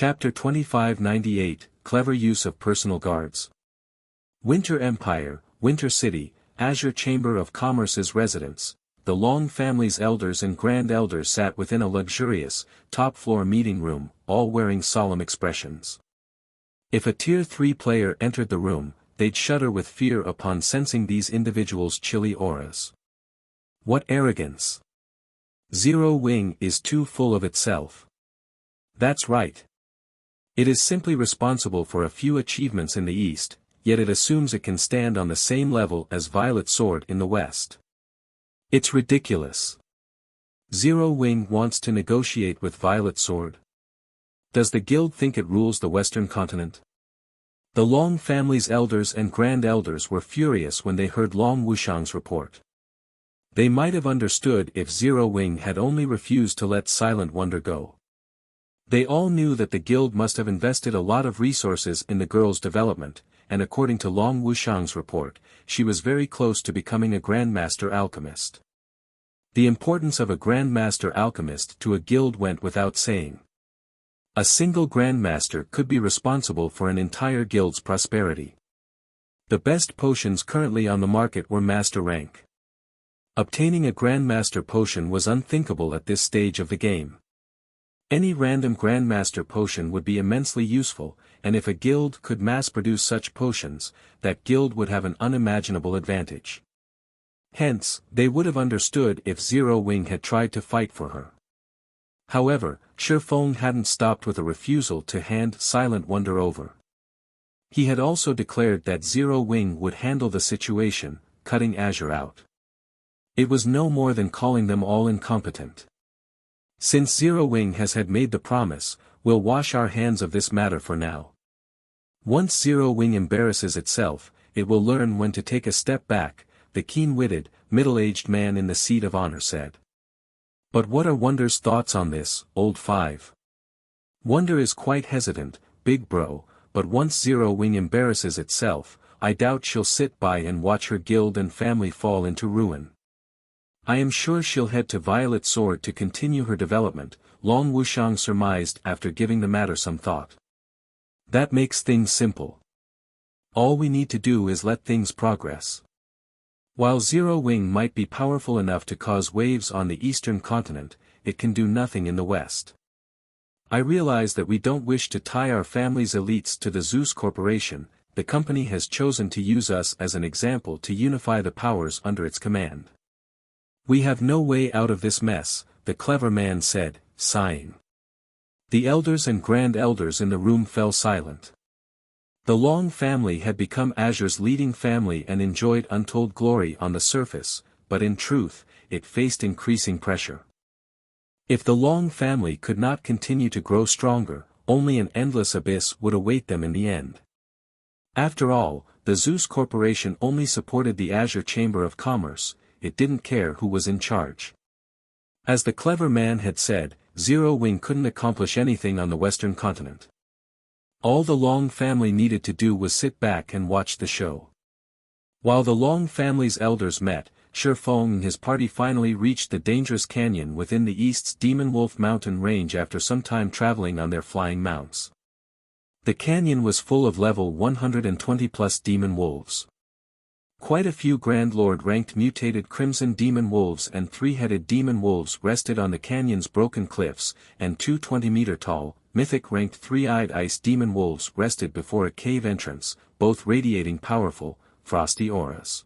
Chapter 2598, Clever Use of Personal Guards. Winter Empire, Winter City, Azure Chamber of Commerce's residence. The Long family's elders and grand elders sat within a luxurious, top-floor meeting room, all wearing solemn expressions. If a Tier 3 player entered the room, they'd shudder with fear upon sensing these individuals' chilly auras. What arrogance! Zero Wing is too full of itself. That's right. It is simply responsible for a few achievements in the East, yet it assumes it can stand on the same level as Violet Sword in the West. It's ridiculous. Zero Wing wants to negotiate with Violet Sword. Does the guild think it rules the Western continent? The Long family's elders and grand elders were furious when they heard Long Wuxiang's report. They might have understood if Zero Wing had only refused to let Silent Wonder go. They all knew that the guild must have invested a lot of resources in the girl's development, and according to Long Wuxiang's report, she was very close to becoming a Grandmaster Alchemist. The importance of a Grandmaster Alchemist to a guild went without saying. A single Grandmaster could be responsible for an entire guild's prosperity. The best potions currently on the market were Master rank. Obtaining a Grandmaster potion was unthinkable at this stage of the game. Any random Grandmaster potion would be immensely useful, and if a guild could mass-produce such potions, that guild would have an unimaginable advantage. Hence, they would have understood if Zero Wing had tried to fight for her. However, Shifeng hadn't stopped with a refusal to hand Silent Wonder over. He had also declared that Zero Wing would handle the situation, cutting Azure out. It was no more than calling them all incompetent. Since Zero Wing has made the promise, we'll wash our hands of this matter for now. Once Zero Wing embarrasses itself, it will learn when to take a step back, the keen-witted, middle-aged man in the seat of honor said. But what are Wonder's thoughts on this, old 5? Wonder is quite hesitant, big bro, but once Zero Wing embarrasses itself, I doubt she'll sit by and watch her guild and family fall into ruin. I am sure she'll head to Violet Sword to continue her development, Long Wuxiang surmised after giving the matter some thought. That makes things simple. All we need to do is let things progress. While Zero Wing might be powerful enough to cause waves on the eastern continent, it can do nothing in the west. I realize that we don't wish to tie our family's elites to the Zeus Corporation. The company has chosen to use us as an example to unify the powers under its command. We have no way out of this mess, the clever man said, sighing. The elders and grand elders in the room fell silent. The Long family had become Azure's leading family and enjoyed untold glory on the surface, but in truth, it faced increasing pressure. If the Long family could not continue to grow stronger, only an endless abyss would await them in the end. After all, the Zeus Corporation only supported the Azure Chamber of Commerce, it didn't care who was in charge. As the clever man had said, Zero Wing couldn't accomplish anything on the Western continent. All the Long family needed to do was sit back and watch the show. While the Long family's elders met, Shifeng and his party finally reached the dangerous canyon within the East's Demon Wolf mountain range after some time traveling on their flying mounts. The canyon was full of level 120+ demon wolves. Quite a few Grand Lord-ranked mutated Crimson Demon Wolves and 3-headed Demon Wolves rested on the canyon's broken cliffs, and 2 20-meter-tall, Mythic-ranked 3-eyed Ice Demon Wolves rested before a cave entrance, both radiating powerful, frosty auras.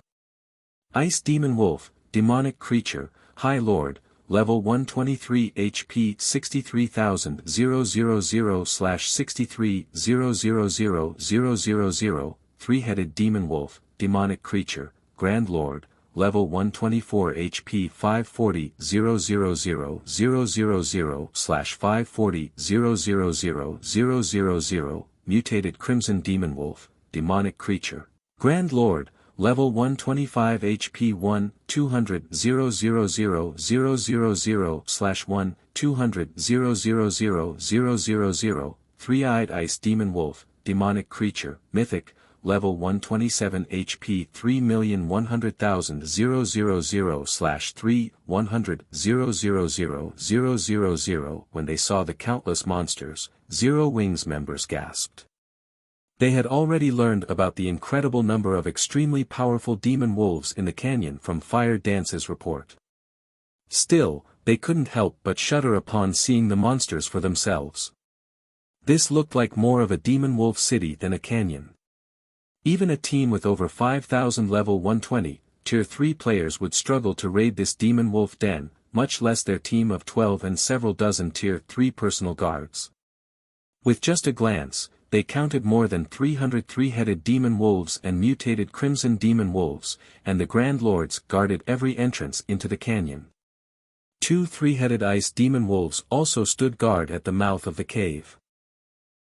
Ice Demon Wolf, demonic creature, High Lord, level 123 HP 63000/630000000, 3-headed Demon Wolf, demonic creature, Grand Lord, level 124 HP 540,000/540,000,000, mutated Crimson Demon Wolf, demonic creature, Grand Lord, level 125 HP 1-200,000,000/1-200,000,000, 3-eyed Ice Demon Wolf, demonic creature, mythic, level 127 HP 3,100,000/3,100,000,000 when they saw the countless monsters, Zero Wings members gasped. They had already learned about the incredible number of extremely powerful demon wolves in the canyon from Fire Dance's report. Still, they couldn't help but shudder upon seeing the monsters for themselves. This looked like more of a demon wolf city than a canyon. Even a team with over 5,000 level 120, tier 3 players would struggle to raid this demon wolf den, much less their team of 12 and several dozen tier 3 personal guards. With just a glance, they counted more than 300 three-headed demon wolves and mutated crimson demon wolves, and the Grand Lords guarded every entrance into the canyon. 2 three-headed ice demon wolves also stood guard at the mouth of the cave.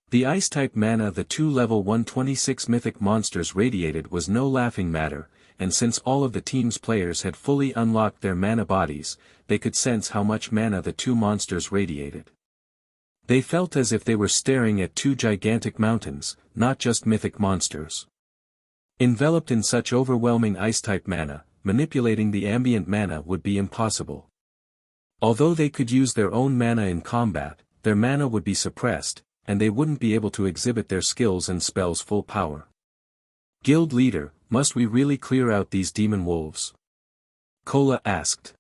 The ice-type mana the 2 level 126 mythic monsters radiated was no laughing matter, and since all of the team's players had fully unlocked their mana bodies, they could sense how much mana the 2 monsters radiated. They felt as if they were staring at 2 gigantic mountains, not just mythic monsters. Enveloped in such overwhelming ice-type mana, manipulating the ambient mana would be impossible. Although they could use their own mana in combat, their mana would be suppressed, and they wouldn't be able to exhibit their skills and spells full power. Guild leader, must we really clear out these demon wolves? Kola asked.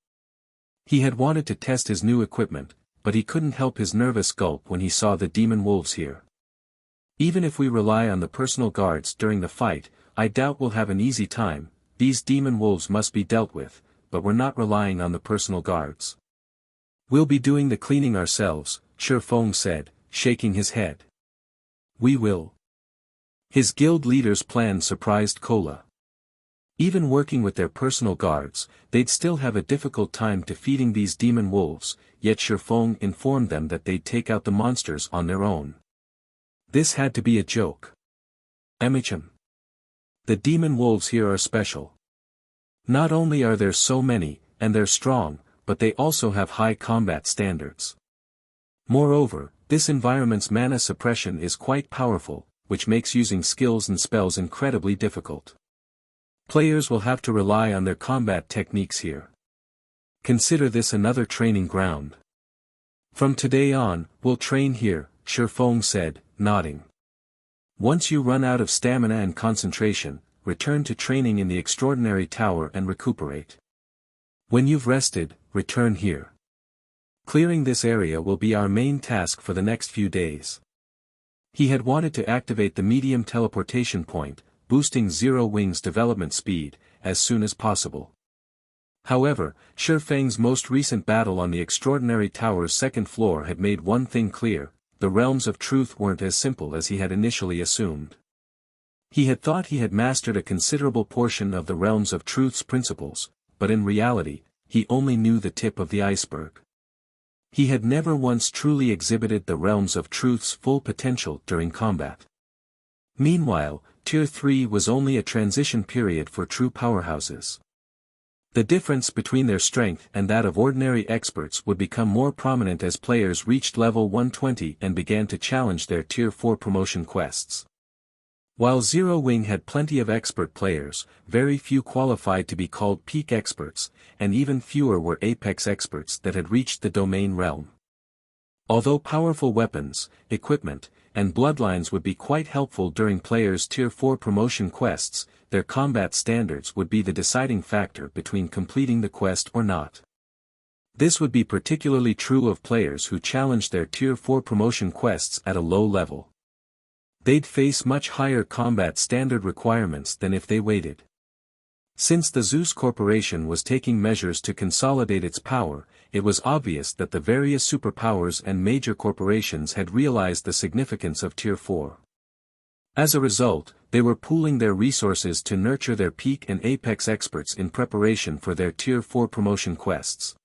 He had wanted to test his new equipment, but he couldn't help his nervous gulp when he saw the demon wolves here. Even if we rely on the personal guards during the fight, I doubt we'll have an easy time. These demon wolves must be dealt with, but we're not relying on the personal guards. We'll be doing the cleaning ourselves, Shifeng said, shaking his head. We will. His guild leader's plan surprised Kola. Even working with their personal guards, they'd still have a difficult time defeating these demon wolves, yet Shifeng informed them that they'd take out the monsters on their own. This had to be a joke. Emicham. The demon wolves here are special. Not only are there so many, and they're strong, but they also have high combat standards. Moreover, this environment's mana suppression is quite powerful, which makes using skills and spells incredibly difficult. Players will have to rely on their combat techniques here. Consider this another training ground. From today on, we'll train here, Shifeng said, nodding. Once you run out of stamina and concentration, return to training in the Extraordinary Tower and recuperate. When you've rested, return here. Clearing this area will be our main task for the next few days. He had wanted to activate the medium teleportation point, boosting Zero Wings' development speed, as soon as possible. However, Shifeng's most recent battle on the Extraordinary Tower's second floor had made one thing clear: the realms of truth weren't as simple as he had initially assumed. He had thought he had mastered a considerable portion of the realms of truth's principles, but in reality, he only knew the tip of the iceberg. He had never once truly exhibited the realms of truth's full potential during combat. Meanwhile, Tier 3 was only a transition period for true powerhouses. The difference between their strength and that of ordinary experts would become more prominent as players reached level 120 and began to challenge their Tier 4 promotion quests. While Zero Wing had plenty of expert players, very few qualified to be called peak experts, and even fewer were apex experts that had reached the domain realm. Although powerful weapons, equipment, and bloodlines would be quite helpful during players' Tier 4 promotion quests, their combat standards would be the deciding factor between completing the quest or not. This would be particularly true of players who challenged their Tier 4 promotion quests at a low level. They'd face much higher combat standard requirements than if they waited. Since the Zeus Corporation was taking measures to consolidate its power, it was obvious that the various superpowers and major corporations had realized the significance of Tier 4. As a result, they were pooling their resources to nurture their peak and apex experts in preparation for their Tier 4 promotion quests.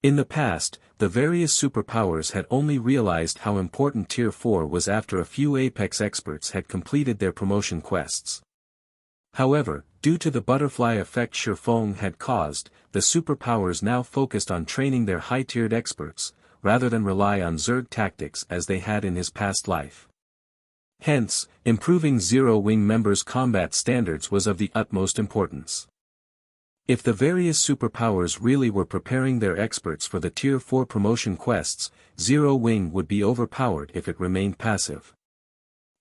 In the past, the various superpowers had only realized how important Tier 4 was after a few apex experts had completed their promotion quests. However, due to the butterfly effect Shifeng had caused, the superpowers now focused on training their high-tiered experts, rather than rely on Zerg tactics as they had in his past life. Hence, improving Zero-Wing members' combat standards was of the utmost importance. If the various superpowers really were preparing their experts for the Tier 4 promotion quests, Zero-Wing would be overpowered if it remained passive.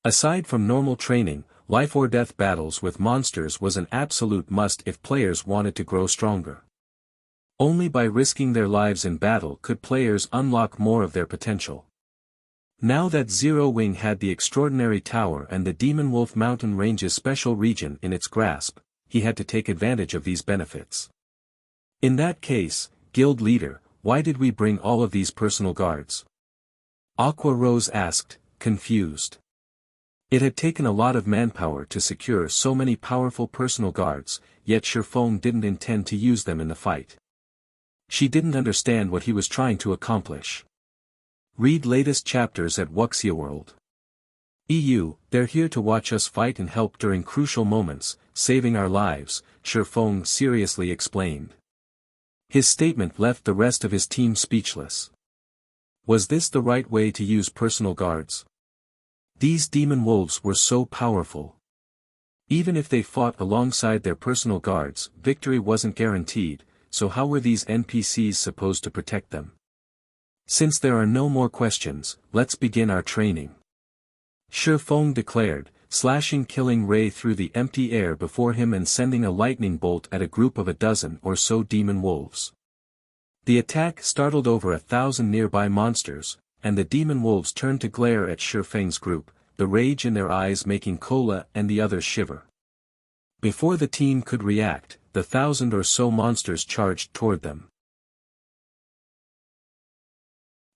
Aside from normal training, life-or-death battles with monsters was an absolute must if players wanted to grow stronger. Only by risking their lives in battle could players unlock more of their potential. Now that Zero-Wing had the Extraordinary Tower and the Demon Wolf Mountain Range's special region in its grasp, he had to take advantage of these benefits. In that case, Guild Leader, why did we bring all of these personal guards? Aqua Rose asked, confused. It had taken a lot of manpower to secure so many powerful personal guards, yet Shifeng didn't intend to use them in the fight. She didn't understand what he was trying to accomplish. Read latest chapters at Wuxia World. EU, they're here to watch us fight and help during crucial moments, saving our lives, Shifeng seriously explained. His statement left the rest of his team speechless. Was this the right way to use personal guards? These demon wolves were so powerful. Even if they fought alongside their personal guards, victory wasn't guaranteed, so how were these NPCs supposed to protect them? Since there are no more questions, let's begin our training. Shifeng declared, slashing Killing Ray through the empty air before him and sending a lightning bolt at a group of a dozen or so demon wolves. The attack startled over 1,000 nearby monsters, and the demon wolves turned to glare at Shifeng's group, the rage in their eyes making Kola and the others shiver. Before the team could react, the 1,000 or so monsters charged toward them.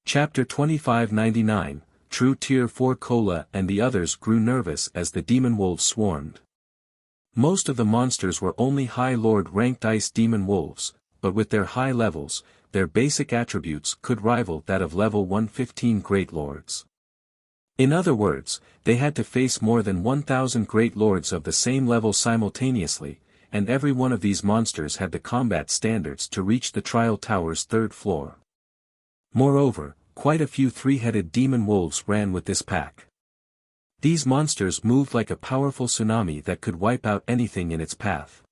Chapter 2599, True Tier 4 Kola and the others grew nervous as the demon wolves swarmed. Most of the monsters were only High Lord ranked ice demon wolves, but with their high levels, their basic attributes could rival that of level 115 Great Lords. In other words, they had to face more than 1,000 Great Lords of the same level simultaneously, and every one of these monsters had the combat standards to reach the Trial Tower's 3rd floor. Moreover, quite a few three-headed demon wolves ran with this pack. These monsters moved like a powerful tsunami that could wipe out anything in its path.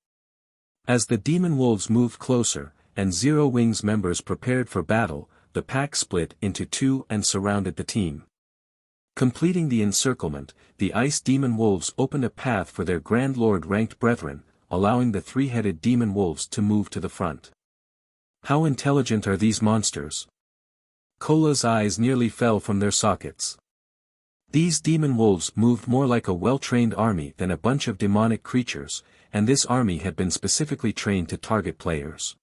As the demon wolves moved closer, and Zero-Wing's members prepared for battle, the pack split into two and surrounded the team. Completing the encirclement, the ice demon wolves opened a path for their Grand Lord-ranked brethren, allowing the three-headed demon wolves to move to the front. How intelligent are these monsters? Kola's eyes nearly fell from their sockets. These demon wolves moved more like a well-trained army than a bunch of demonic creatures, and this army had been specifically trained to target players.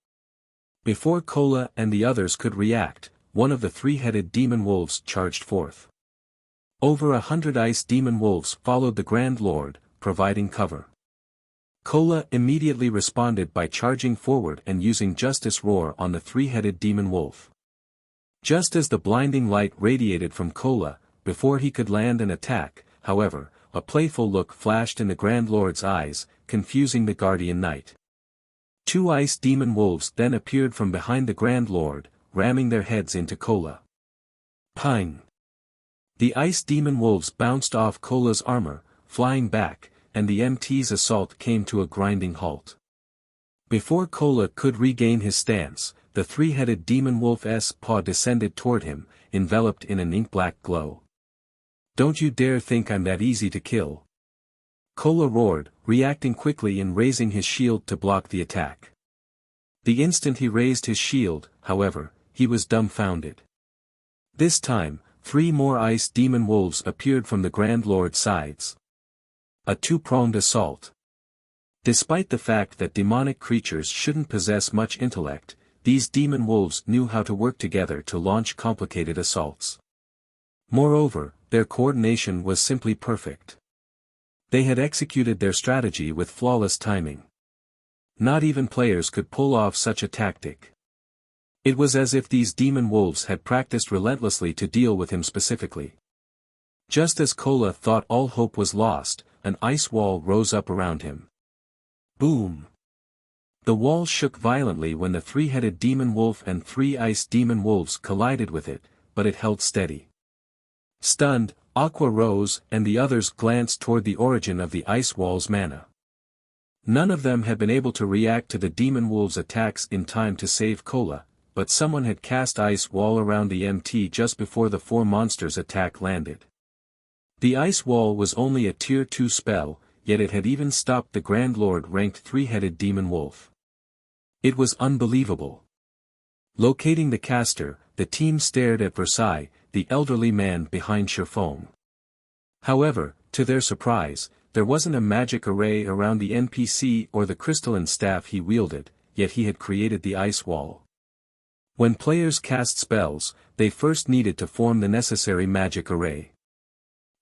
Before Kola and the others could react, one of the three-headed demon wolves charged forth. Over 100 ice demon wolves followed the Grand Lord, providing cover. Kola immediately responded by charging forward and using Justice Roar on the three-headed demon wolf. Just as the blinding light radiated from Kola, before he could land an attack, however, a playful look flashed in the Grand Lord's eyes, confusing the Guardian Knight. Two ice demon wolves then appeared from behind the Grand Lord, ramming their heads into Kola. Pang! The ice demon wolves bounced off Kola's armor, flying back, and the MT's assault came to a grinding halt. Before Kola could regain his stance, the three-headed demon wolf's paw descended toward him, enveloped in an ink-black glow. Don't you dare think I'm that easy to kill. Kola roared, reacting quickly and raising his shield to block the attack. The instant he raised his shield, however, he was dumbfounded. This time, 3 more ice demon wolves appeared from the Grand Lord's sides. A two-pronged assault. Despite the fact that demonic creatures shouldn't possess much intellect, these demon wolves knew how to work together to launch complicated assaults. Moreover, their coordination was simply perfect. They had executed their strategy with flawless timing. Not even players could pull off such a tactic. It was as if these demon wolves had practiced relentlessly to deal with him specifically. Just as Kola thought all hope was lost, an ice wall rose up around him. Boom! The wall shook violently when the three-headed demon wolf and 3 ice demon wolves collided with it, but it held steady. Stunned, Aqua rose and the others glanced toward the origin of the ice wall's mana. None of them had been able to react to the demon wolves' attacks in time to save Cola, but someone had cast ice wall around the MT just before the 4 monsters' attack landed. The ice wall was only a tier 2 spell, yet it had even stopped the Grand Lord-ranked 3-headed demon wolf. It was unbelievable. Locating the caster, the team stared at Versailles, the elderly man behind Sherfone. However, to their surprise, there wasn't a magic array around the NPC or the crystalline staff he wielded, yet he had created the ice wall. When players cast spells, they first needed to form the necessary magic array.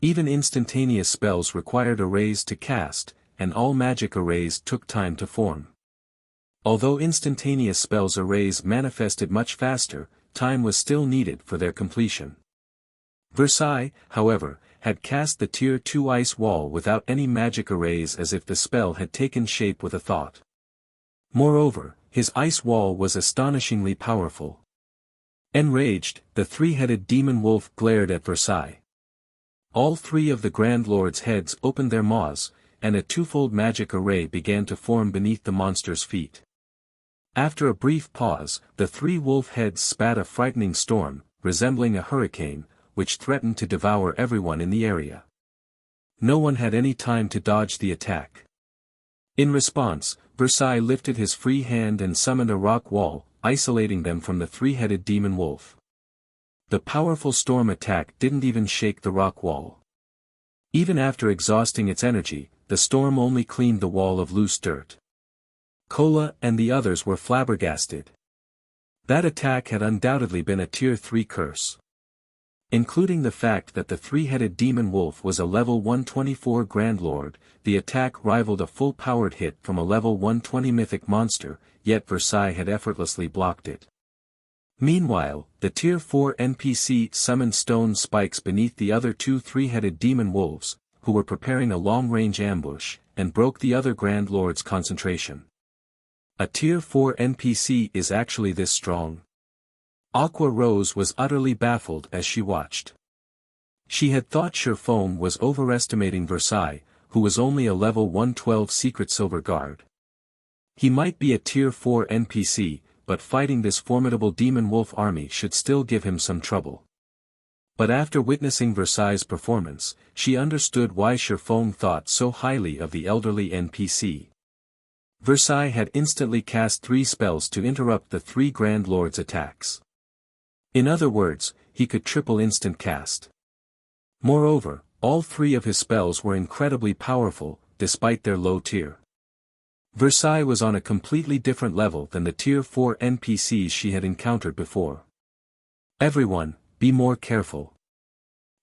Even instantaneous spells required arrays to cast, and all magic arrays took time to form. Although instantaneous spells arrays manifested much faster, time was still needed for their completion. Versailles, however, had cast the tier 2 ice wall without any magic arrays, as if the spell had taken shape with a thought. Moreover, his ice wall was astonishingly powerful. Enraged, the 3-headed demon wolf glared at Versailles. All 3 of the Grand Lord's heads opened their maws, and a twofold magic array began to form beneath the monster's feet. After a brief pause, the 3 wolf heads spat a frightening storm, resembling a hurricane, which threatened to devour everyone in the area. No one had any time to dodge the attack. In response, Versailles lifted his free hand and summoned a rock wall, isolating them from the 3-headed demon wolf. The powerful storm attack didn't even shake the rock wall. Even after exhausting its energy, the storm only cleaned the wall of loose dirt. Cola and the others were flabbergasted. That attack had undoubtedly been a tier 3 curse. Including the fact that the 3-headed demon wolf was a level 124 Grand Lord, the attack rivaled a full-powered hit from a level 120 mythic monster, yet Versailles had effortlessly blocked it. Meanwhile, the tier 4 NPC summoned stone spikes beneath the other 2 3-headed demon wolves, who were preparing a long-range ambush, and broke the other Grand Lord's concentration. A tier 4 NPC is actually this strong? Aqua Rose was utterly baffled as she watched. She had thought Sherfone was overestimating Versailles, who was only a level 112 secret silver guard. He might be a tier 4 NPC, but fighting this formidable demon wolf army should still give him some trouble. But after witnessing Versailles' performance, she understood why Sherfone thought so highly of the elderly NPC. Versailles had instantly cast 3 spells to interrupt the 3 Grand Lords' attacks. In other words, he could triple instant cast. Moreover, all 3 of his spells were incredibly powerful, despite their low tier. Versailles was on a completely different level than the tier 4 NPCs she had encountered before. Everyone, be more careful.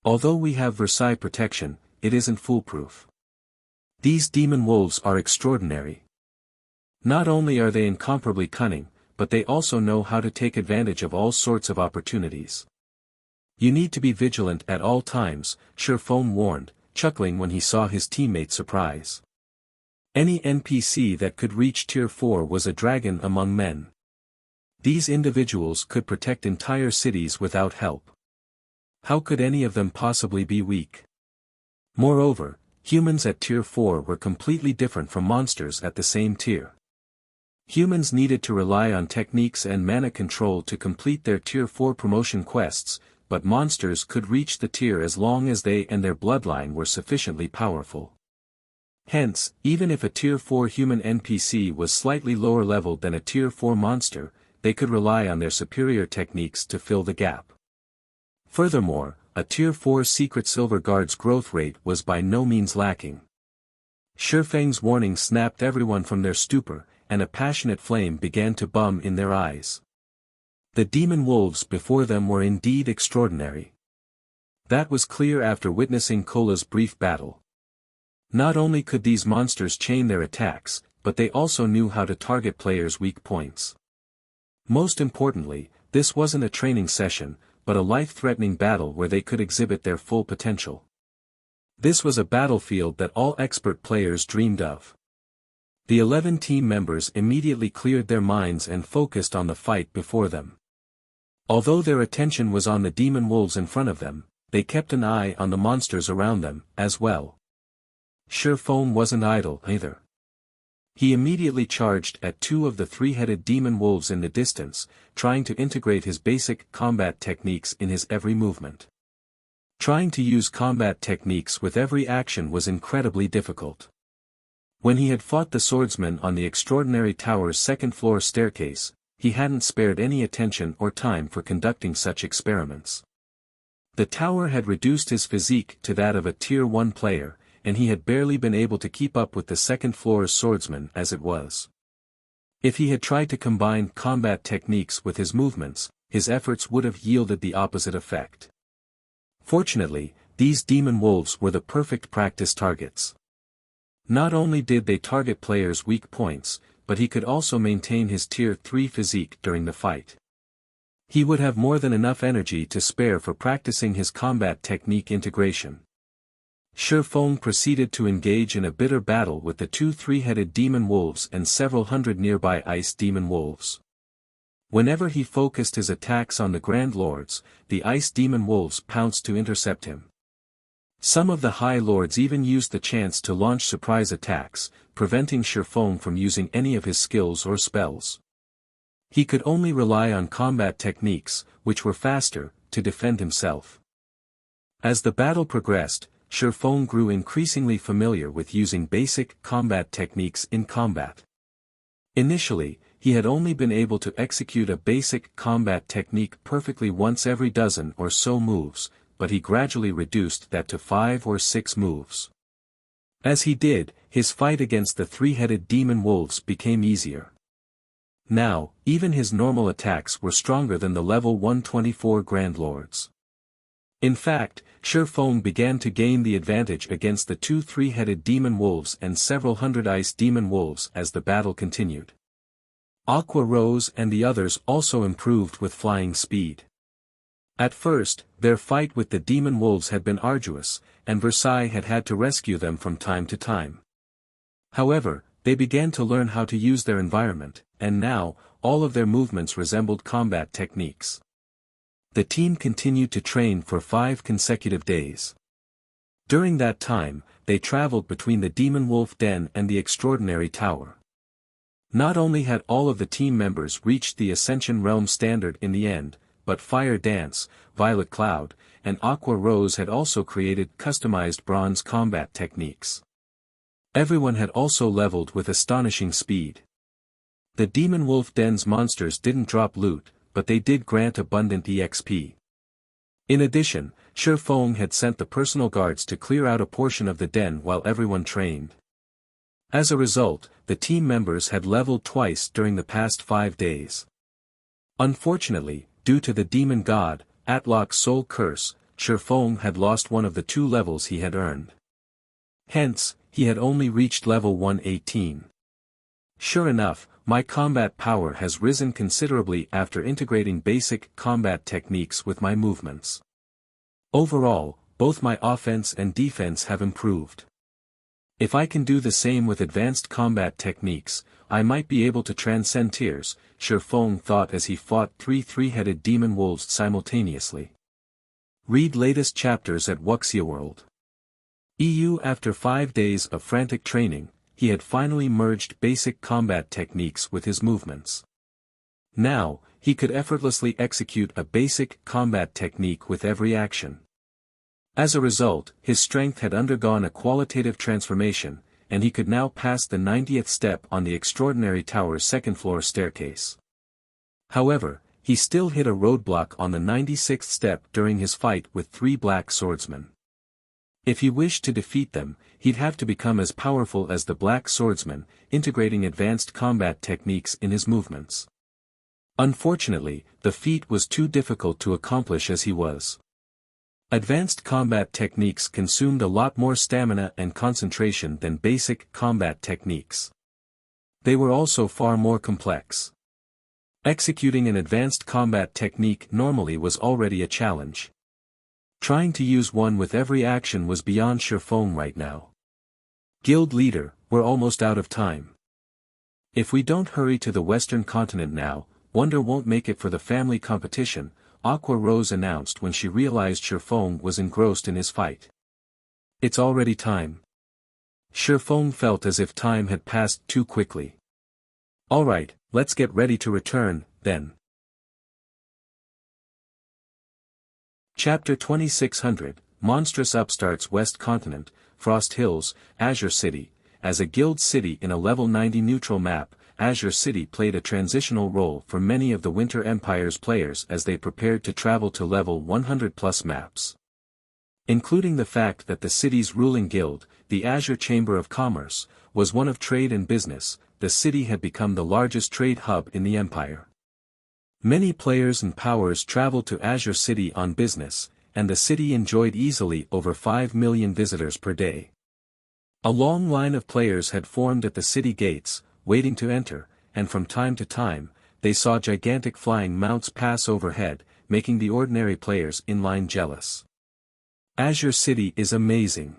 Although we have Versailles protection, it isn't foolproof. These demon wolves are extraordinary. Not only are they incomparably cunning, but they also know how to take advantage of all sorts of opportunities. You need to be vigilant at all times, Sherfone warned, chuckling when he saw his teammate's surprise. Any NPC that could reach tier 4 was a dragon among men. These individuals could protect entire cities without help. How could any of them possibly be weak? Moreover, humans at tier 4 were completely different from monsters at the same tier. Humans needed to rely on techniques and mana control to complete their tier 4 promotion quests, but monsters could reach the tier as long as they and their bloodline were sufficiently powerful. Hence, even if a tier 4 human NPC was slightly lower leveled than a tier 4 monster, they could rely on their superior techniques to fill the gap. Furthermore, a tier 4 secret silver guard's growth rate was by no means lacking. Sherfang's warning snapped everyone from their stupor, and a passionate flame began to bum in their eyes. The demon wolves before them were indeed extraordinary. That was clear after witnessing Cola's brief battle. Not only could these monsters chain their attacks, but they also knew how to target players' weak points. Most importantly, this wasn't a training session, but a life-threatening battle where they could exhibit their full potential. This was a battlefield that all expert players dreamed of. The 11 team members immediately cleared their minds and focused on the fight before them. Although their attention was on the demon wolves in front of them, they kept an eye on the monsters around them, as well. Shifeng wasn't idle, either. He immediately charged at two of the three-headed demon wolves in the distance, trying to integrate his basic combat techniques in his every movement. Trying to use combat techniques with every action was incredibly difficult. When he had fought the swordsman on the extraordinary tower's second-floor staircase, he hadn't spared any attention or time for conducting such experiments. The tower had reduced his physique to that of a Tier 1 player, and he had barely been able to keep up with the second-floor's swordsman as it was. If he had tried to combine combat techniques with his movements, his efforts would have yielded the opposite effect. Fortunately, these demon wolves were the perfect practice targets. Not only did they target players' weak points, but he could also maintain his Tier 3 physique during the fight. He would have more than enough energy to spare for practicing his combat technique integration. Shifeng proceeded to engage in a bitter battle with the two three-headed demon wolves and several hundred nearby ice demon wolves. Whenever he focused his attacks on the Grand Lords, the ice demon wolves pounced to intercept him. Some of the High Lords even used the chance to launch surprise attacks, preventing Shifeng from using any of his skills or spells. He could only rely on combat techniques, which were faster, to defend himself. As the battle progressed, Shifeng grew increasingly familiar with using basic combat techniques in combat. Initially, he had only been able to execute a basic combat technique perfectly once every dozen or so moves, but he gradually reduced that to 5 or 6 moves. As he did, his fight against the three-headed demon wolves became easier. Now, even his normal attacks were stronger than the level 124 Grand Lords. In fact, Shifeng began to gain the advantage against the two three-headed demon wolves and several hundred ice demon wolves as the battle continued. Aqua Rose and the others also improved with flying speed. At first, their fight with the demon wolves had been arduous, and Versailles had had to rescue them from time to time. However, they began to learn how to use their environment, and now, all of their movements resembled combat techniques. The team continued to train for 5 consecutive days. During that time, they traveled between the Demon Wolf Den and the Extraordinary Tower. Not only had all of the team members reached the Ascension Realm standard in the end, but Fire Dance, Violet Cloud, and Aqua Rose had also created customized bronze combat techniques. Everyone had also leveled with astonishing speed. The Demon Wolf Den's monsters didn't drop loot, but they did grant abundant EXP. In addition, Shifeng had sent the personal guards to clear out a portion of the den while everyone trained. As a result, the team members had leveled twice during the past 5 days. Unfortunately, due to the demon god, Atlok's soul curse, Shifeng had lost one of the 2 levels he had earned. Hence, he had only reached level 118. Sure enough, my combat power has risen considerably after integrating basic combat techniques with my movements. Overall, both my offense and defense have improved. If I can do the same with advanced combat techniques, I might be able to transcend tiers, Shifeng thought as he fought 3 three-headed demon wolves simultaneously. Read latest chapters at Wuxia World. EU. After 5 days of frantic training, he had finally merged basic combat techniques with his movements. Now, he could effortlessly execute a basic combat technique with every action. As a result, his strength had undergone a qualitative transformation, and he could now pass the 90th step on the Extraordinary Tower's second-floor staircase. However, he still hit a roadblock on the 96th step during his fight with 3 black swordsmen. If he wished to defeat them, he'd have to become as powerful as the black swordsman, integrating advanced combat techniques in his movements. Unfortunately, the feat was too difficult to accomplish as he was. Advanced combat techniques consumed a lot more stamina and concentration than basic combat techniques. They were also far more complex. Executing an advanced combat technique normally was already a challenge. Trying to use one with every action was beyond Shifeng right now. Guild leader, we're almost out of time. If we don't hurry to the Western continent now, Wonder won't make it for the family competition, Aqua Rose announced when she realized Shifeng was engrossed in his fight. It's already time. Shifeng felt as if time had passed too quickly. Alright, let's get ready to return, then. Chapter 2600, Monstrous Upstarts West Continent, Frost Hills, Azure City. As a guild city in a level 90 neutral map, Azure City played a transitional role for many of the Winter Empire's players as they prepared to travel to level 100+ maps. Including the fact that the city's ruling guild, the Azure Chamber of Commerce, was one of trade and business, the city had become the largest trade hub in the Empire. Many players and powers traveled to Azure City on business, and the city enjoyed easily over 5 million visitors per day. A long line of players had formed at the city gates, waiting to enter, and from time to time, they saw gigantic flying mounts pass overhead, making the ordinary players in line jealous. Azure City is amazing.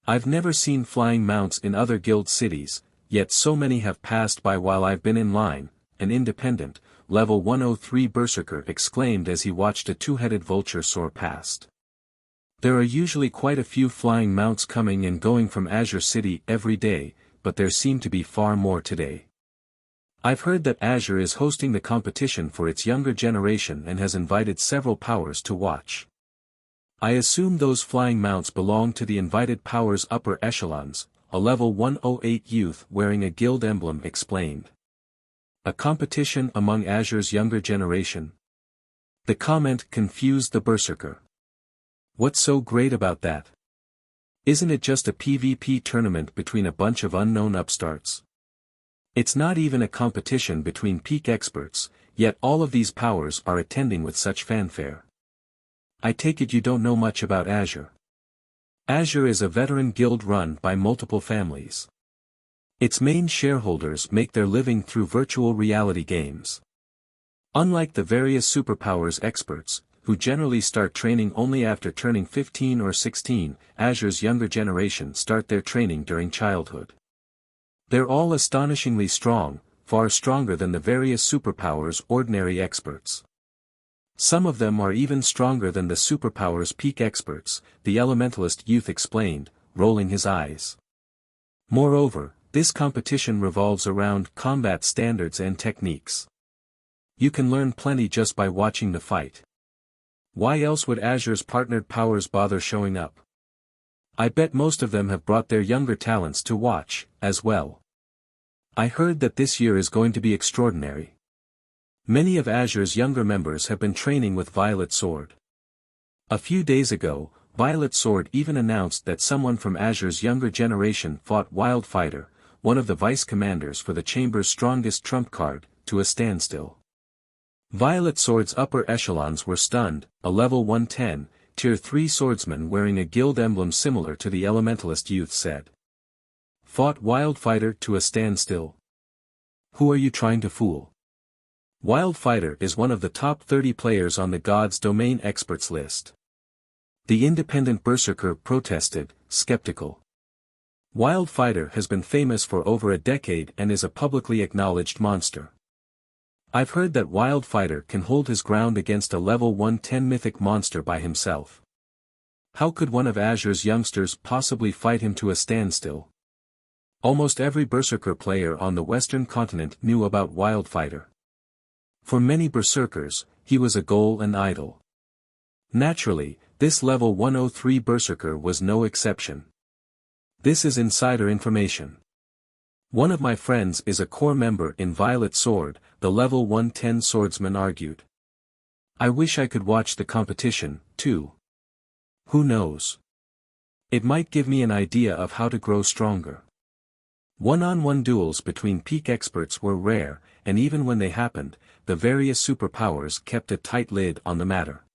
I've never seen flying mounts in other guild cities, yet so many have passed by while I've been in line. An independent, level 103 berserker exclaimed as he watched a two-headed vulture soar past. There are usually quite a few flying mounts coming and going from Azure City every day, but there seem to be far more today. I've heard that Azure is hosting the competition for its younger generation and has invited several powers to watch. I assume those flying mounts belong to the invited powers' upper echelons, a level 108 youth wearing a guild emblem explained. A competition among Azure's younger generation? The comment confused the berserker. What's so great about that? Isn't it just a PvP tournament between a bunch of unknown upstarts? It's not even a competition between peak experts, yet all of these powers are attending with such fanfare. I take it you don't know much about Azure. Azure is a veteran guild run by multiple families. Its main shareholders make their living through virtual reality games. Unlike the various superpowers experts, who generally start training only after turning 15 or 16, Azure's younger generation start their training during childhood. They're all astonishingly strong, far stronger than the various superpowers' ordinary experts. Some of them are even stronger than the superpowers' peak experts, the elementalist youth explained, rolling his eyes. Moreover, this competition revolves around combat standards and techniques. You can learn plenty just by watching the fight. Why else would Azure's partnered powers bother showing up? I bet most of them have brought their younger talents to watch, as well. I heard that this year is going to be extraordinary. Many of Azure's younger members have been training with Violet Sword. A few days ago, Violet Sword even announced that someone from Azure's younger generation fought Wildfighter, one of the vice commanders for the Chamber's strongest trump card, to a standstill. Violet Sword's upper echelons were stunned. A level 110, tier 3 swordsman wearing a guild emblem similar to the elementalist youth said. Fought Wildfighter to a standstill. Who are you trying to fool? Wildfighter is one of the top 30 players on the God's Domain experts list. The independent berserker protested, skeptical. Wildfighter has been famous for over a decade and is a publicly acknowledged monster. I've heard that Wildfighter can hold his ground against a level 110 mythic monster by himself. How could one of Azure's youngsters possibly fight him to a standstill? Almost every berserker player on the western continent knew about Wildfighter. For many berserkers, he was a goal and idol. Naturally, this level 103 berserker was no exception. This is insider information. One of my friends is a core member in Violet Sword, the level 110 swordsman argued. I wish I could watch the competition, too. Who knows? It might give me an idea of how to grow stronger. One-on-one duels between peak experts were rare, and even when they happened, the various superpowers kept a tight lid on the matter.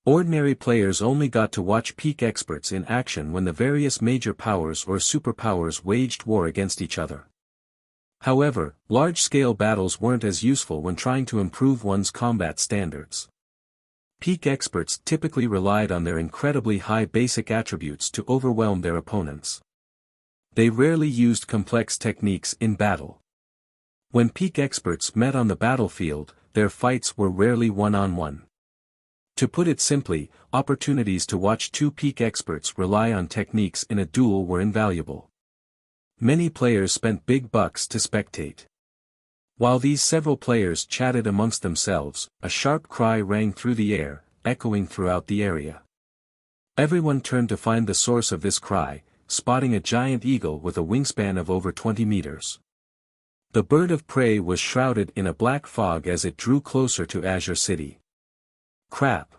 Ordinary players only got to watch peak experts in action when the various major powers or superpowers waged war against each other. However, large-scale battles weren't as useful when trying to improve one's combat standards. Peak experts typically relied on their incredibly high basic attributes to overwhelm their opponents. They rarely used complex techniques in battle. When peak experts met on the battlefield, their fights were rarely one-on-one. To put it simply, opportunities to watch two peak experts rely on techniques in a duel were invaluable. Many players spent big bucks to spectate. While these several players chatted amongst themselves, a sharp cry rang through the air, echoing throughout the area. Everyone turned to find the source of this cry, spotting a giant eagle with a wingspan of over 20 meters. The bird of prey was shrouded in a black fog as it drew closer to Azure City. Crap!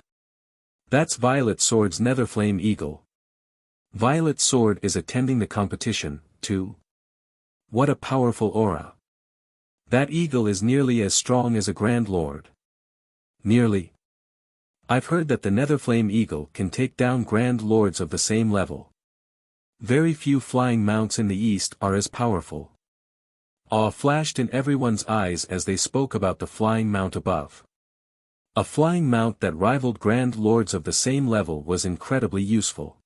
That's Violet Sword's Netherflame Eagle. Violet Sword is attending the competition, too. What a powerful aura. That eagle is nearly as strong as a Grand Lord. Nearly. I've heard that the Netherflame Eagle can take down Grand Lords of the same level. Very few flying mounts in the East are as powerful. Awe flashed in everyone's eyes as they spoke about the flying mount above. A flying mount that rivaled Grand Lords of the same level was incredibly useful.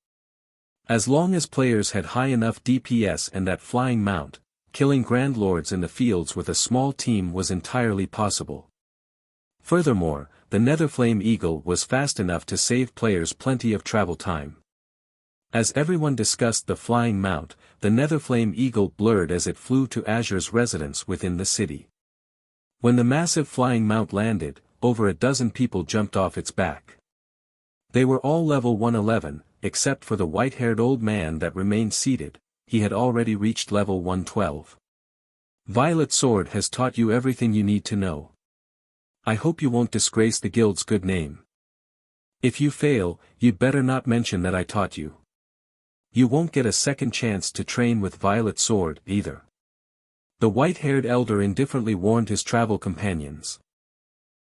As long as players had high enough DPS and that flying mount, killing Grand Lords in the fields with a small team was entirely possible. Furthermore, the Netherflame Eagle was fast enough to save players plenty of travel time. As everyone discussed the flying mount, the Netherflame Eagle blurred as it flew to Azure's residence within the city. When the massive flying mount landed, over a dozen people jumped off its back. They were all level 111, except for the white-haired old man that remained seated. He had already reached level 112. Violet Sword has taught you everything you need to know. I hope you won't disgrace the guild's good name. If you fail, you'd better not mention that I taught you. You won't get a second chance to train with Violet Sword, either. The white-haired elder indifferently warned his travel companions.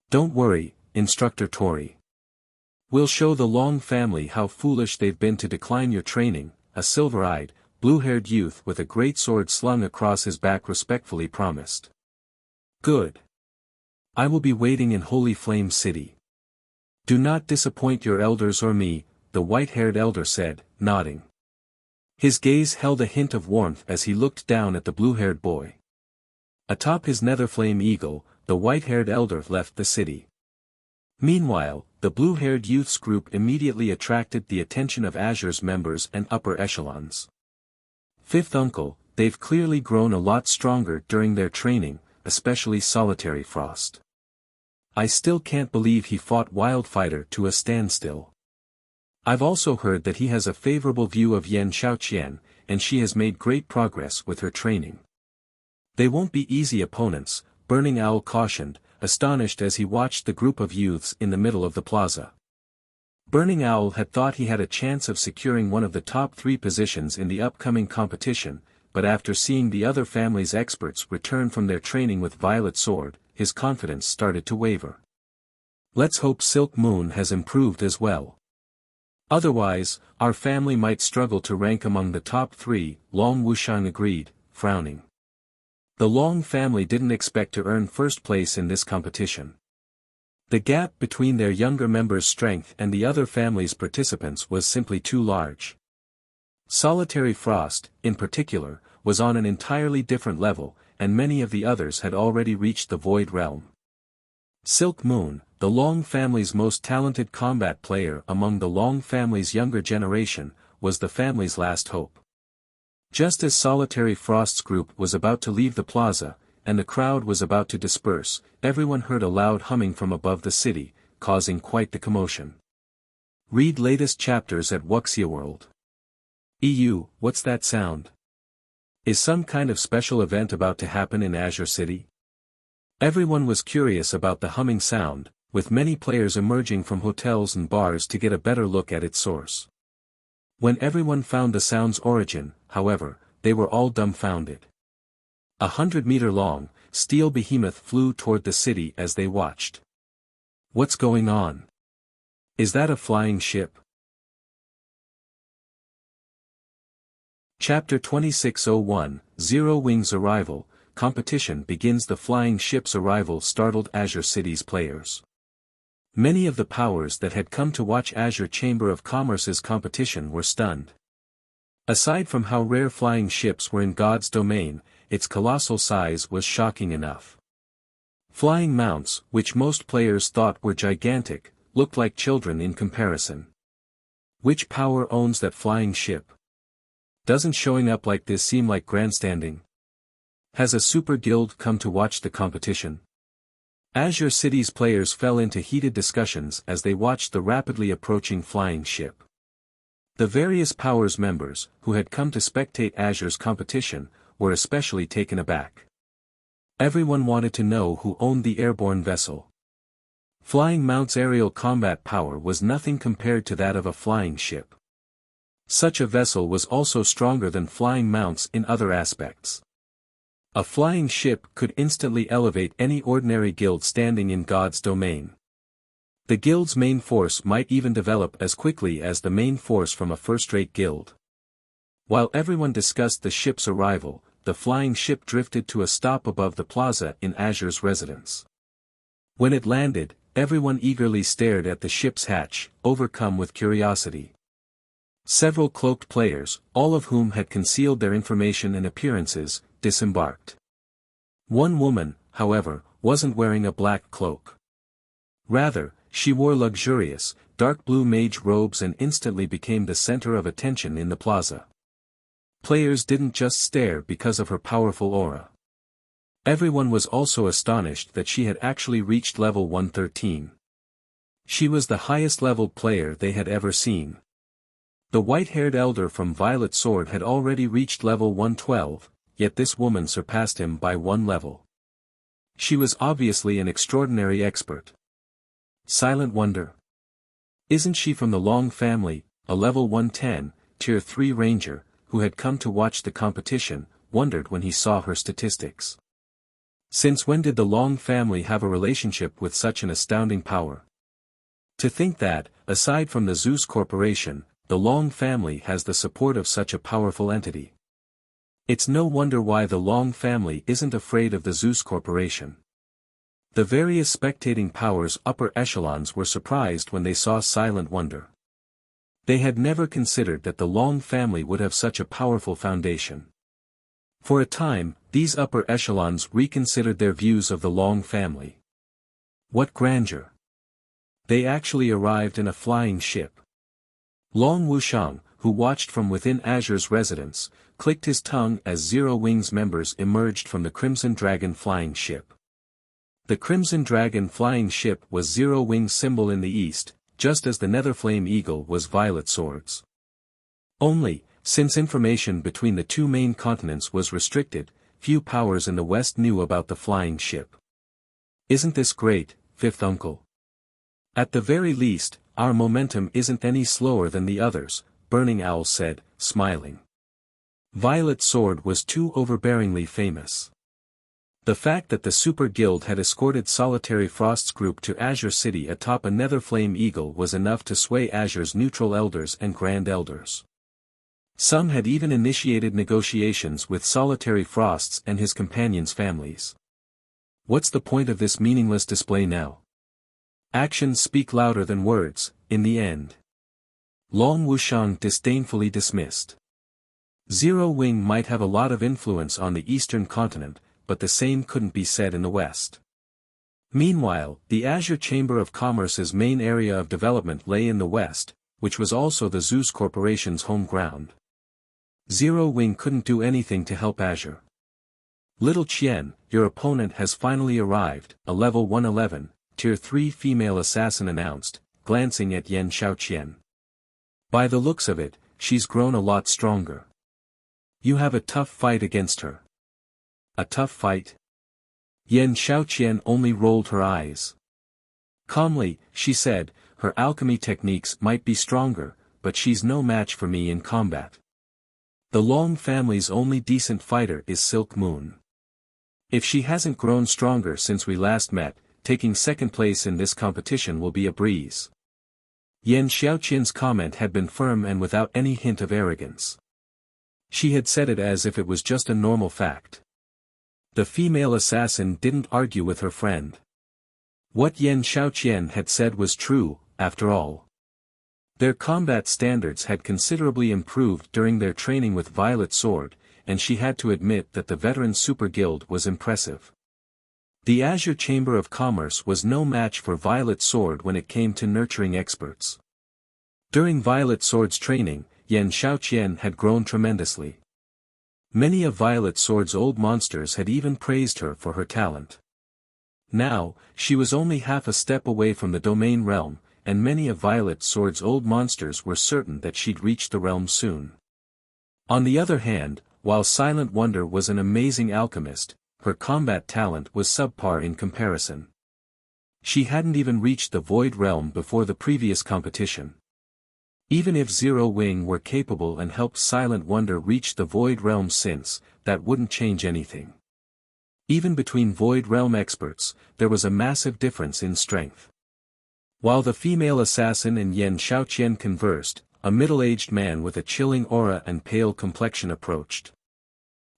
Don't worry, Instructor Tori. We'll show the Long family how foolish they've been to decline your training, a silver-eyed, blue-haired youth with a great sword slung across his back respectfully promised. Good. I will be waiting in Holy Flame City. Do not disappoint your elders or me, the white-haired elder said, nodding. His gaze held a hint of warmth as he looked down at the blue-haired boy. Atop his Netherflame Eagle, the white-haired elder left the city. Meanwhile, the blue-haired youth's group immediately attracted the attention of Azure's members and upper echelons. Fifth Uncle, they've clearly grown a lot stronger during their training, especially Solitary Frost. I still can't believe he fought Wildfighter to a standstill. I've also heard that he has a favorable view of Yan Xiaoqian, and she has made great progress with her training. They won't be easy opponents, Burning Owl cautioned, astonished as he watched the group of youths in the middle of the plaza. Burning Owl had thought he had a chance of securing one of the top 3 positions in the upcoming competition, but after seeing the other family's experts return from their training with Violet Sword, his confidence started to waver. Let's hope Silk Moon has improved as well. Otherwise, our family might struggle to rank among the top 3, Long Wuxian agreed, frowning. The Long family didn't expect to earn first place in this competition. The gap between their younger members' strength and the other family's participants was simply too large. Solitary Frost, in particular, was on an entirely different level, and many of the others had already reached the Void Realm. Silk Moon, the Long family's most talented combat player among the Long family's younger generation, was the family's last hope. Just as Solitary Frost's group was about to leave the plaza, and the crowd was about to disperse, everyone heard a loud humming from above the city, causing quite the commotion. Read latest chapters at Wuxia World. EU, what's that sound? Is some kind of special event about to happen in Azure City? Everyone was curious about the humming sound, with many players emerging from hotels and bars to get a better look at its source. When everyone found the sound's origin, however, they were all dumbfounded. 100-meter-long, steel behemoth flew toward the city as they watched. What's going on? Is that a flying ship? Chapter 2601, Zero Wings Arrival, Competition begins. The flying ship's arrival startled Azure City's players. Many of the powers that had come to watch Azure Chamber of Commerce's competition were stunned. Aside from how rare flying ships were in God's domain, its colossal size was shocking enough. Flying mounts, which most players thought were gigantic, looked like children in comparison. Which power owns that flying ship? Doesn't showing up like this seem like grandstanding? Has a super guild come to watch the competition? Azure City's players fell into heated discussions as they watched the rapidly approaching flying ship. The various powers members, who had come to spectate Azure's competition, were especially taken aback. Everyone wanted to know who owned the airborne vessel. Flying Mount's aerial combat power was nothing compared to that of a flying ship. Such a vessel was also stronger than Flying Mount's in other aspects. A flying ship could instantly elevate any ordinary guild standing in God's domain. The guild's main force might even develop as quickly as the main force from a first-rate guild. While everyone discussed the ship's arrival, the flying ship drifted to a stop above the plaza in Azure's residence. When it landed, everyone eagerly stared at the ship's hatch, overcome with curiosity. Several cloaked players, all of whom had concealed their information and appearances, disembarked. One woman, however, wasn't wearing a black cloak. Rather, she wore luxurious, dark blue mage robes and instantly became the center of attention in the plaza. Players didn't just stare because of her powerful aura. Everyone was also astonished that she had actually reached level 113. She was the highest-leveled player they had ever seen. The white-haired elder from Violet Sword had already reached level 112, yet this woman surpassed him by one level. She was obviously an extraordinary expert. Silent Wonder. Isn't she from the Long family, a level 110, tier 3 ranger, who had come to watch the competition, wondered when he saw her statistics. Since when did the Long family have a relationship with such an astounding power? To think that, aside from the Zeus Corporation, the Long family has the support of such a powerful entity. It's no wonder why the Long family isn't afraid of the Zeus Corporation. The various spectating powers' upper echelons were surprised when they saw Silent Wonder. They had never considered that the Long family would have such a powerful foundation. For a time, these upper echelons reconsidered their views of the Long family. What grandeur! They actually arrived in a flying ship. Long Wuxiang, who watched from within Azure's residence, clicked his tongue as Zero Wings members emerged from the Crimson Dragon flying ship. The Crimson Dragon flying ship was Zero Wings' symbol in the east, just as the Netherflame Eagle was Violet Sword's. Only, since information between the two main continents was restricted, few powers in the west knew about the flying ship. Isn't this great, fifth uncle? At the very least, our momentum isn't any slower than the others, Burning Owl said, smiling. Violet Sword was too overbearingly famous. The fact that the Super Guild had escorted Solitary Frost's group to Azure City atop a Netherflame Eagle was enough to sway Azure's neutral elders and grand elders. Some had even initiated negotiations with Solitary Frost's and his companions' families. What's the point of this meaningless display now? Actions speak louder than words, in the end. Long Wuxiang disdainfully dismissed. Zero Wing might have a lot of influence on the eastern continent, but the same couldn't be said in the west. Meanwhile, the Azure Chamber of Commerce's main area of development lay in the west, which was also the Zeus Corporation's home ground. Zero Wing couldn't do anything to help Azure. Little Qian, your opponent has finally arrived, a level 111, tier 3 female assassin announced, glancing at Yan Xiaoqian. By the looks of it, she's grown a lot stronger. You have a tough fight against her. A tough fight? Yan Xiaoqian only rolled her eyes. Calmly, she said, her alchemy techniques might be stronger, but she's no match for me in combat. The Long family's only decent fighter is Silk Moon. If she hasn't grown stronger since we last met, taking second place in this competition will be a breeze. Yan Xiaoqian's comment had been firm and without any hint of arrogance. She had said it as if it was just a normal fact. The female assassin didn't argue with her friend. What Yan Xiaoqian had said was true, after all. Their combat standards had considerably improved during their training with Violet Sword, and she had to admit that the veteran Super Guild was impressive. The Azure Chamber of Commerce was no match for Violet Sword when it came to nurturing experts. During Violet Sword's training, Yan Xiaoqian had grown tremendously. Many of Violet Sword's old monsters had even praised her for her talent. Now, she was only half a step away from the domain realm, and many of Violet Sword's old monsters were certain that she'd reach the realm soon. On the other hand, while Silent Wonder was an amazing alchemist, her combat talent was subpar in comparison. She hadn't even reached the Void Realm before the previous competition. Even if Zero Wing were capable and helped Silent Wonder reach the Void Realm since, that wouldn't change anything. Even between Void Realm experts, there was a massive difference in strength. While the female assassin and Yan Xiaoqian conversed, a middle-aged man with a chilling aura and pale complexion approached.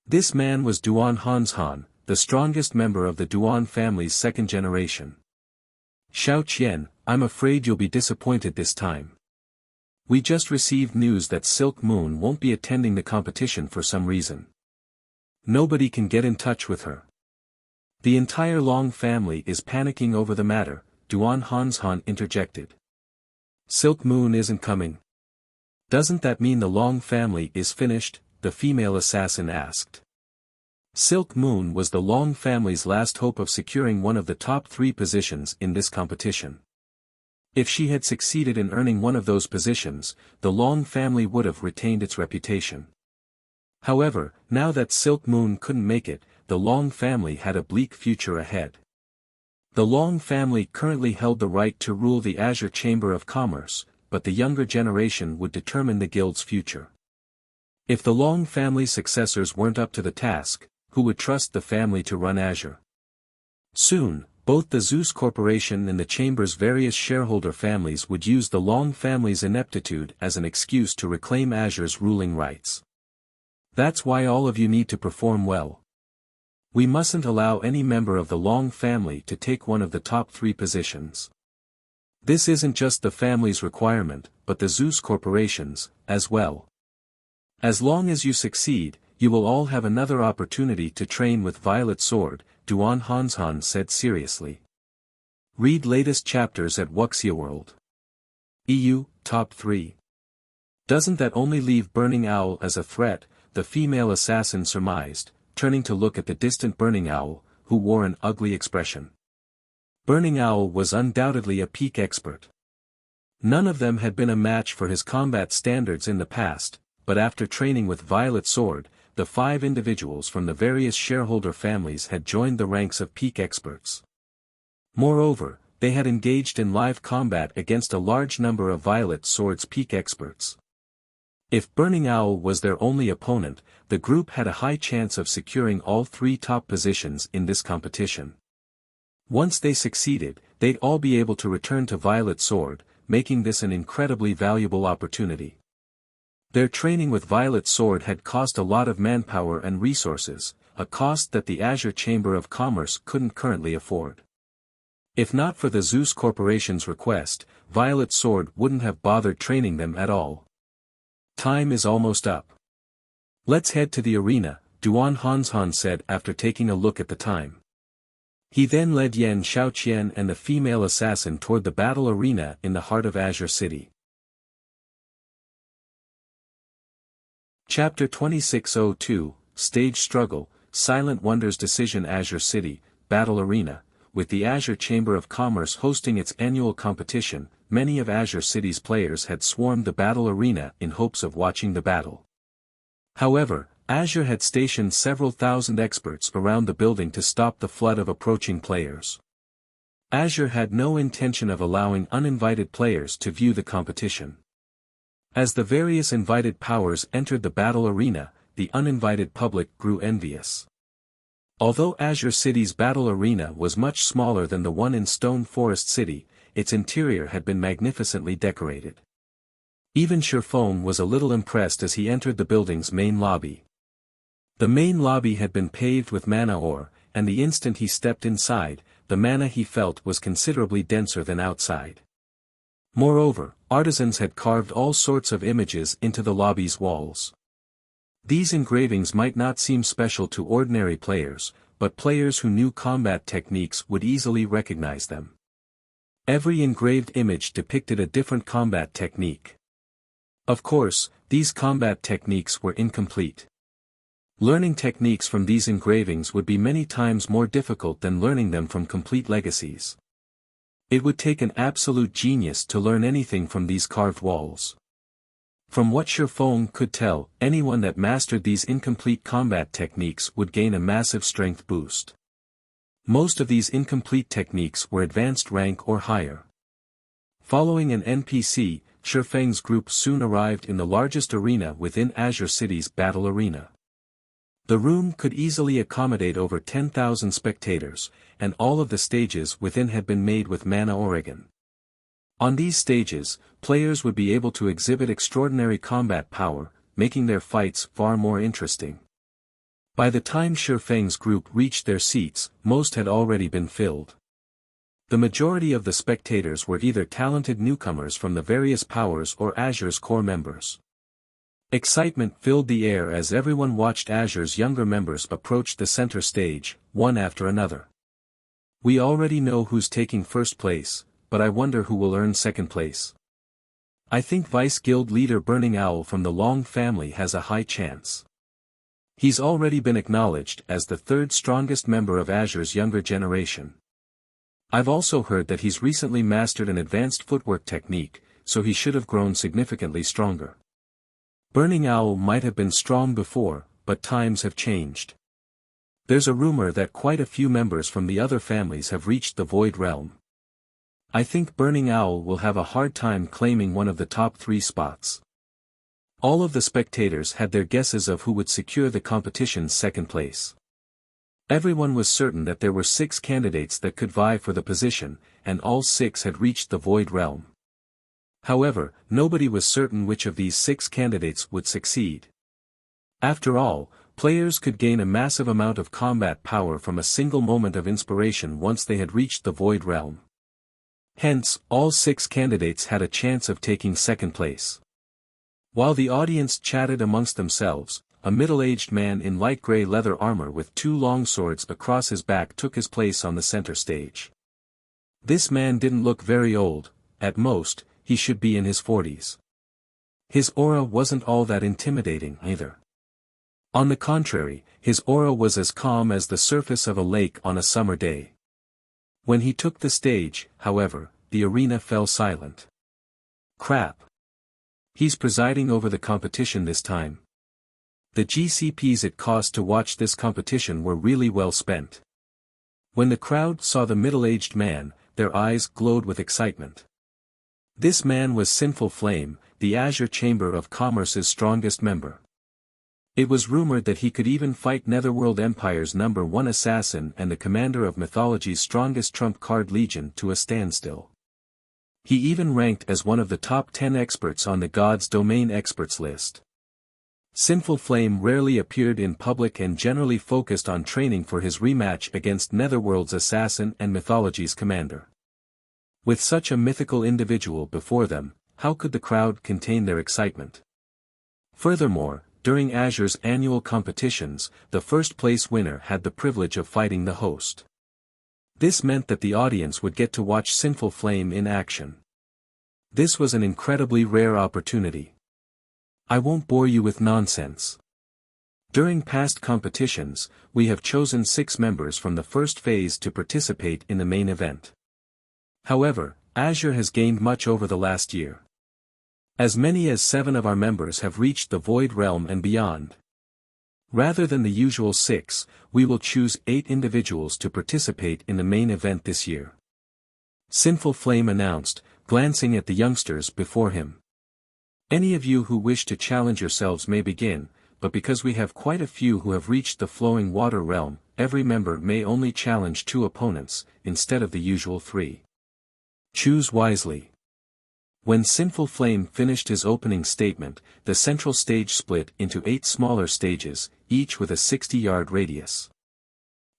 This man was Duan Hanshan, the strongest member of the Duan family's second generation. Xiaoqian, I'm afraid you'll be disappointed this time. We just received news that Silk Moon won't be attending the competition for some reason. Nobody can get in touch with her. The entire Long family is panicking over the matter, Duan Hanshan interjected. Silk Moon isn't coming. Doesn't that mean the Long family is finished? The female assassin asked. Silk Moon was the Long family's last hope of securing one of the top 3 positions in this competition. If she had succeeded in earning one of those positions, the Long family would have retained its reputation. However, now that Silk Moon couldn't make it, the Long family had a bleak future ahead. The Long family currently held the right to rule the Azure Chamber of Commerce, but the younger generation would determine the guild's future. If the Long family's successors weren't up to the task, who would trust the family to run Azure? Soon, both the Zeus Corporation and the Chamber's various shareholder families would use the Long family's ineptitude as an excuse to reclaim Azure's ruling rights. That's why all of you need to perform well. We mustn't allow any member of the Long family to take one of the top 3 positions. This isn't just the family's requirement, but the Zeus Corporation's, as well. As long as you succeed, you will all have another opportunity to train with Violet Sword, Duan Hanshan said seriously. Read latest chapters at Wuxia World. EU, Top 3. Doesn't that only leave Burning Owl as a threat? The female assassin surmised, turning to look at the distant Burning Owl, who wore an ugly expression. Burning Owl was undoubtedly a peak expert. None of them had been a match for his combat standards in the past, but after training with Violet Sword, the 5 individuals from the various shareholder families had joined the ranks of peak experts. Moreover, they had engaged in live combat against a large number of Violet Sword's peak experts. If Burning Owl was their only opponent, the group had a high chance of securing all 3 top positions in this competition. Once they succeeded, they'd all be able to return to Violet Sword, making this an incredibly valuable opportunity. Their training with Violet Sword had cost a lot of manpower and resources, a cost that the Azure Chamber of Commerce couldn't currently afford. If not for the Zeus Corporation's request, Violet Sword wouldn't have bothered training them at all. Time is almost up. Let's head to the arena, Duan Hanshan said after taking a look at the time. He then led Yan Xiaoqian and the female assassin toward the battle arena in the heart of Azure City. Chapter 2602, Stage Struggle, Silent Wonder's Decision. Azure City, Battle Arena. With the Azure Chamber of Commerce hosting its annual competition, many of Azure City's players had swarmed the battle arena in hopes of watching the battle. However, Azure had stationed several thousand experts around the building to stop the flood of approaching players. Azure had no intention of allowing uninvited players to view the competition. As the various invited powers entered the battle arena, the uninvited public grew envious. Although Azure City's battle arena was much smaller than the one in Stone Forest City, its interior had been magnificently decorated. Even Shirfone was a little impressed as he entered the building's main lobby. The main lobby had been paved with mana ore, and the instant he stepped inside, the mana he felt was considerably denser than outside. Moreover, artisans had carved all sorts of images into the lobby's walls. These engravings might not seem special to ordinary players, but players who knew combat techniques would easily recognize them. Every engraved image depicted a different combat technique. Of course, these combat techniques were incomplete. Learning techniques from these engravings would be many times more difficult than learning them from complete legacies. It would take an absolute genius to learn anything from these carved walls. From what Shifeng could tell, anyone that mastered these incomplete combat techniques would gain a massive strength boost. Most of these incomplete techniques were advanced rank or higher. Following an NPC, Shifeng's group soon arrived in the largest arena within Azure City's battle arena. The room could easily accommodate over 10,000 spectators, and all of the stages within had been made with mana Oregon. On these stages, players would be able to exhibit extraordinary combat power, making their fights far more interesting. By the time Shifeng's group reached their seats, most had already been filled. The majority of the spectators were either talented newcomers from the various powers or Azure's core members. Excitement filled the air as everyone watched Azure's younger members approach the center stage, one after another. We already know who's taking first place, but I wonder who will earn second place. I think Vice Guild leader Burning Owl from the Long family has a high chance. He's already been acknowledged as the third strongest member of Azure's younger generation. I've also heard that he's recently mastered an advanced footwork technique, so he should have grown significantly stronger. Burning Owl might have been strong before, but times have changed. There's a rumor that quite a few members from the other families have reached the Void Realm. I think Burning Owl will have a hard time claiming one of the top 3 spots. All of the spectators had their guesses of who would secure the competition's second place. Everyone was certain that there were 6 candidates that could vie for the position, and all 6 had reached the Void Realm. However, nobody was certain which of these 6 candidates would succeed. After all, players could gain a massive amount of combat power from a single moment of inspiration once they had reached the Void Realm. Hence, all 6 candidates had a chance of taking second place. While the audience chatted amongst themselves, a middle-aged man in light gray leather armor with 2 long swords across his back took his place on the center stage. This man didn't look very old, at most, he should be in his 40s. His aura wasn't all that intimidating either. On the contrary, his aura was as calm as the surface of a lake on a summer day. When he took the stage, however, the arena fell silent. Crap. He's presiding over the competition this time. The GCPs it cost to watch this competition were really well spent. When the crowd saw the middle-aged man, their eyes glowed with excitement. This man was Sinful Flame, the Azure Chamber of Commerce's strongest member. It was rumored that he could even fight Netherworld Empire's #1 assassin and the commander of Mythology's strongest trump card legion to a standstill. He even ranked as one of the top 10 experts on the God's Domain experts list. Sinful Flame rarely appeared in public and generally focused on training for his rematch against Netherworld's assassin and Mythology's commander. With such a mythical individual before them, how could the crowd contain their excitement? Furthermore, during Azure's annual competitions, the first-place winner had the privilege of fighting the host. This meant that the audience would get to watch Sinful Flame in action. This was an incredibly rare opportunity. I won't bore you with nonsense. During past competitions, we have chosen 6 members from the first phase to participate in the main event. However, Azure has gained much over the last year. As many as 7 of our members have reached the Void Realm and beyond. Rather than the usual 6, we will choose 8 individuals to participate in the main event this year. Sinful Flame announced, glancing at the youngsters before him. Any of you who wish to challenge yourselves may begin, but because we have quite a few who have reached the Flowing Water Realm, every member may only challenge 2 opponents, instead of the usual 3. Choose wisely. When Sinful Flame finished his opening statement, the central stage split into 8 smaller stages, each with a 60-yard radius.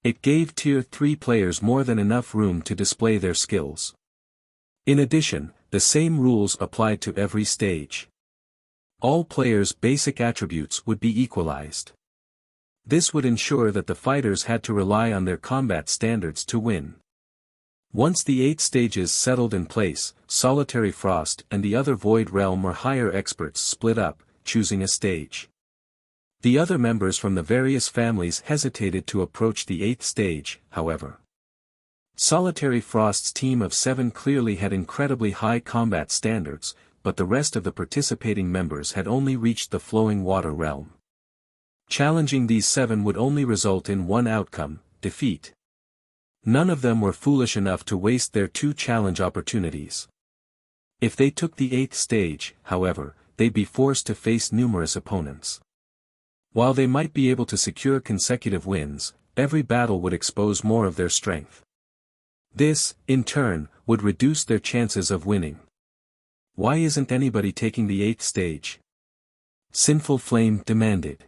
It gave Tier 3 players more than enough room to display their skills. In addition, the same rules applied to every stage. All players' basic attributes would be equalized. This would ensure that the fighters had to rely on their combat standards to win. Once the 8 stages settled in place, Solitary Frost and the other Void Realm or higher experts split up, choosing a stage. The other members from the various families hesitated to approach the 8th stage, however. Solitary Frost's team of 7 clearly had incredibly high combat standards, but the rest of the participating members had only reached the Flowing Water Realm. Challenging these 7 would only result in one outcome: defeat. None of them were foolish enough to waste their 2 challenge opportunities. If they took the 8th stage, however, they'd be forced to face numerous opponents. While they might be able to secure consecutive wins, every battle would expose more of their strength. This, in turn, would reduce their chances of winning. Why isn't anybody taking the 8th stage? Sinful Flame demanded.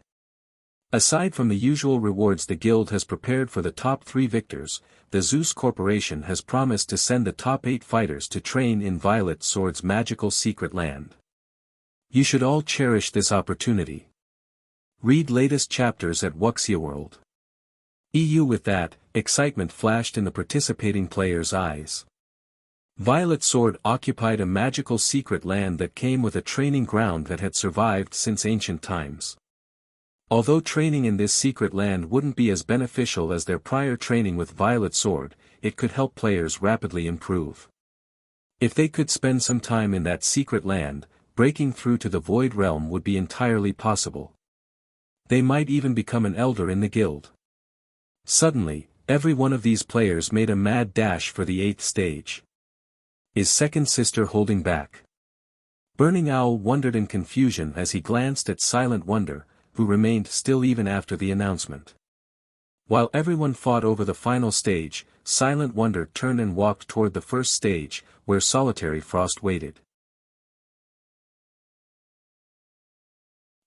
Aside from the usual rewards the guild has prepared for the top 3 victors, the Zeus Corporation has promised to send the top 8 fighters to train in Violet Sword's magical secret land. You should all cherish this opportunity. Read latest chapters at Wuxia World. EU. With that, excitement flashed in the participating players' eyes. Violet Sword occupied a magical secret land that came with a training ground that had survived since ancient times. Although training in this secret land wouldn't be as beneficial as their prior training with Violet Sword, it could help players rapidly improve. If they could spend some time in that secret land, breaking through to the Void Realm would be entirely possible. They might even become an elder in the guild. Suddenly, every one of these players made a mad dash for the 8th stage. Is Second Sister holding back? Burning Owl wondered in confusion as he glanced at Silent Wonder, who remained still even after the announcement. While everyone fought over the final stage, Silent Wonder turned and walked toward the first stage, where Solitary Frost waited.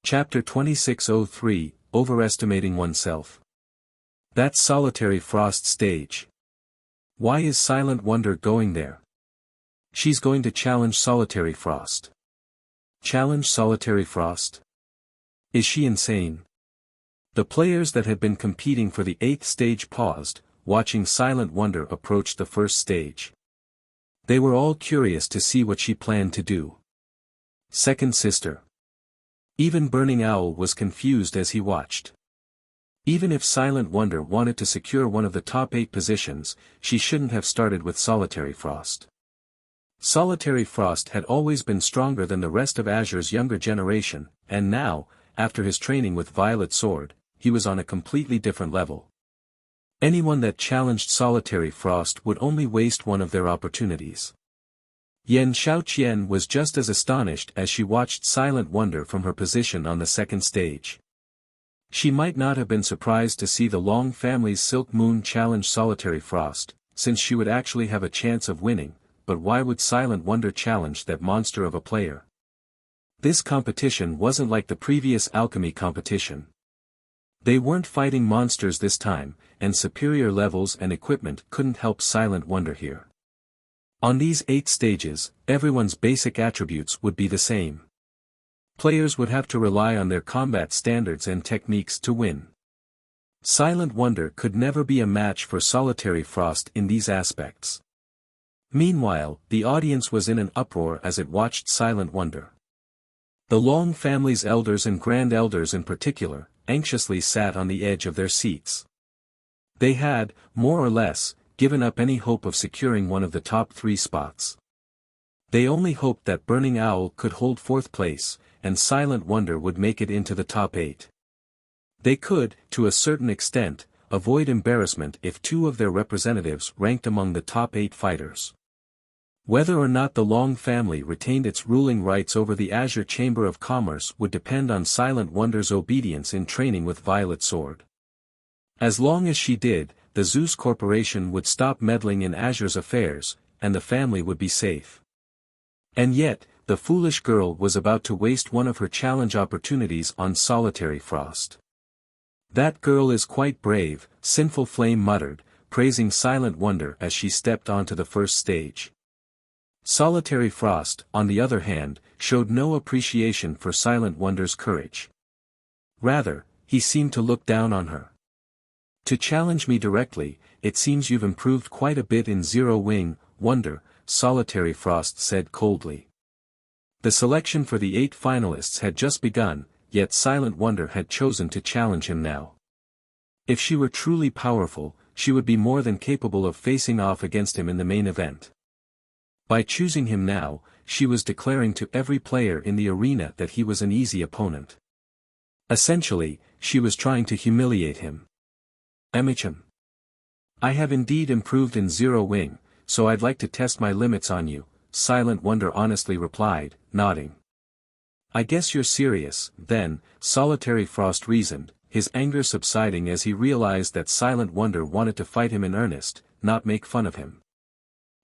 Chapter 2603, Overestimating Oneself. That's Solitary Frost's stage. Why is Silent Wonder going there? She's going to challenge Solitary Frost. Challenge Solitary Frost? Is she insane? The players that had been competing for the 8th stage paused, watching Silent Wonder approach the first stage. They were all curious to see what she planned to do. Second Sister. Even Burning Owl was confused as he watched. Even if Silent Wonder wanted to secure one of the top 8 positions, she shouldn't have started with Solitary Frost. Solitary Frost had always been stronger than the rest of Azure's younger generation, and now, after his training with Violet Sword, he was on a completely different level. Anyone that challenged Solitary Frost would only waste one of their opportunities. Yan Xiaoqian was just as astonished as she watched Silent Wonder from her position on the second stage. She might not have been surprised to see the Long family's Silk Moon challenge Solitary Frost, since she would actually have a chance of winning, but why would Silent Wonder challenge that monster of a player? This competition wasn't like the previous alchemy competition. They weren't fighting monsters this time, and superior levels and equipment couldn't help Silent Wonder here. On these 8 stages, everyone's basic attributes would be the same. Players would have to rely on their combat standards and techniques to win. Silent Wonder could never be a match for Solitary Frost in these aspects. Meanwhile, the audience was in an uproar as it watched Silent Wonder. The Long family's elders and grand elders in particular, anxiously sat on the edge of their seats. They had, more or less, given up any hope of securing one of the top 3 spots. They only hoped that Burning Owl could hold 4th place, and Silent Wonder would make it into the top 8. They could, to a certain extent, avoid embarrassment if 2 of their representatives ranked among the top 8 fighters. Whether or not the Long family retained its ruling rights over the Azure Chamber of Commerce would depend on Silent Wonder's obedience in training with Violet Sword. As long as she did, the Zeus Corporation would stop meddling in Azure's affairs, and the family would be safe. And yet, the foolish girl was about to waste one of her challenge opportunities on Solitary Frost. That girl is quite brave, Sinful Flame muttered, praising Silent Wonder as she stepped onto the first stage. Solitary Frost, on the other hand, showed no appreciation for Silent Wonder's courage. Rather, he seemed to look down on her. To challenge me directly, it seems you've improved quite a bit in Zero Wing, Wonder, Solitary Frost said coldly. The selection for the 8 finalists had just begun, yet Silent Wonder had chosen to challenge him now. If she were truly powerful, she would be more than capable of facing off against him in the main event. By choosing him now, she was declaring to every player in the arena that he was an easy opponent. Essentially, she was trying to humiliate him. MHM. I have indeed improved in Zero Wing, so I'd like to test my limits on you, Silent Wonder honestly replied, nodding. I guess you're serious, then, Solitary Frost reasoned, his anger subsiding as he realized that Silent Wonder wanted to fight him in earnest, not make fun of him.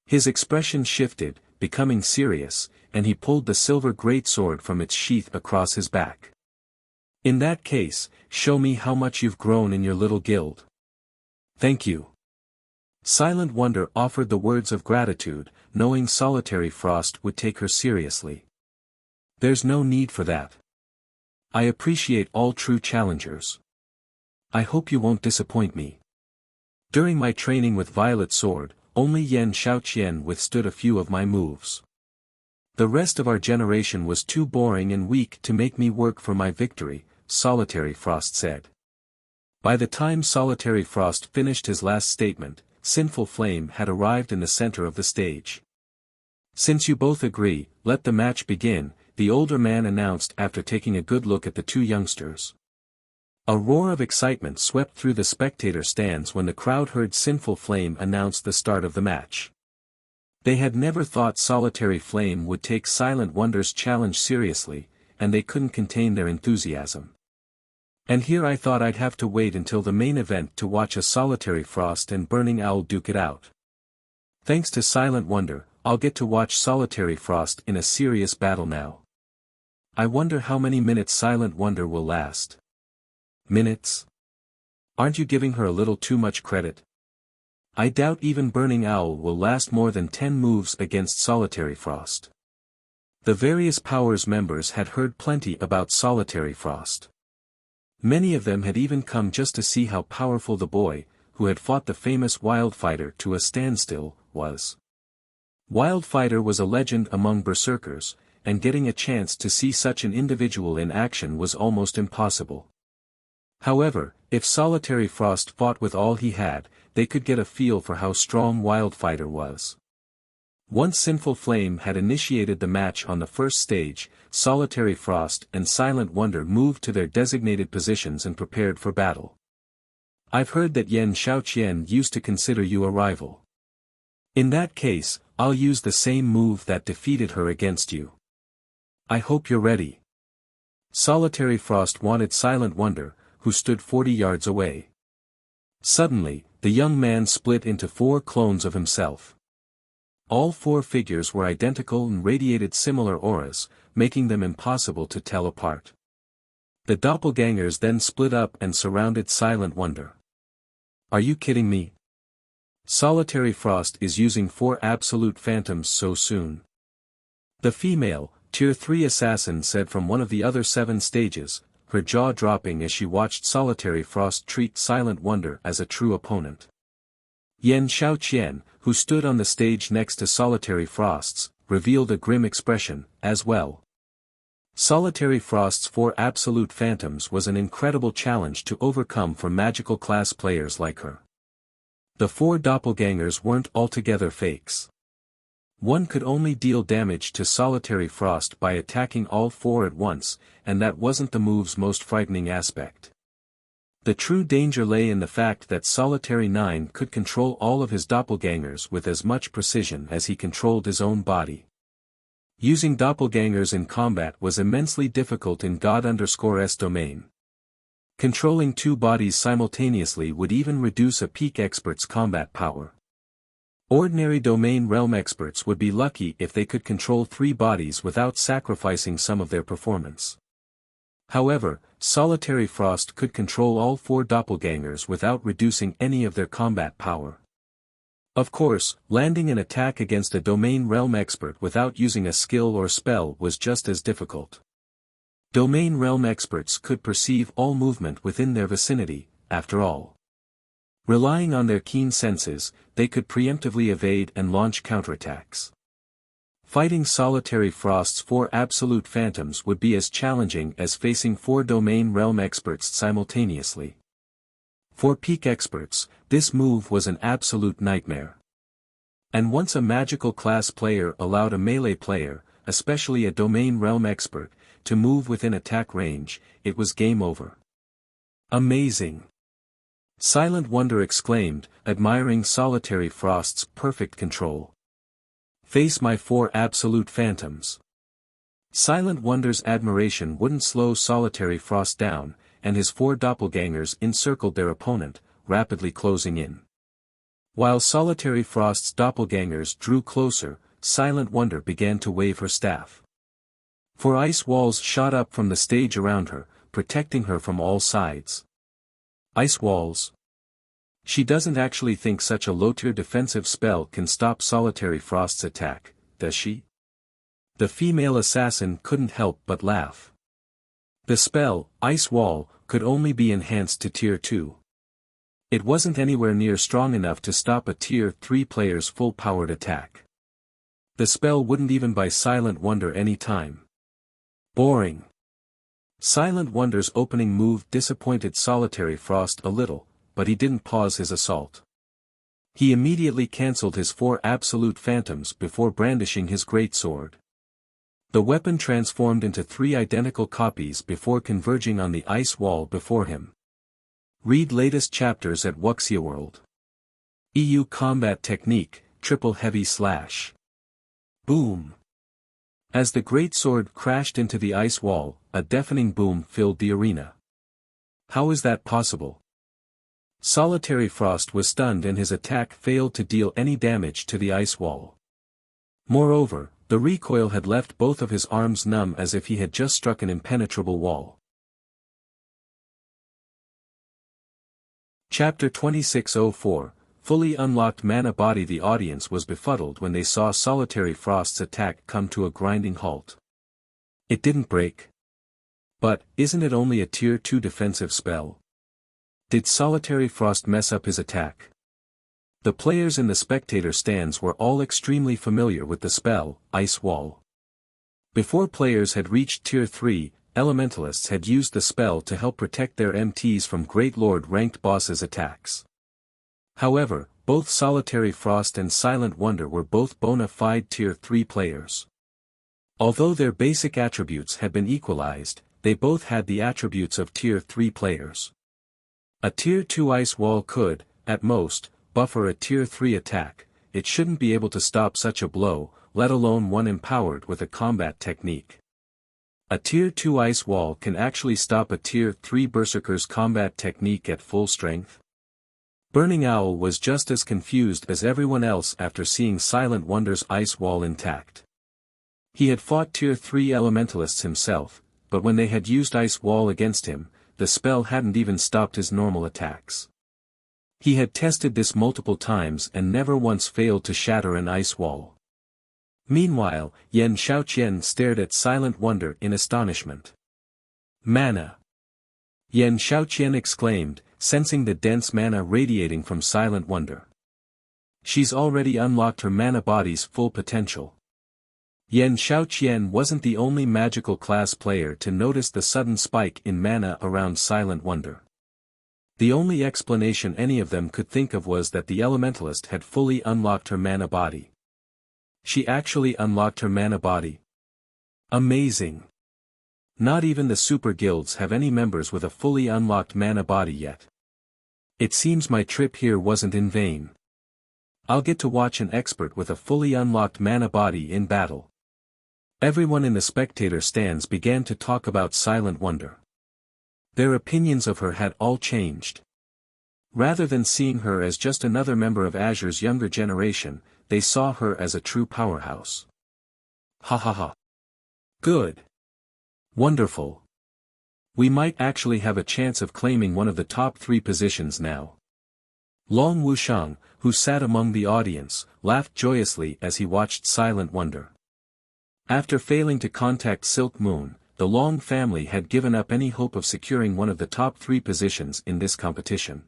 His expression shifted, becoming serious, and he pulled the silver greatsword from its sheath across his back. In that case, show me how much you've grown in your little guild. Thank you. Silent Wonder offered the words of gratitude, knowing Solitary Frost would take her seriously. There's no need for that. I appreciate all true challengers. I hope you won't disappoint me. During my training with Violet Sword, only Yan Shaoqian withstood a few of my moves. The rest of our generation was too boring and weak to make me work for my victory, Solitary Frost said. By the time Solitary Frost finished his last statement, Sinful Flame had arrived in the center of the stage. Since you both agree, let the match begin, the older man announced after taking a good look at the 2 youngsters. A roar of excitement swept through the spectator stands when the crowd heard Sinful Flame announce the start of the match. They had never thought Solitary Flame would take Silent Wonder's challenge seriously, and they couldn't contain their enthusiasm. And here I thought I'd have to wait until the main event to watch a Solitary Frost and Burning Owl duke it out. Thanks to Silent Wonder, I'll get to watch Solitary Frost in a serious battle now. I wonder how many minutes Silent Wonder will last. Minutes? Aren't you giving her a little too much credit? I doubt even Burning Owl will last more than 10 moves against Solitary Frost. The various Powers members had heard plenty about Solitary Frost. Many of them had even come just to see how powerful the boy, who had fought the famous Wildfighter to a standstill, was. Wildfighter was a legend among berserkers, and getting a chance to see such an individual in action was almost impossible. However, if Solitary Frost fought with all he had, they could get a feel for how strong Wildfighter was. Once Sinful Flame had initiated the match on the first stage, Solitary Frost and Silent Wonder moved to their designated positions and prepared for battle. I've heard that Yan Shaoqian used to consider you a rival. In that case, I'll use the same move that defeated her against you. I hope you're ready. Solitary Frost wanted Silent Wonder, who stood 40 yards away. Suddenly, the young man split into 4 clones of himself. All 4 figures were identical and radiated similar auras, making them impossible to tell apart. The doppelgangers then split up and surrounded Silent Wonder. Are you kidding me? Solitary Frost is using 4 absolute phantoms so soon. The female, Tier 3 assassin said from one of the other 7 stages, her jaw dropping as she watched Solitary Frost treat Silent Wonder as a true opponent. Yan Shaoqian, who stood on the stage next to Solitary Frost's, revealed a grim expression, as well. Solitary Frost's 4 absolute phantoms was an incredible challenge to overcome for magical class players like her. The 4 doppelgangers weren't altogether fakes. One could only deal damage to Solitary Frost by attacking all 4 at once, and that wasn't the move's most frightening aspect. The true danger lay in the fact that Solitary 9 could control all of his doppelgangers with as much precision as he controlled his own body. Using doppelgangers in combat was immensely difficult in God_S domain. Controlling 2 bodies simultaneously would even reduce a peak expert's combat power. Ordinary domain realm experts would be lucky if they could control 3 bodies without sacrificing some of their performance. However, Solitary Frost could control all 4 doppelgangers without reducing any of their combat power. Of course, landing an attack against a domain realm expert without using a skill or spell was just as difficult. Domain realm experts could perceive all movement within their vicinity, after all. Relying on their keen senses, they could preemptively evade and launch counterattacks. Fighting Solitary Frost's 4 absolute phantoms would be as challenging as facing 4 domain realm experts simultaneously. For peak experts, this move was an absolute nightmare. And once a magical class player allowed a melee player, especially a domain realm expert, to move within attack range, it was game over. Amazing! Silent Wonder exclaimed, admiring Solitary Frost's perfect control. Face my 4 absolute phantoms. Silent Wonder's admiration wouldn't slow Solitary Frost down, and his 4 doppelgangers encircled their opponent, rapidly closing in. While Solitary Frost's doppelgangers drew closer, Silent Wonder began to wave her staff. 4 ice walls shot up from the stage around her, protecting her from all sides. Ice walls? She doesn't actually think such a low-tier defensive spell can stop Solitary Frost's attack, does she? The female assassin couldn't help but laugh. The spell, Ice Wall, could only be enhanced to Tier 2. It wasn't anywhere near strong enough to stop a Tier 3 player's full-powered attack. The spell wouldn't even buy Silent Wonder any time. Boring. Silent Wonder's opening move disappointed Solitary Frost a little, but he didn't pause his assault. He immediately cancelled his 4 absolute phantoms before brandishing his greatsword. The weapon transformed into 3 identical copies before converging on the ice wall before him. Read latest chapters at Wuxia World. EU Combat Technique, Triple Heavy Slash. Boom! As the greatsword crashed into the ice wall, a deafening boom filled the arena. How is that possible? Solitary Frost was stunned and his attack failed to deal any damage to the ice wall. Moreover, the recoil had left both of his arms numb as if he had just struck an impenetrable wall. Chapter 2604, Fully Unlocked Mana Body. The audience was befuddled when they saw Solitary Frost's attack come to a grinding halt. It didn't break. But, isn't it only a Tier 2 defensive spell? Did Solitary Frost mess up his attack? The players in the spectator stands were all extremely familiar with the spell, Ice Wall. Before players had reached Tier 3, Elementalists had used the spell to help protect their MTs from Great Lord-ranked bosses' attacks. However, both Solitary Frost and Silent Wonder were both bona fide Tier 3 players. Although their basic attributes had been equalized, they both had the attributes of Tier 3 players. A Tier 2 Ice Wall could, at most, buffer a Tier 3 attack. It shouldn't be able to stop such a blow, let alone one empowered with a combat technique. A Tier 2 Ice Wall can actually stop a Tier 3 Berserker's combat technique at full strength. Burning Owl was just as confused as everyone else after seeing Silent Wonder's Ice Wall intact. He had fought Tier 3 Elementalists himself, but when they had used Ice Wall against him, the spell hadn't even stopped his normal attacks. He had tested this multiple times and never once failed to shatter an ice wall. Meanwhile, Yan Xiaoqian stared at Silent Wonder in astonishment. Mana! Yan Xiaoqian exclaimed, sensing the dense mana radiating from Silent Wonder. She's already unlocked her mana body's full potential. Yan Xiaoqian wasn't the only magical class player to notice the sudden spike in mana around Silent Wonder. The only explanation any of them could think of was that the Elementalist had fully unlocked her mana body. She actually unlocked her mana body. Amazing! Not even the super guilds have any members with a fully unlocked mana body yet. It seems my trip here wasn't in vain. I'll get to watch an expert with a fully unlocked mana body in battle. Everyone in the spectator stands began to talk about Silent Wonder. Their opinions of her had all changed. Rather than seeing her as just another member of Azure's younger generation, they saw her as a true powerhouse. Ha ha ha. Good. Wonderful. We might actually have a chance of claiming one of the top 3 positions now. Long Wushang, who sat among the audience, laughed joyously as he watched Silent Wonder. After failing to contact Silk Moon, the Long family had given up any hope of securing one of the top 3 positions in this competition.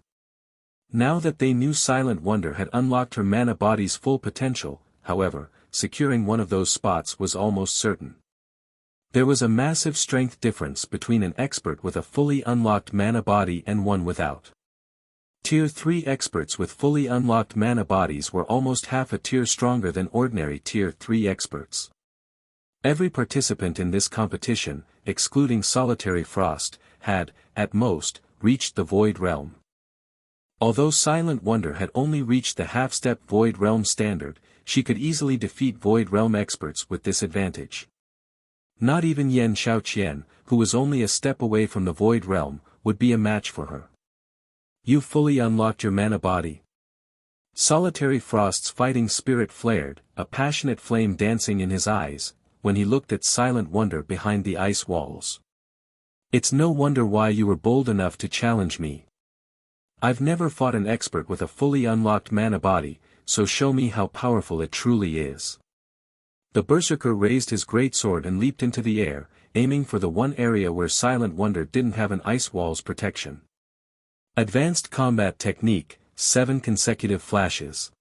Now that they knew Silent Wonder had unlocked her mana body's full potential, however, securing one of those spots was almost certain. There was a massive strength difference between an expert with a fully unlocked mana body and one without. Tier 3 experts with fully unlocked mana bodies were almost half a tier stronger than ordinary Tier 3 experts. Every participant in this competition, excluding Solitary Frost, had, at most, reached the Void Realm. Although Silent Wonder had only reached the half-step Void Realm standard, she could easily defeat Void Realm experts with this advantage. Not even Yan Xiaoqian, who was only a step away from the Void Realm, would be a match for her. You fully unlocked your mana body. Solitary Frost's fighting spirit flared, a passionate flame dancing in his eyes, when he looked at Silent Wonder behind the ice walls. It's no wonder why you were bold enough to challenge me. I've never fought an expert with a fully unlocked mana body, so show me how powerful it truly is. The Berserker raised his greatsword and leaped into the air, aiming for the one area where Silent Wonder didn't have an ice wall's protection. Advanced Combat Technique, 7 consecutive flashes.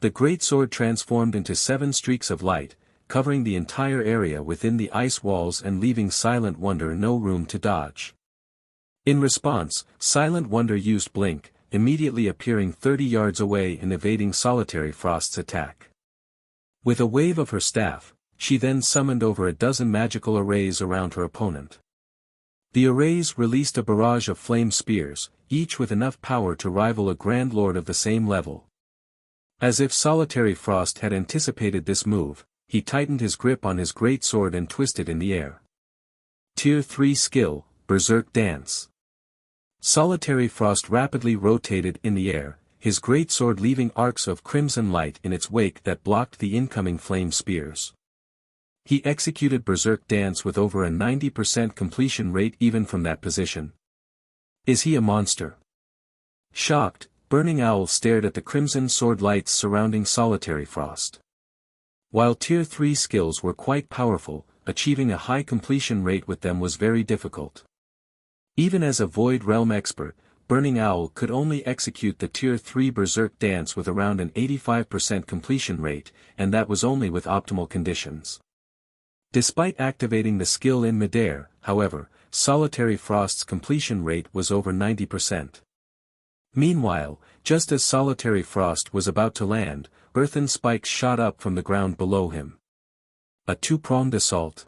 The greatsword transformed into 7 streaks of light, covering the entire area within the ice walls and leaving Silent Wonder no room to dodge. In response, Silent Wonder used Blink, immediately appearing 30 yards away and evading Solitary Frost's attack. With a wave of her staff, she then summoned over a dozen magical arrays around her opponent. The arrays released a barrage of flame spears, each with enough power to rival a Grand Lord of the same level. As if Solitary Frost had anticipated this move, he tightened his grip on his greatsword and twisted in the air. Tier 3 Skill, Berserk Dance. Solitary Frost rapidly rotated in the air, his greatsword leaving arcs of crimson light in its wake that blocked the incoming flame spears. He executed Berserk Dance with over a 90% completion rate even from that position. Is he a monster? Shocked, Burning Owl stared at the crimson sword lights surrounding Solitary Frost. While Tier 3 skills were quite powerful, achieving a high completion rate with them was very difficult. Even as a Void Realm expert, Burning Owl could only execute the Tier 3 Berserk Dance with around an 85% completion rate, and that was only with optimal conditions. Despite activating the skill in midair, however, Solitary Frost's completion rate was over 90%. Meanwhile, just as Solitary Frost was about to land, earthen spikes shot up from the ground below him. A two-pronged assault.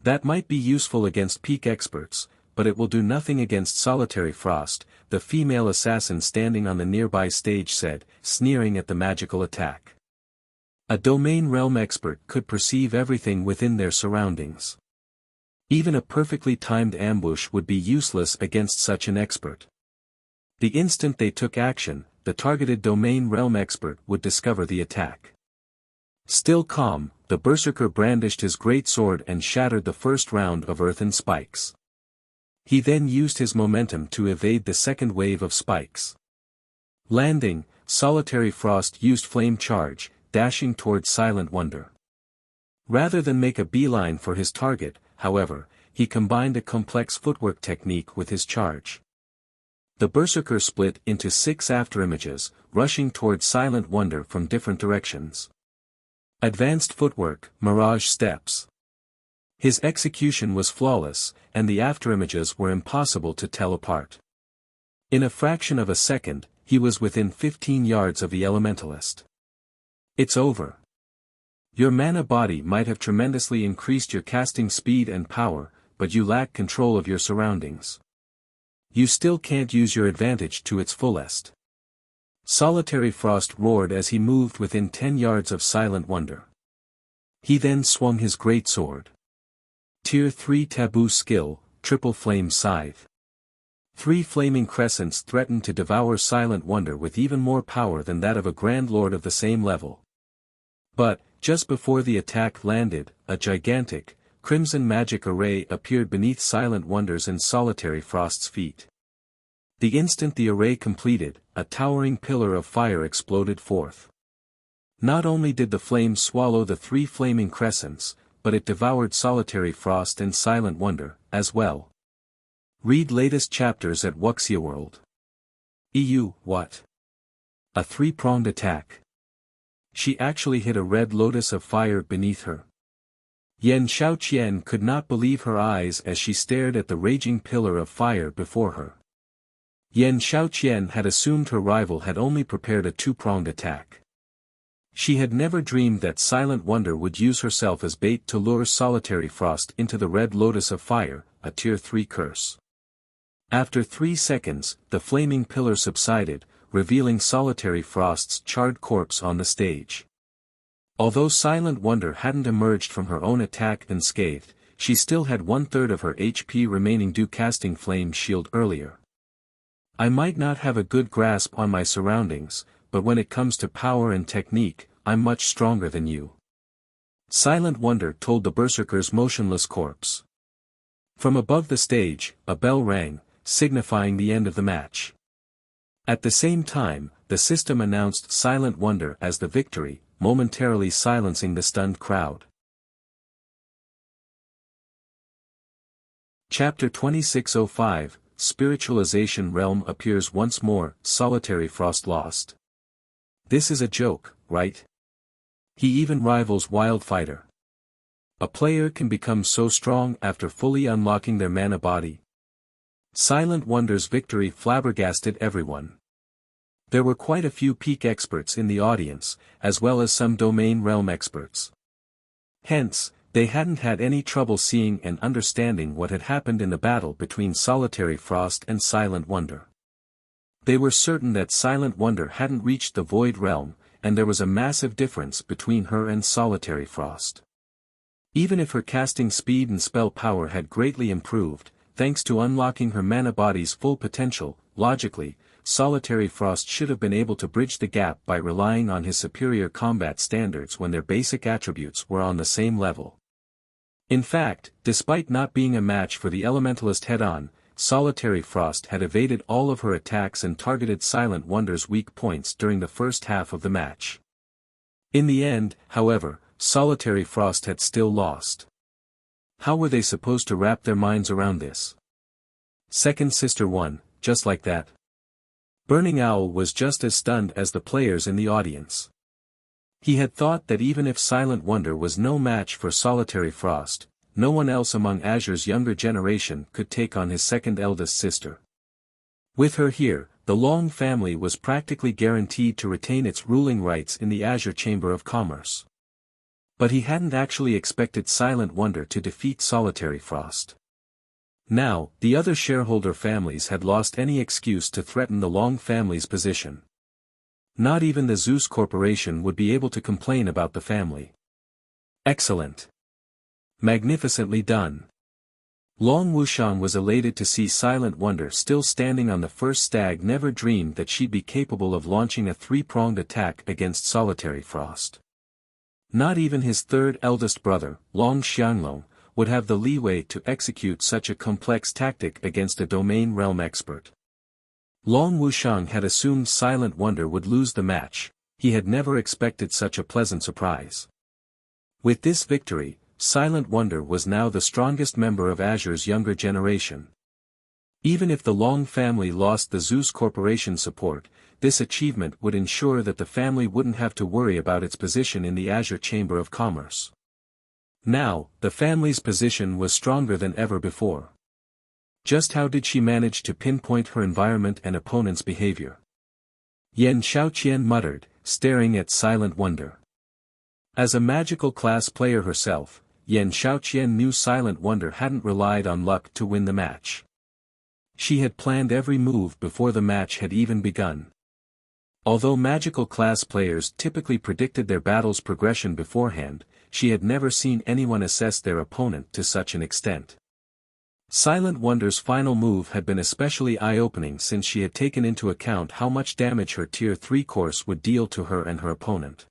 That might be useful against peak experts, but it will do nothing against Solitary Frost, the female assassin standing on the nearby stage said, sneering at the magical attack. A domain realm expert could perceive everything within their surroundings. Even a perfectly timed ambush would be useless against such an expert. The instant they took action, the targeted domain realm expert would discover the attack. Still calm, the Berserker brandished his greatsword and shattered the first round of earthen spikes. He then used his momentum to evade the second wave of spikes. Landing, Solitary Frost used Flame Charge, dashing towards Silent Wonder. Rather than make a beeline for his target, however, he combined a complex footwork technique with his charge. The Berserker split into 6 afterimages, rushing towards Silent Wonder from different directions. Advanced footwork, Mirage Steps. His execution was flawless, and the afterimages were impossible to tell apart. In a fraction of a second, he was within 15 yards of the Elementalist. It's over. Your mana body might have tremendously increased your casting speed and power, but you lack control of your surroundings. You still can't use your advantage to its fullest. Solitary Frost roared as he moved within 10 yards of Silent Wonder. He then swung his greatsword. Tier 3 Taboo Skill, Triple Flame Scythe. 3 flaming crescents threatened to devour Silent Wonder with even more power than that of a Grand Lord of the same level. But, just before the attack landed, a gigantic, crimson magic array appeared beneath Silent Wonder's and Solitary Frost's feet. The instant the array completed, a towering pillar of fire exploded forth. Not only did the flames swallow the 3 flaming crescents, but it devoured Solitary Frost and Silent Wonder, as well. Read latest chapters at Wuxia World. EU, what? A three-pronged attack. She actually hit a red lotus of fire beneath her. Yan Xiaoqian could not believe her eyes as she stared at the raging pillar of fire before her. Yan Xiaoqian had assumed her rival had only prepared a two-pronged attack. She had never dreamed that Silent Wonder would use herself as bait to lure Solitary Frost into the red lotus of fire, a Tier 3 curse. After 3 seconds, the flaming pillar subsided, revealing Solitary Frost's charred corpse on the stage. Although Silent Wonder hadn't emerged from her own attack unscathed, she still had 1/3 of her HP remaining due casting Flame Shield earlier. I might not have a good grasp on my surroundings, but when it comes to power and technique, I'm much stronger than you. Silent Wonder told the Berserker's motionless corpse. From above the stage, a bell rang, signifying the end of the match. At the same time, the system announced Silent Wonder as the victory, momentarily silencing the stunned crowd. Chapter 2605, Spiritualization Realm appears once more, Solitary Frost lost. This is a joke, right? He even rivals Wildfighter. A player can become so strong after fully unlocking their mana body. Silent Wonder's victory flabbergasted everyone. There were quite a few peak experts in the audience, as well as some domain realm experts. Hence, they hadn't had any trouble seeing and understanding what had happened in the battle between Solitary Frost and Silent Wonder. They were certain that Silent Wonder hadn't reached the Void Realm, and there was a massive difference between her and Solitary Frost. Even if her casting speed and spell power had greatly improved, thanks to unlocking her mana body's full potential, logically, Solitary Frost should have been able to bridge the gap by relying on his superior combat standards when their basic attributes were on the same level. In fact, despite not being a match for the Elementalist head-on, Solitary Frost had evaded all of her attacks and targeted Silent Wonder's weak points during the first half of the match. In the end, however, Solitary Frost had still lost. How were they supposed to wrap their minds around this? Second Sister won, just like that. Burning Owl was just as stunned as the players in the audience. He had thought that even if Silent Wonder was no match for Solitary Frost, no one else among Azure's younger generation could take on his second eldest sister. With her here, the Long family was practically guaranteed to retain its ruling rights in the Azure Chamber of Commerce. But he hadn't actually expected Silent Wonder to defeat Solitary Frost. Now, the other shareholder families had lost any excuse to threaten the Long family's position. Not even the Zeus Corporation would be able to complain about the family. Excellent. Magnificently done. Long Wuxian was elated to see Silent Wonder still standing on the first stag. Never dreamed that she'd be capable of launching a three-pronged attack against Solitary Frost. Not even his third eldest brother, Long Xianglong, would have the leeway to execute such a complex tactic against a domain realm expert. Long Wuxian had assumed Silent Wonder would lose the match. He had never expected such a pleasant surprise. With this victory, Silent Wonder was now the strongest member of Azure's younger generation. Even if the Long family lost the Zeus Corporation support, this achievement would ensure that the family wouldn't have to worry about its position in the Azure Chamber of Commerce. Now, the family's position was stronger than ever before. Just how did she manage to pinpoint her environment and opponent's behavior? Yan Xiaoqian muttered, staring at Silent Wonder. As a magical class player herself, Yan Xiaoqian knew Silent Wonder hadn't relied on luck to win the match. She had planned every move before the match had even begun. Although magical class players typically predicted their battle's progression beforehand, she had never seen anyone assess their opponent to such an extent. Silent Wonder's final move had been especially eye-opening since she had taken into account how much damage her Tier 3 course would deal to her and her opponent.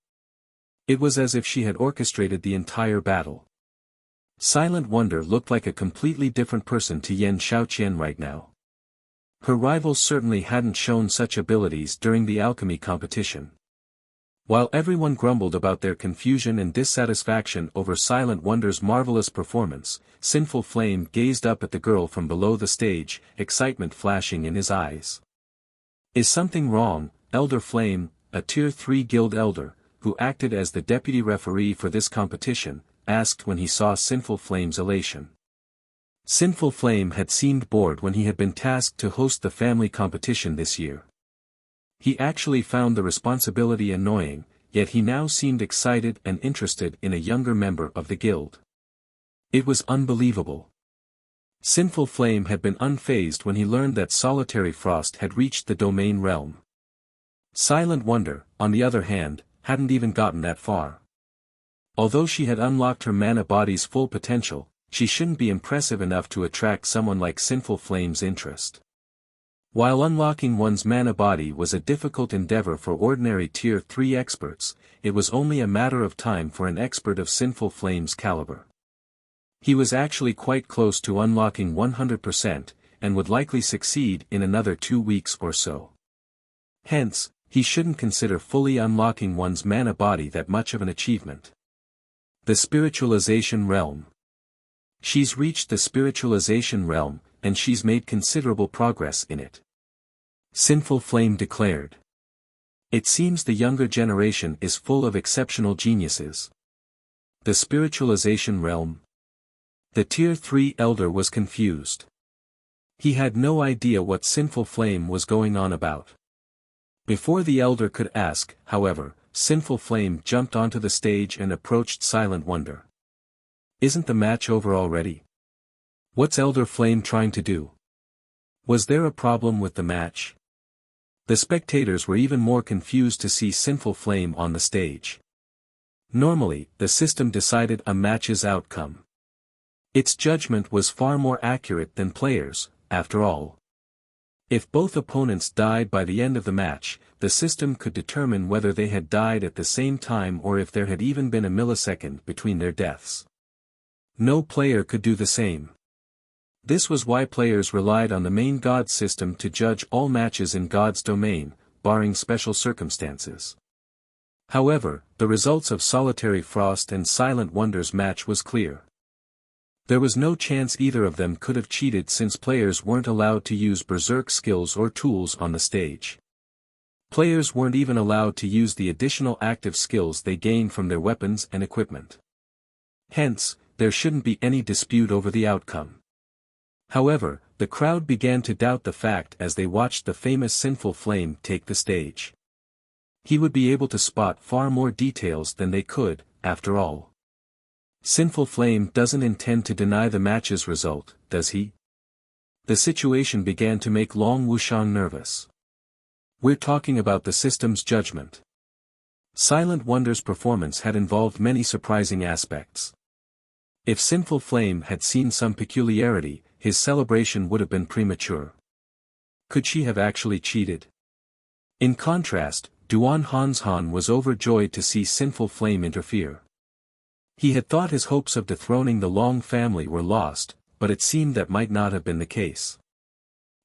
It was as if she had orchestrated the entire battle. Silent Wonder looked like a completely different person to Yan Xiaoqian right now. Her rivals certainly hadn't shown such abilities during the alchemy competition. While everyone grumbled about their confusion and dissatisfaction over Silent Wonder's marvelous performance, Sinful Flame gazed up at the girl from below the stage, excitement flashing in his eyes. "Is something wrong, Elder Flame?" a Tier 3 guild elder, who acted as the deputy referee for this competition, asked when he saw Sinful Flame's elation. Sinful Flame had seemed bored when he had been tasked to host the family competition this year. He actually found the responsibility annoying, yet he now seemed excited and interested in a younger member of the guild. It was unbelievable. Sinful Flame had been unfazed when he learned that Solitary Frost had reached the domain realm. Silent Wonder, on the other hand, hadn't even gotten that far. Although she had unlocked her mana body's full potential, she shouldn't be impressive enough to attract someone like Sinful Flame's interest. While unlocking one's mana body was a difficult endeavor for ordinary Tier 3 experts, it was only a matter of time for an expert of Sinful Flame's caliber. He was actually quite close to unlocking 100%, and would likely succeed in another 2 weeks or so. Hence, he shouldn't consider fully unlocking one's mana body that much of an achievement. The Spiritualization Realm. She's reached the Spiritualization Realm, and she's made considerable progress in it. Sinful Flame declared. It seems the younger generation is full of exceptional geniuses. The Spiritualization Realm. The Tier 3 elder was confused. He had no idea what Sinful Flame was going on about. Before the elder could ask, however, Sinful Flame jumped onto the stage and approached Silent Wonder. "Isn't the match over already? What's Elder Flame trying to do? Was there a problem with the match?" The spectators were even more confused to see Sinful Flame on the stage. Normally, the system decided a match's outcome. Its judgment was far more accurate than players', after all. If both opponents died by the end of the match, the system could determine whether they had died at the same time or if there had even been a millisecond between their deaths. No player could do the same. This was why players relied on the main God system to judge all matches in God's domain, barring special circumstances. However, the results of Solitary Frost and Silent Wonder's match was clear. There was no chance either of them could have cheated since players weren't allowed to use berserk skills or tools on the stage. Players weren't even allowed to use the additional active skills they gained from their weapons and equipment. Hence, there shouldn't be any dispute over the outcome. However, the crowd began to doubt the fact as they watched the famous Sinful Flame take the stage. He would be able to spot far more details than they could, after all. Sinful Flame doesn't intend to deny the match's result, does he? The situation began to make Long Wuxiang nervous. We're talking about the system's judgment. Silent Wonder's performance had involved many surprising aspects. If Sinful Flame had seen some peculiarity, his celebration would have been premature. Could she have actually cheated? In contrast, Duan Hanshan was overjoyed to see Sinful Flame interfere. He had thought his hopes of dethroning the Long family were lost, but it seemed that might not have been the case.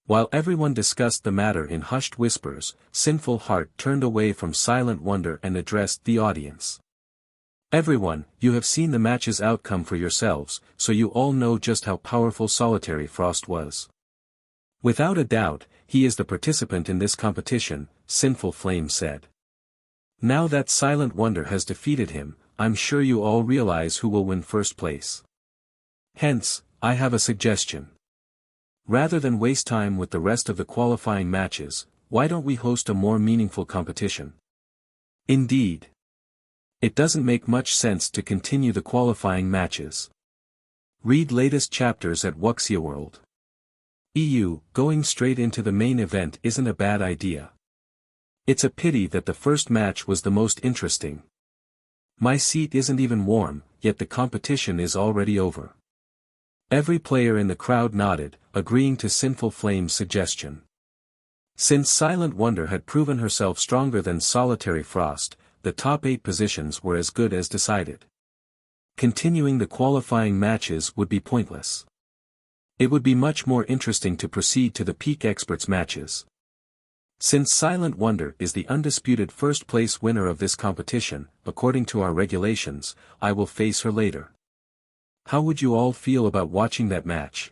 While everyone discussed the matter in hushed whispers, Sinful Heart turned away from Silent Wonder and addressed the audience. "Everyone, you have seen the match's outcome for yourselves, so you all know just how powerful Solitary Frost was. Without a doubt, he is the participant in this competition," Sinful Flame said. "Now that Silent Wonder has defeated him, I'm sure you all realize who will win first place. Hence, I have a suggestion. Rather than waste time with the rest of the qualifying matches, why don't we host a more meaningful competition?" Indeed. It doesn't make much sense to continue the qualifying matches. Read latest chapters at Wuxia World. Going straight into the main event isn't a bad idea. It's a pity that the first match was the most interesting. My seat isn't even warm, yet the competition is already over. Every player in the crowd nodded, agreeing to Sinful Flame's suggestion. Since Silent Wonder had proven herself stronger than Solitary Frost, the top 8 positions were as good as decided. Continuing the qualifying matches would be pointless. It would be much more interesting to proceed to the Peak Experts matches. Since Silent Wonder is the undisputed first-place winner of this competition, according to our regulations, I will face her later. How would you all feel about watching that match?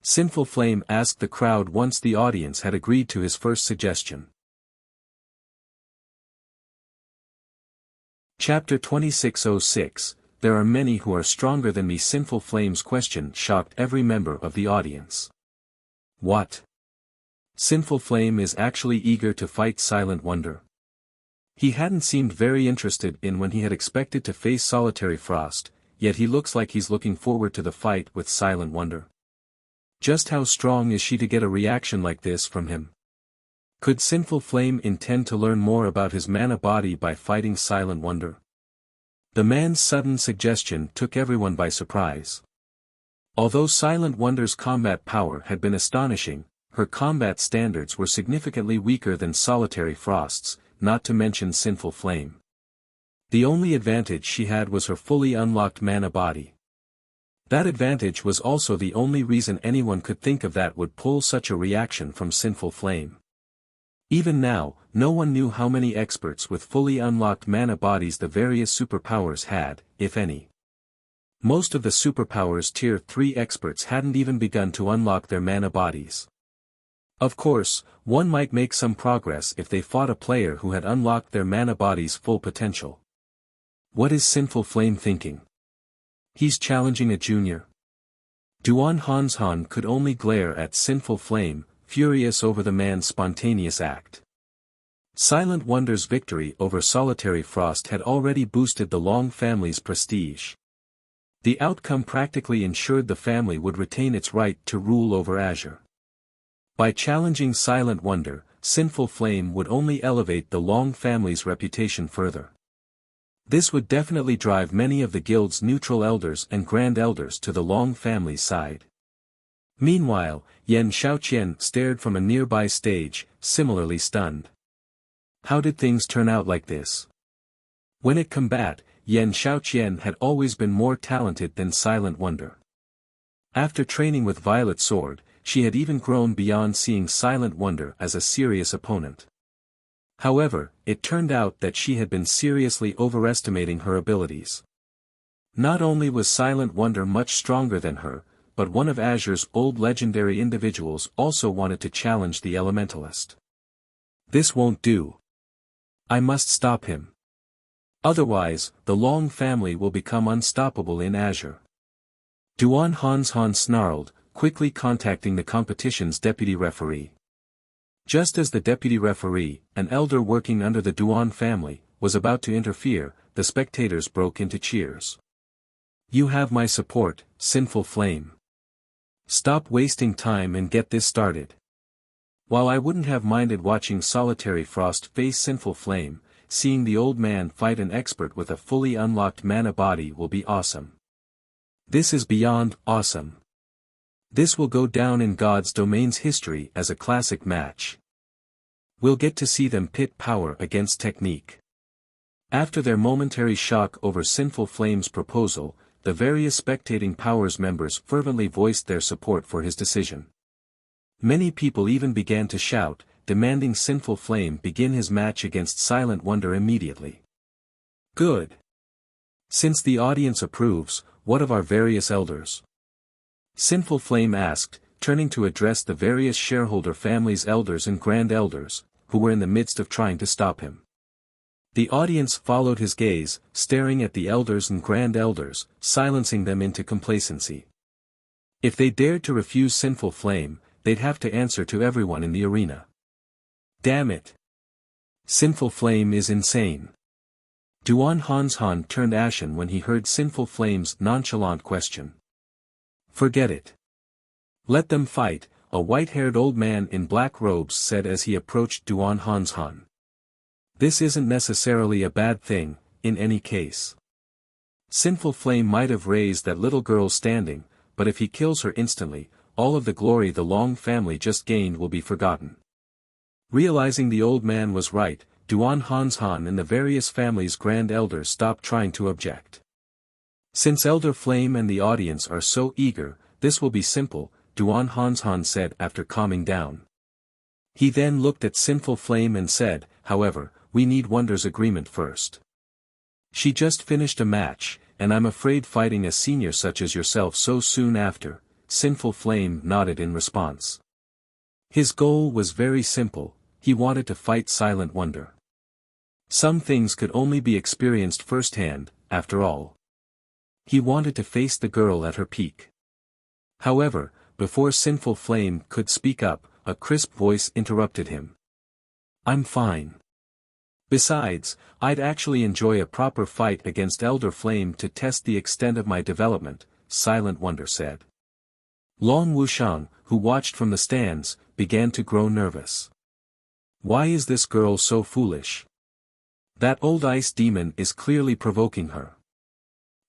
Sinful Flame asked the crowd once the audience had agreed to his first suggestion. Chapter 2606, There are many who are stronger than me. Sinful Flame's question shocked every member of the audience. What? Sinful Flame is actually eager to fight Silent Wonder. He hadn't seemed very interested in when he had expected to face Solitary Frost, yet he looks like he's looking forward to the fight with Silent Wonder. Just how strong is she to get a reaction like this from him? Could Sinful Flame intend to learn more about his mana body by fighting Silent Wonder? The man's sudden suggestion took everyone by surprise. Although Silent Wonder's combat power had been astonishing, her combat standards were significantly weaker than Solitary Frost's, not to mention Sinful Flame. The only advantage she had was her fully unlocked mana body. That advantage was also the only reason anyone could think of that would pull such a reaction from Sinful Flame. Even now, no one knew how many experts with fully unlocked mana bodies the various superpowers had, if any. Most of the superpowers Tier 3 experts hadn't even begun to unlock their mana bodies. Of course, one might make some progress if they fought a player who had unlocked their mana body's full potential. What is Sinful Flame thinking? He's challenging a junior. Duan Hanshan could only glare at Sinful Flame, furious over the man's spontaneous act. Silent Wonder's victory over Solitary Frost had already boosted the Long family's prestige. The outcome practically ensured the family would retain its right to rule over Azure. By challenging Silent Wonder, Sinful Flame would only elevate the Long family's reputation further. This would definitely drive many of the guild's neutral elders and grand elders to the Long family's side. Meanwhile, Yan Xiaoqian stared from a nearby stage, similarly stunned. How did things turn out like this? When at combat, Yan Xiaoqian had always been more talented than Silent Wonder. After training with Violet Sword, she had even grown beyond seeing Silent Wonder as a serious opponent. However, it turned out that she had been seriously overestimating her abilities. Not only was Silent Wonder much stronger than her, but one of Azure's old legendary individuals also wanted to challenge the Elementalist. This won't do. I must stop him. Otherwise, the Long family will become unstoppable in Azure. Duan Hanshan snarled, quickly contacting the competition's deputy referee. Just as the deputy referee, an elder working under the Duan family, was about to interfere, the spectators broke into cheers. You have my support, Sinful Flame. Stop wasting time and get this started. While I wouldn't have minded watching Solitary Frost face Sinful Flame, seeing the old man fight an expert with a fully unlocked mana body will be awesome. This is beyond awesome. This will go down in God's domain's history as a classic match. We'll get to see them pit power against technique. After their momentary shock over Sinful Flame's proposal, the various spectating powers members fervently voiced their support for his decision. Many people even began to shout, demanding Sinful Flame begin his match against Silent Wonder immediately. Good. Since the audience approves, what of our various elders? Sinful Flame asked, turning to address the various shareholder families' elders and grand elders, who were in the midst of trying to stop him. The audience followed his gaze, staring at the elders and grand elders, silencing them into complacency. If they dared to refuse Sinful Flame, they'd have to answer to everyone in the arena. Damn it! Sinful Flame is insane. Duan Hanshan turned ashen when he heard Sinful Flame's nonchalant question. Forget it. Let them fight, a white-haired old man in black robes said as he approached Duan Hanshan. This isn't necessarily a bad thing, in any case. Sinful Flame might have raised that little girl standing, but if he kills her instantly, all of the glory the Long family just gained will be forgotten. Realizing the old man was right, Duan Hanshan and the various families' grand elders stopped trying to object. Since Elder Flame and the audience are so eager, this will be simple, Duan Hanshan said after calming down. He then looked at Sinful Flame and said, however, we need Wonder's agreement first. She just finished a match, and I'm afraid fighting a senior such as yourself so soon after. Sinful Flame nodded in response. His goal was very simple, he wanted to fight Silent Wonder. Some things could only be experienced firsthand, after all. He wanted to face the girl at her peak. However, before Sinful Flame could speak up, a crisp voice interrupted him. I'm fine. Besides, I'd actually enjoy a proper fight against Elder Flame to test the extent of my development, Silent Wonder said. Long Wuxiang, who watched from the stands, began to grow nervous. Why is this girl so foolish? That old ice demon is clearly provoking her.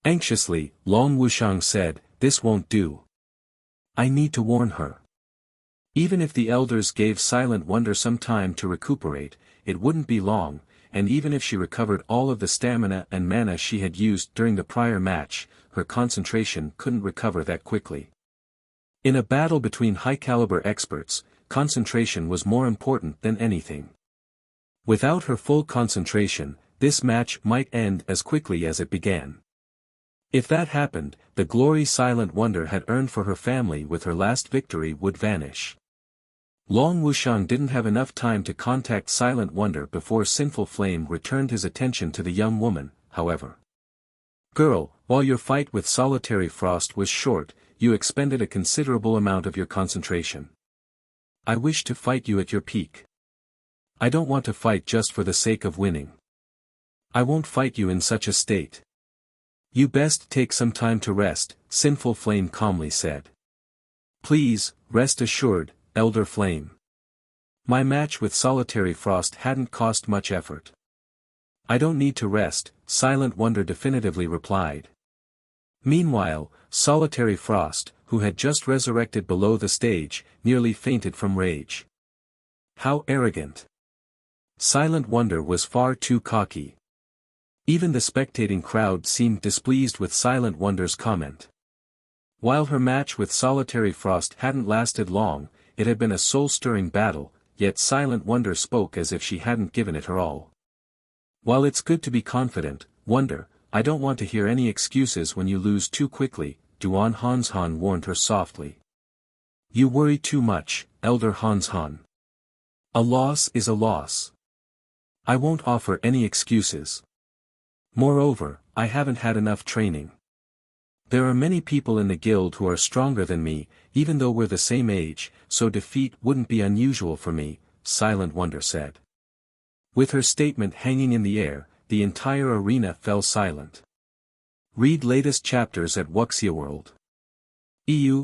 Anxiously, Long Wuxiang said, this won't do. I need to warn her. Even if the elders gave Silent Wonder some time to recuperate, it wouldn't be long, and even if she recovered all of the stamina and mana she had used during the prior match, her concentration couldn't recover that quickly. In a battle between high-caliber experts, concentration was more important than anything. Without her full concentration, this match might end as quickly as it began. If that happened, the glory Silent Wonder had earned for her family with her last victory would vanish. Long Wuxiang didn't have enough time to contact Silent Wonder before Sinful Flame returned his attention to the young woman, however. Girl, while your fight with Solitary Frost was short, you expended a considerable amount of your concentration. I wish to fight you at your peak. I don't want to fight just for the sake of winning. I won't fight you in such a state. You best take some time to rest, Sinful Flame calmly said. Please, rest assured, Elder Flame. My match with Solitary Frost hadn't cost much effort. I don't need to rest, Silent Wonder definitively replied. Meanwhile, Solitary Frost, who had just resurrected below the stage, nearly fainted from rage. How arrogant. Silent Wonder was far too cocky. Even the spectating crowd seemed displeased with Silent Wonder's comment. While her match with Solitary Frost hadn't lasted long, it had been a soul-stirring battle, yet Silent Wonder spoke as if she hadn't given it her all. While it's good to be confident, Wonder, I don't want to hear any excuses when you lose too quickly, Duan Hanshan warned her softly. You worry too much, Elder Hanshan. A loss is a loss. I won't offer any excuses. Moreover, I haven't had enough training. There are many people in the guild who are stronger than me, even though we're the same age, so defeat wouldn't be unusual for me, Silent Wonder said. With her statement hanging in the air, the entire arena fell silent. Read latest chapters at Wuxia World.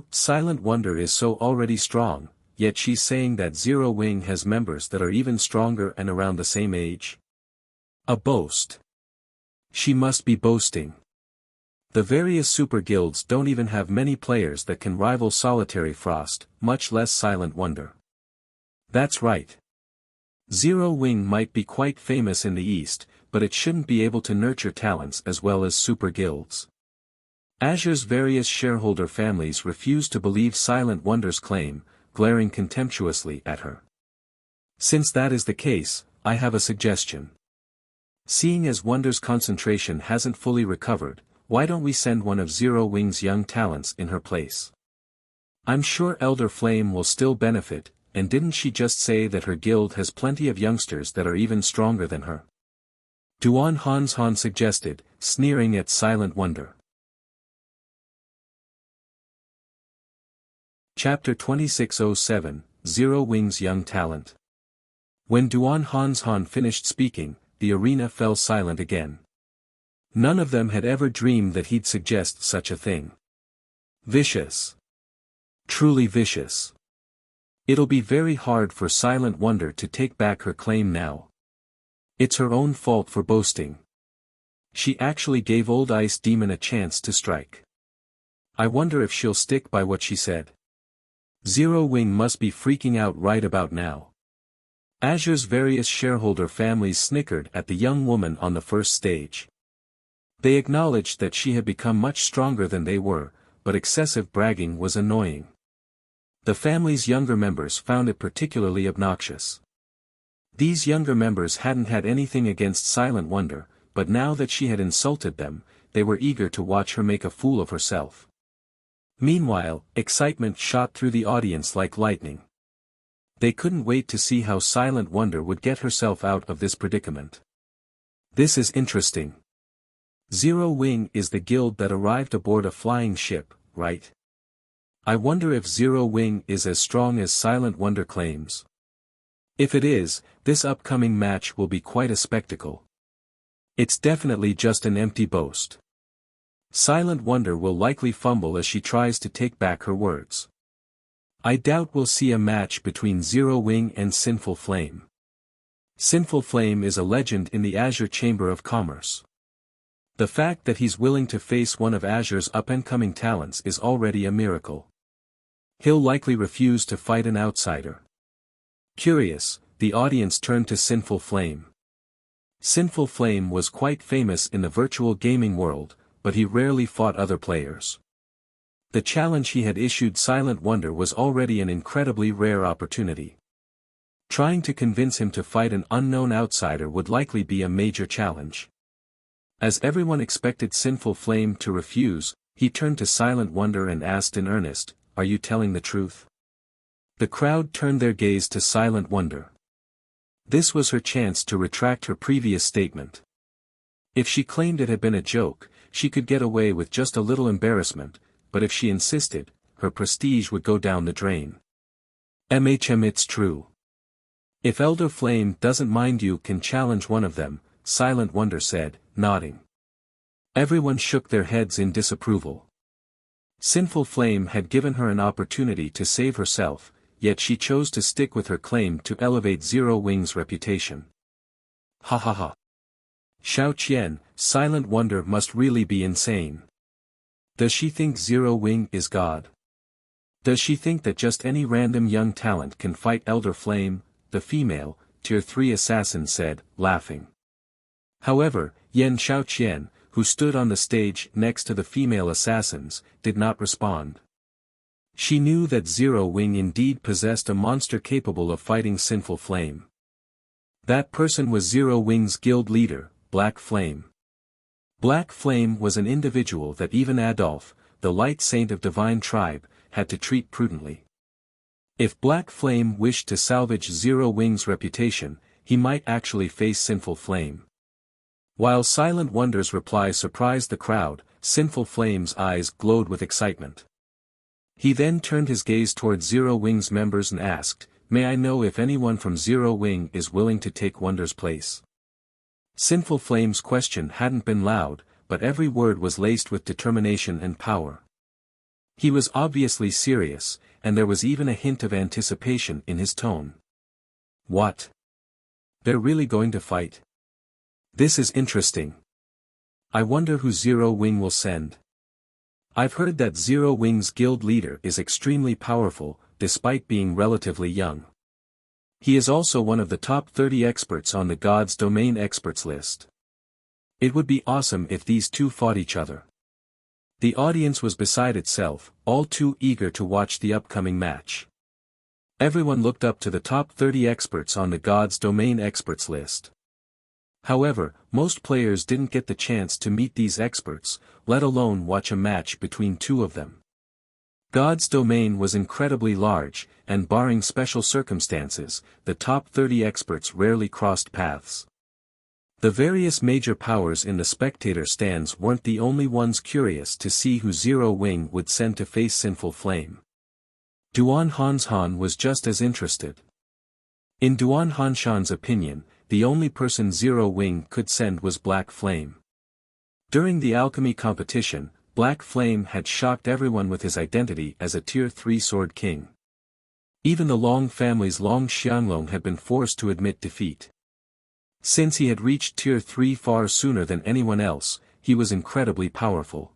Silent Wonder is so already strong, yet she's saying that Zero Wing has members that are even stronger and around the same age? A boast. She must be boasting. The various super guilds don't even have many players that can rival Solitary Frost, much less Silent Wonder. That's right. Zero Wing might be quite famous in the East, but it shouldn't be able to nurture talents as well as super guilds. Azure's various shareholder families refuse to believe Silent Wonder's claim, glaring contemptuously at her. Since that is the case, I have a suggestion. Seeing as Wonder's concentration hasn't fully recovered, why don't we send one of Zero Wing's young talents in her place? I'm sure Elder Flame will still benefit, and didn't she just say that her guild has plenty of youngsters that are even stronger than her? Duan Hanshan suggested, sneering at Silent Wonder. Chapter 2607, Zero Wing's Young Talent. When Duan Hanshan finished speaking, the arena fell silent again. None of them had ever dreamed that he'd suggest such a thing. Vicious. Truly vicious. It'll be very hard for Silent Wonder to take back her claim now. It's her own fault for boasting. She actually gave Old Ice Demon a chance to strike. I wonder if she'll stick by what she said. Zero Wing must be freaking out right about now. Azure's various shareholder families snickered at the young woman on the first stage. They acknowledged that she had become much stronger than they were, but excessive bragging was annoying. The family's younger members found it particularly obnoxious. These younger members hadn't had anything against Silent Wonder, but now that she had insulted them, they were eager to watch her make a fool of herself. Meanwhile, excitement shot through the audience like lightning. They couldn't wait to see how Silent Wonder would get herself out of this predicament. This is interesting. Zero Wing is the guild that arrived aboard a flying ship, right? I wonder if Zero Wing is as strong as Silent Wonder claims. If it is, this upcoming match will be quite a spectacle. It's definitely just an empty boast. Silent Wonder will likely fumble as she tries to take back her words. I doubt we'll see a match between Zero Wing and Sinful Flame. Sinful Flame is a legend in the Azure Chamber of Commerce. The fact that he's willing to face one of Azure's up-and-coming talents is already a miracle. He'll likely refuse to fight an outsider. Curious, the audience turned to Sinful Flame. Sinful Flame was quite famous in the virtual gaming world, but he rarely fought other players. The challenge he had issued Silent Wonder was already an incredibly rare opportunity. Trying to convince him to fight an unknown outsider would likely be a major challenge. As everyone expected Sinful Flame to refuse, he turned to Silent Wonder and asked in earnest, "Are you telling the truth?" The crowd turned their gaze to Silent Wonder. This was her chance to retract her previous statement. If she claimed it had been a joke, she could get away with just a little embarrassment, but if she insisted, her prestige would go down the drain. It's true. If Elder Flame doesn't mind, you can challenge one of them, Silent Wonder said, nodding. Everyone shook their heads in disapproval. Sinful Flame had given her an opportunity to save herself, yet she chose to stick with her claim to elevate Zero Wing's reputation. Ha ha ha. Xiao Qian, Silent Wonder must really be insane. Does she think Zero Wing is God? Does she think that just any random young talent can fight Elder Flame? The female, Tier 3 assassin said, laughing. However, Yan Xiaoqian, who stood on the stage next to the female assassins, did not respond. She knew that Zero Wing indeed possessed a monster capable of fighting Sinful Flame. That person was Zero Wing's guild leader, Black Flame. Black Flame was an individual that even Adolf, the light saint of Divine Tribe, had to treat prudently. If Black Flame wished to salvage Zero Wing's reputation, he might actually face Sinful Flame. While Silent Wonder's reply surprised the crowd, Sinful Flame's eyes glowed with excitement. He then turned his gaze toward Zero Wing's members and asked, "May I know if anyone from Zero Wing is willing to take Wonder's place?" Sinful Flame's question hadn't been loud, but every word was laced with determination and power. He was obviously serious, and there was even a hint of anticipation in his tone. What? They're really going to fight? This is interesting. I wonder who Zero Wing will send. I've heard that Zero Wing's guild leader is extremely powerful, despite being relatively young. He is also one of the top 30 experts on the God's Domain experts list. It would be awesome if these two fought each other. The audience was beside itself, all too eager to watch the upcoming match. Everyone looked up to the top 30 experts on the God's Domain experts list. However, most players didn't get the chance to meet these experts, let alone watch a match between two of them. God's Domain was incredibly large, and barring special circumstances, the top 30 experts rarely crossed paths. The various major powers in the spectator stands weren't the only ones curious to see who Zero Wing would send to face Sinful Flame. Duan Hanshan was just as interested. In Duan Hanshan's opinion, the only person Zero Wing could send was Black Flame. During the alchemy competition, Black Flame had shocked everyone with his identity as a Tier 3 Sword King. Even the Long family's Long Xianglong had been forced to admit defeat. Since he had reached Tier 3 far sooner than anyone else, he was incredibly powerful.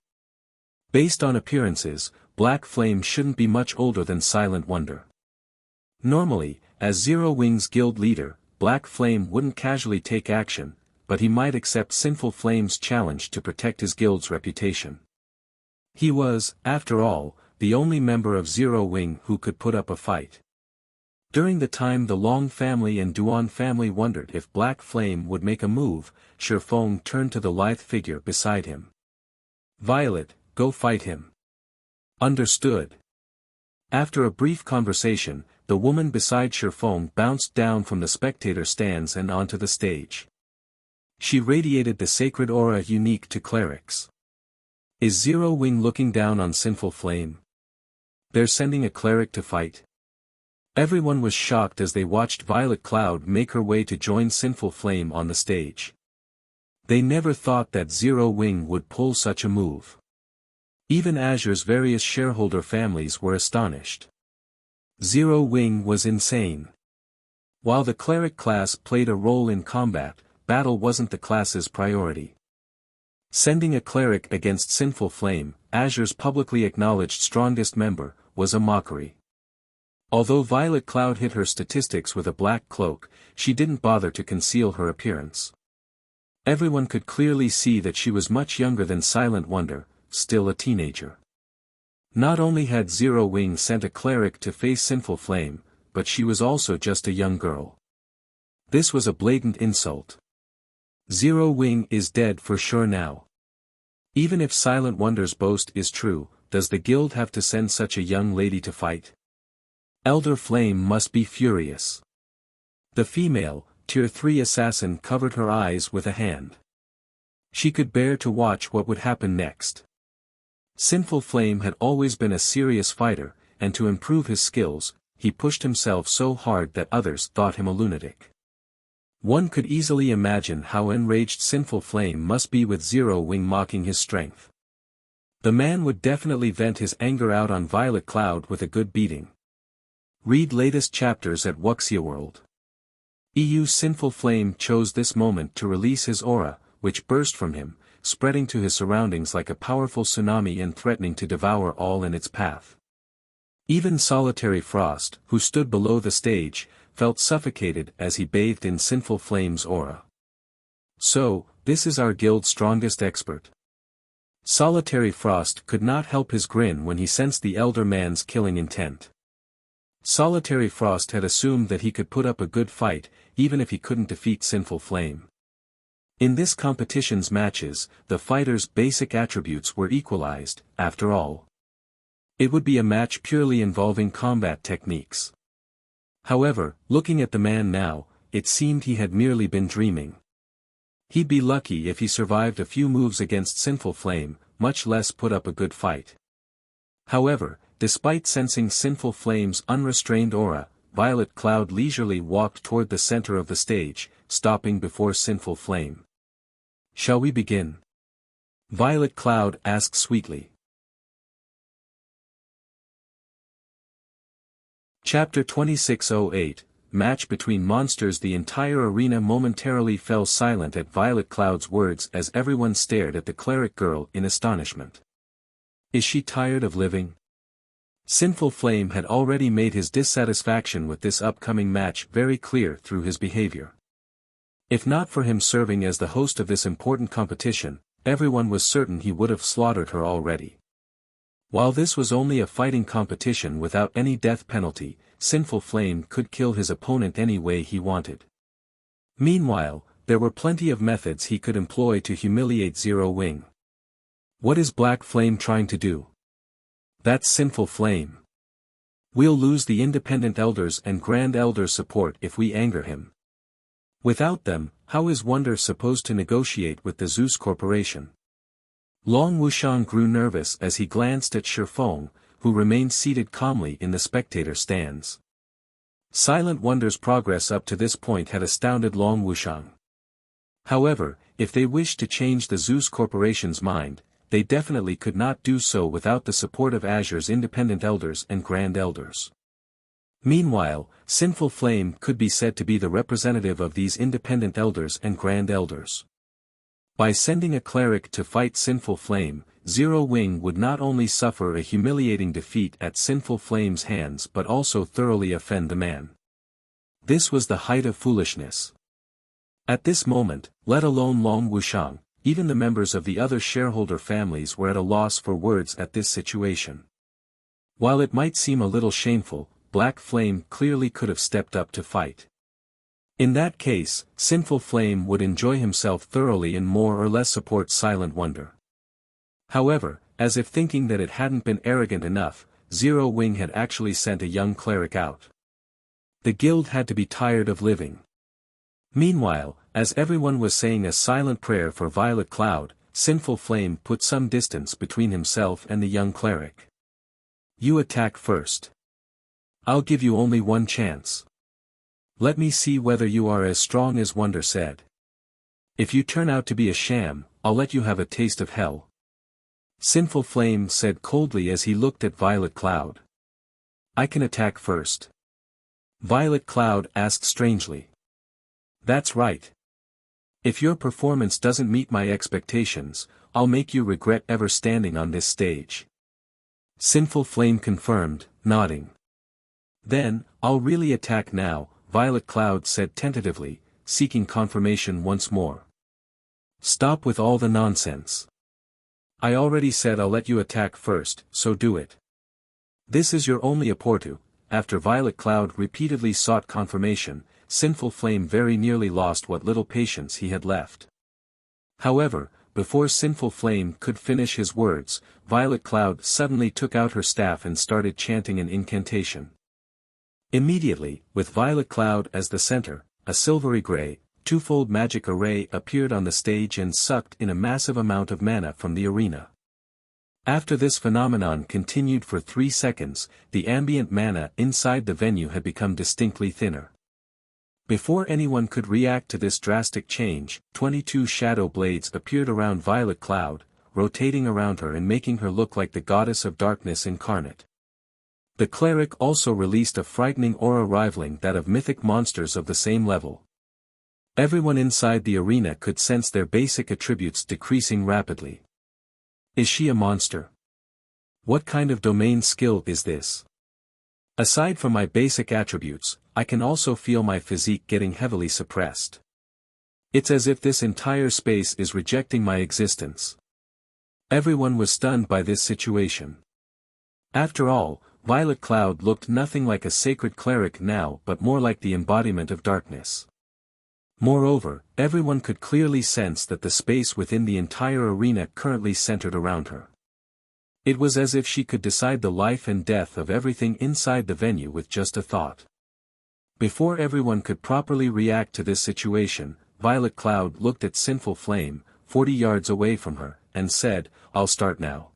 Based on appearances, Black Flame shouldn't be much older than Silent Wonder. Normally, as Zero Wing's guild leader, Black Flame wouldn't casually take action, but he might accept Sinful Flame's challenge to protect his guild's reputation. He was, after all, the only member of Zero Wing who could put up a fight. During the time the Long family and Duan family wondered if Black Flame would make a move, Shifeng turned to the lithe figure beside him. "Violet, go fight him." "Understood." After a brief conversation, the woman beside Shifeng bounced down from the spectator stands and onto the stage. She radiated the sacred aura unique to clerics. Is Zero Wing looking down on Sinful Flame? They're sending a cleric to fight? Everyone was shocked as they watched Violet Cloud make her way to join Sinful Flame on the stage. They never thought that Zero Wing would pull such a move. Even Azure's various shareholder families were astonished. Zero Wing was insane. While the cleric class played a role in combat, battle wasn't the class's priority. Sending a cleric against Sinful Flame, Azure's publicly acknowledged strongest member, was a mockery. Although Violet Cloud hid her statistics with a black cloak, she didn't bother to conceal her appearance. Everyone could clearly see that she was much younger than Silent Wonder, still a teenager. Not only had Zero Wing sent a cleric to face Sinful Flame, but she was also just a young girl. This was a blatant insult. Zero Wing is dead for sure now. Even if Silent Wonder's boast is true, does the guild have to send such a young lady to fight? Elder Flame must be furious. The female, Tier 3 assassin covered her eyes with a hand. She could bear to watch what would happen next. Sinful Flame had always been a serious fighter, and to improve his skills, he pushed himself so hard that others thought him a lunatic. One could easily imagine how enraged Sinful Flame must be with Zero Wing mocking his strength. The man would definitely vent his anger out on Violet Cloud with a good beating. Read latest chapters at Wuxia World. Sinful Flame chose this moment to release his aura, which burst from him, spreading to his surroundings like a powerful tsunami and threatening to devour all in its path. Even Solitary Frost, who stood below the stage, felt suffocated as he bathed in Sinful Flame's aura. "So, this is our guild's strongest expert." Solitary Frost could not help his grin when he sensed the elder man's killing intent. Solitary Frost had assumed that he could put up a good fight, even if he couldn't defeat Sinful Flame. In this competition's matches, the fighter's basic attributes were equalized, after all. It would be a match purely involving combat techniques. However, looking at the man now, it seemed he had merely been dreaming. He'd be lucky if he survived a few moves against Sinful Flame, much less put up a good fight. However, despite sensing Sinful Flame's unrestrained aura, Violet Cloud leisurely walked toward the center of the stage, stopping before Sinful Flame. "Shall we begin?" Violet Cloud asked sweetly. Chapter 2608, Match between Monsters. The entire arena momentarily fell silent at Violet Cloud's words as everyone stared at the cleric girl in astonishment. Is she tired of living? Sinful Flame had already made his dissatisfaction with this upcoming match very clear through his behavior. If not for him serving as the host of this important competition, everyone was certain he would have slaughtered her already. While this was only a fighting competition without any death penalty, Sinful Flame could kill his opponent any way he wanted. Meanwhile, there were plenty of methods he could employ to humiliate Zero Wing. What is Black Flame trying to do? That's Sinful Flame. We'll lose the independent elders and grand elders' support if we anger him. Without them, how is Wonder supposed to negotiate with the Zeus Corporation? Long Wuxian grew nervous as he glanced at Shifeng, who remained seated calmly in the spectator stands. Silent Wonder's progress up to this point had astounded Long Wuxian. However, if they wished to change the Zeus Corporation's mind, they definitely could not do so without the support of Azure's independent elders and grand elders. Meanwhile, Sinful Flame could be said to be the representative of these independent elders and grand elders. By sending a cleric to fight Sinful Flame, Zero Wing would not only suffer a humiliating defeat at Sinful Flame's hands but also thoroughly offend the man. This was the height of foolishness. At this moment, let alone Long Wuxian, even the members of the other shareholder families were at a loss for words at this situation. While it might seem a little shameful, Black Flame clearly could have stepped up to fight. In that case, Sinful Flame would enjoy himself thoroughly and more or less support Silent Wonder. However, as if thinking that it hadn't been arrogant enough, Zero Wing had actually sent a young cleric out. The guild had to be tired of living. Meanwhile, as everyone was saying a silent prayer for Violet Cloud, Sinful Flame put some distance between himself and the young cleric. You attack first. I'll give you only one chance. Let me see whether you are as strong as Wonder said. If you turn out to be a sham, I'll let you have a taste of hell. Sinful Flame said coldly as he looked at Violet Cloud. I can attack first. Violet Cloud asked strangely. That's right. If your performance doesn't meet my expectations, I'll make you regret ever standing on this stage. Sinful Flame confirmed, nodding. Then, I'll really attack now, Violet Cloud said tentatively, seeking confirmation once more. Stop with all the nonsense. I already said I'll let you attack first, so do it. This is your only opportunity. After Violet Cloud repeatedly sought confirmation, Sinful Flame very nearly lost what little patience he had left. However, before Sinful Flame could finish his words, Violet Cloud suddenly took out her staff and started chanting an incantation. Immediately, with Violet Cloud as the center, a silvery gray, twofold magic array appeared on the stage and sucked in a massive amount of mana from the arena. After this phenomenon continued for 3 seconds, the ambient mana inside the venue had become distinctly thinner. Before anyone could react to this drastic change, 22 shadow blades appeared around Violet Cloud, rotating around her and making her look like the goddess of darkness incarnate. The cleric also released a frightening aura rivaling that of mythic monsters of the same level. Everyone inside the arena could sense their basic attributes decreasing rapidly. Is she a monster? What kind of domain skill is this? Aside from my basic attributes, I can also feel my physique getting heavily suppressed. It's as if this entire space is rejecting my existence. Everyone was stunned by this situation. After all, Violet Cloud looked nothing like a sacred cleric now but more like the embodiment of darkness. Moreover, everyone could clearly sense that the space within the entire arena currently centered around her. It was as if she could decide the life and death of everything inside the venue with just a thought. Before everyone could properly react to this situation, Violet Cloud looked at Sinful Flame, 40 yards away from her, and said, I'll start now.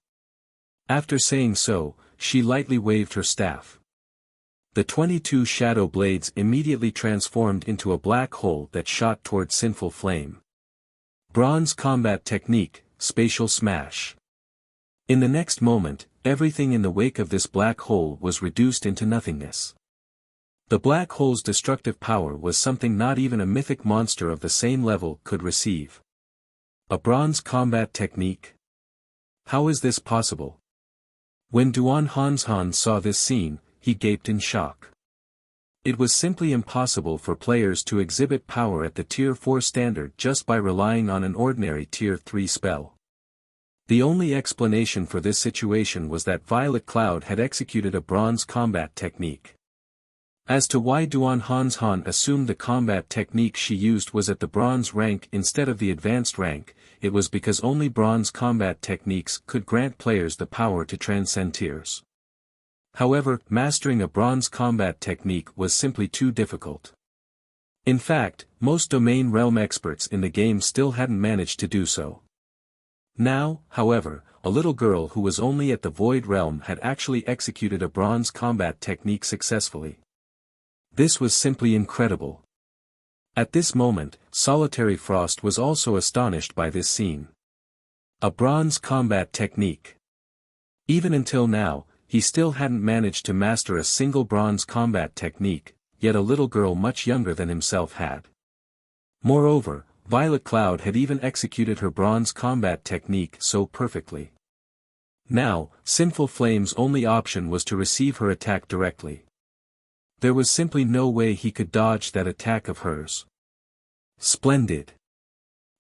After saying so, she lightly waved her staff. The 22 shadow blades immediately transformed into a black hole that shot toward Sinful Flame. Bronze Combat Technique, Spatial Smash. In the next moment, everything in the wake of this black hole was reduced into nothingness. The black hole's destructive power was something not even a mythic monster of the same level could receive. A bronze combat technique? How is this possible? When Duan Hanshan saw this scene, he gaped in shock. It was simply impossible for players to exhibit power at the Tier 4 standard just by relying on an ordinary Tier 3 spell. The only explanation for this situation was that Violet Cloud had executed a bronze combat technique. As to why Duan Hanshan assumed the combat technique she used was at the bronze rank instead of the advanced rank, it was because only bronze combat techniques could grant players the power to transcend tiers. However, mastering a bronze combat technique was simply too difficult. In fact, most domain realm experts in the game still hadn't managed to do so. Now, however, a little girl who was only at the Void Realm had actually executed a bronze combat technique successfully. This was simply incredible. At this moment, Solitary Frost was also astonished by this scene. A bronze combat technique. Even until now, he still hadn't managed to master a single bronze combat technique, yet a little girl much younger than himself had. Moreover, Violet Cloud had even executed her bronze combat technique so perfectly. Now, Sinful Flame's only option was to receive her attack directly. There was simply no way he could dodge that attack of hers. Splendid!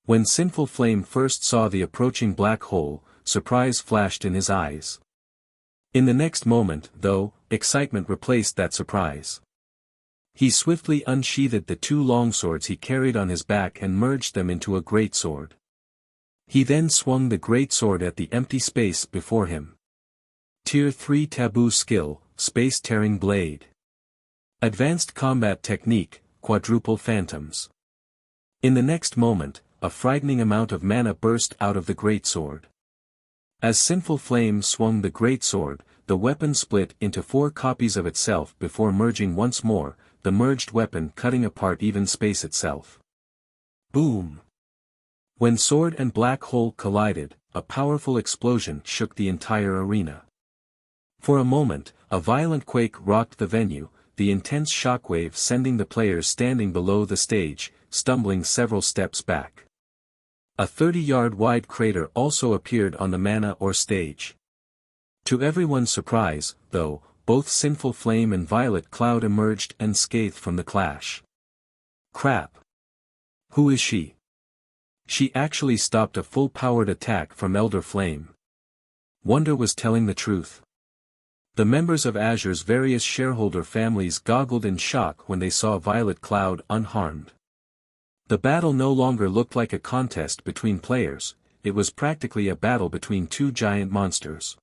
When Sinful Flame first saw the approaching black hole, surprise flashed in his eyes. In the next moment, though, excitement replaced that surprise. He swiftly unsheathed the two longswords he carried on his back and merged them into a greatsword. He then swung the greatsword at the empty space before him. Tier 3 Taboo Skill, Space-Tearing Blade. Advanced Combat Technique, Quadruple Phantoms. In the next moment, a frightening amount of mana burst out of the greatsword. As Sinful Flame swung the greatsword, the weapon split into 4 copies of itself before merging once more, the merged weapon cutting apart even space itself. Boom! When sword and black hole collided, a powerful explosion shook the entire arena. For a moment, a violent quake rocked the venue, the intense shockwave sending the players standing below the stage, stumbling several steps back. A 30-yard wide crater also appeared on the mana or stage. To everyone's surprise, though, both Sinful Flame and Violet Cloud emerged unscathed from the clash. Crap! Who is she? She actually stopped a full-powered attack from Elder Flame. Wonder was telling the truth. The members of Azure's various shareholder families goggled in shock when they saw Violet Cloud unharmed. The battle no longer looked like a contest between players, it was practically a battle between two giant monsters.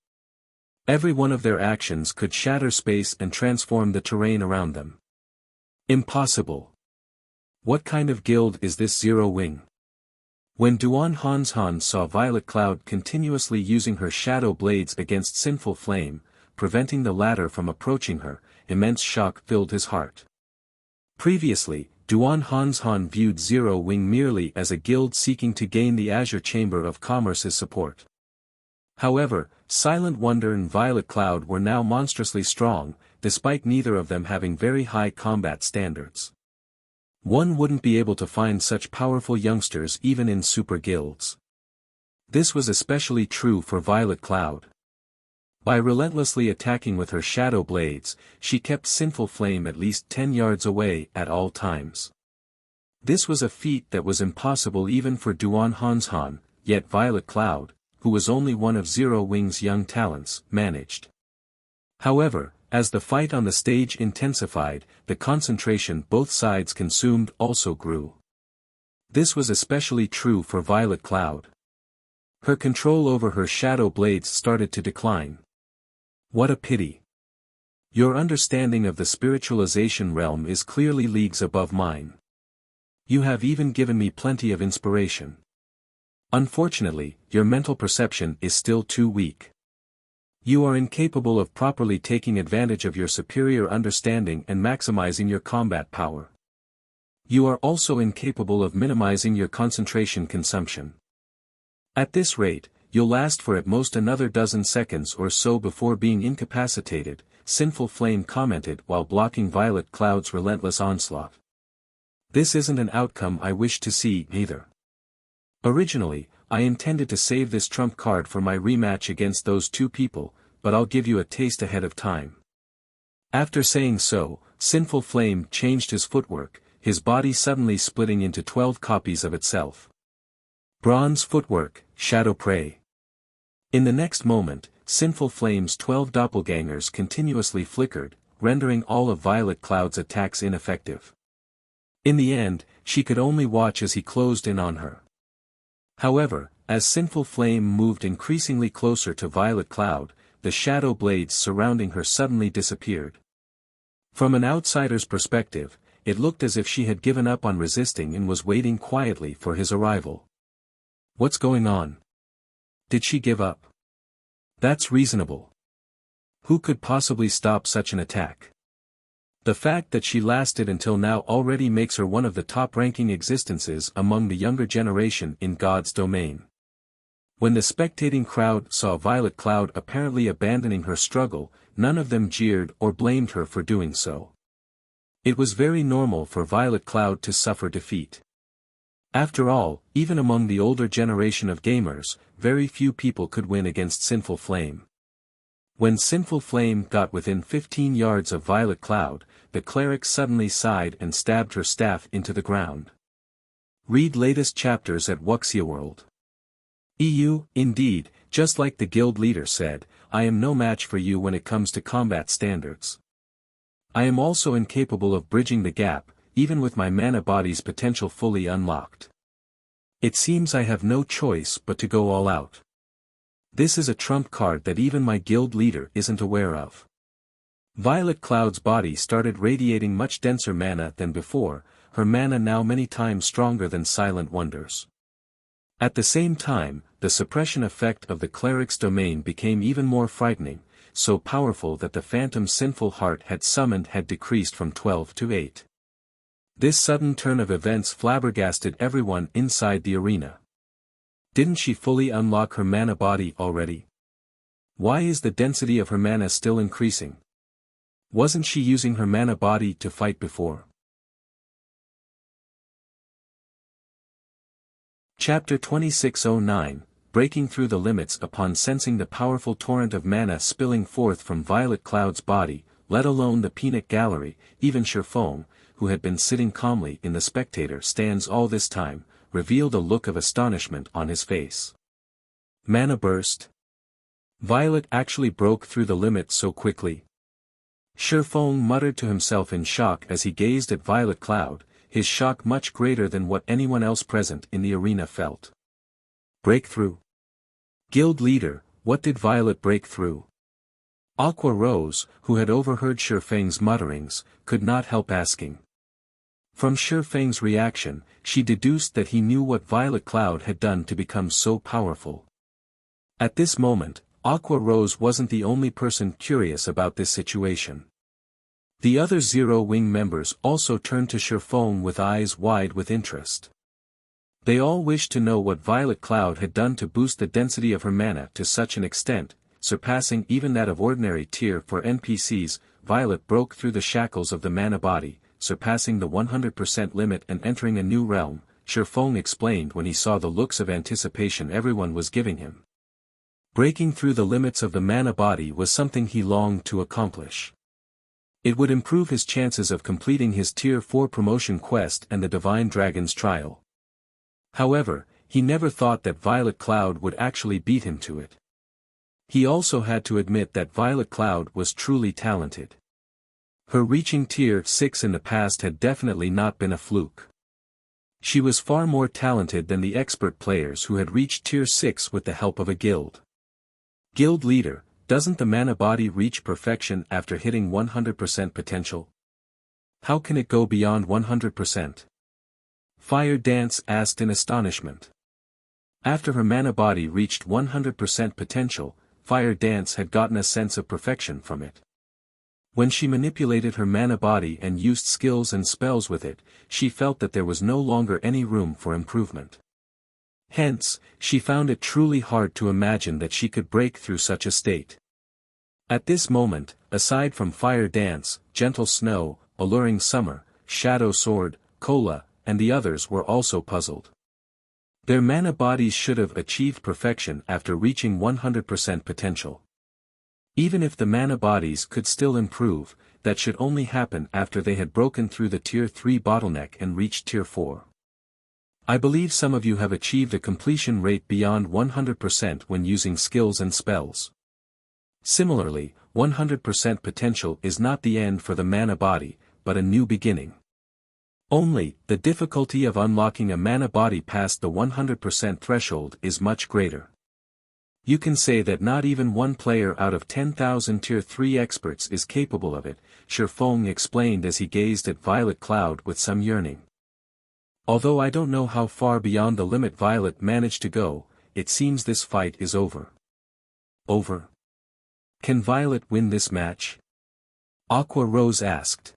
Every one of their actions could shatter space and transform the terrain around them. Impossible. What kind of guild is this Zero Wing? When Duan Hanshan saw Violet Cloud continuously using her shadow blades against Sinful Flame, preventing the latter from approaching her, immense shock filled his heart. Previously, Duan Hanshan viewed Zero Wing merely as a guild seeking to gain the Azure Chamber of Commerce's support. However, Silent Wonder and Violet Cloud were now monstrously strong, despite neither of them having very high combat standards. One wouldn't be able to find such powerful youngsters even in super guilds. This was especially true for Violet Cloud. By relentlessly attacking with her shadow blades, she kept Sinful Flame at least 10 yards away at all times. This was a feat that was impossible even for Duan Hanshan, yet Violet Cloud, who was only one of Zero Wing's young talents, managed. However, as the fight on the stage intensified, the concentration both sides consumed also grew. This was especially true for Violet Cloud. Her control over her shadow blades started to decline. What a pity. Your understanding of the spiritualization realm is clearly leagues above mine. You have even given me plenty of inspiration. Unfortunately, your mental perception is still too weak. You are incapable of properly taking advantage of your superior understanding and maximizing your combat power. You are also incapable of minimizing your concentration consumption. At this rate, you'll last for at most another dozen seconds or so before being incapacitated, Sinful Flame commented while blocking Violet Cloud's relentless onslaught. This isn't an outcome I wish to see, either. Originally, I intended to save this trump card for my rematch against those two people, but I'll give you a taste ahead of time. After saying so, Sinful Flame changed his footwork, his body suddenly splitting into 12 copies of itself. Bronze footwork, Shadow Prey. In the next moment, Sinful Flame's 12 doppelgangers continuously flickered, rendering all of Violet Cloud's attacks ineffective. In the end, she could only watch as he closed in on her. However, as Sinful Flame moved increasingly closer to Violet Cloud, the shadow blades surrounding her suddenly disappeared. From an outsider's perspective, it looked as if she had given up on resisting and was waiting quietly for his arrival. What's going on? Did she give up? That's reasonable. Who could possibly stop such an attack? The fact that she lasted until now already makes her one of the top-ranking existences among the younger generation in God's domain. When the spectating crowd saw Violet Cloud apparently abandoning her struggle, none of them jeered or blamed her for doing so. It was very normal for Violet Cloud to suffer defeat. After all, even among the older generation of gamers, very few people could win against Sinful Flame. When Sinful Flame got within 15 yards of Violet Cloud, the cleric suddenly sighed and stabbed her staff into the ground. Read latest chapters at Wuxia World. Indeed, just like the guild leader said, I am no match for you when it comes to combat standards. I am also incapable of bridging the gap, even with my mana body's potential fully unlocked. It seems I have no choice but to go all out. This is a trump card that even my guild leader isn't aware of. Violet Cloud's body started radiating much denser mana than before, her mana now many times stronger than Silent Wonder's. At the same time, the suppression effect of the cleric's domain became even more frightening, so powerful that the phantom Sinful heart had summoned had decreased from 12 to 8. This sudden turn of events flabbergasted everyone inside the arena. Didn't she fully unlock her mana body already? Why is the density of her mana still increasing? Wasn't she using her mana body to fight before? Chapter 2609, Breaking Through the Limits. Upon sensing the powerful torrent of mana spilling forth from Violet Cloud's body, let alone the peanut gallery, even Sherfong, who had been sitting calmly in the spectator stands all this time, revealed a look of astonishment on his face. Mana burst? Violet actually broke through the limit so quickly? Sherfong muttered to himself in shock as he gazed at Violet Cloud, his shock much greater than what anyone else present in the arena felt. Breakthrough? Guild leader, what did Violet break through? Aqua Rose, who had overheard Sherfang's mutterings, could not help asking. From Sherfang's reaction, she deduced that he knew what Violet Cloud had done to become so powerful. At this moment, Aqua Rose wasn't the only person curious about this situation. The other Zero Wing members also turned to Sherfong with eyes wide with interest. They all wished to know what Violet Cloud had done to boost the density of her mana to such an extent, surpassing even that of ordinary tier for NPCs. Violet broke through the shackles of the mana body, surpassing the 100% limit and entering a new realm, Sherfong explained when he saw the looks of anticipation everyone was giving him. Breaking through the limits of the mana body was something he longed to accomplish. It would improve his chances of completing his Tier 4 promotion quest and the Divine Dragon's trial. However, he never thought that Violet Cloud would actually beat him to it. He also had to admit that Violet Cloud was truly talented. Her reaching Tier 6 in the past had definitely not been a fluke. She was far more talented than the expert players who had reached Tier 6 with the help of a guild. Guild leader, doesn't the mana body reach perfection after hitting 100% potential? How can it go beyond 100%? Fire Dance asked in astonishment. After her mana body reached 100% potential, Fire Dance had gotten a sense of perfection from it. When she manipulated her mana body and used skills and spells with it, she felt that there was no longer any room for improvement. Hence, she found it truly hard to imagine that she could break through such a state. At this moment, aside from Fire Dance, Gentle Snow, Alluring Summer, Shadow Sword, Cola, and the others were also puzzled. Their mana bodies should have achieved perfection after reaching 100% potential. Even if the mana bodies could still improve, that should only happen after they had broken through the Tier 3 bottleneck and reached Tier 4. I believe some of you have achieved a completion rate beyond 100% when using skills and spells. Similarly, 100% potential is not the end for the mana body, but a new beginning. Only, the difficulty of unlocking a mana body past the 100% threshold is much greater. You can say that not even one player out of 10,000 Tier 3 experts is capable of it, Sherfong explained as he gazed at Violet Cloud with some yearning. Although I don't know how far beyond the limit Violet managed to go, it seems this fight is over. Over? Can Violet win this match? Aqua Rose asked.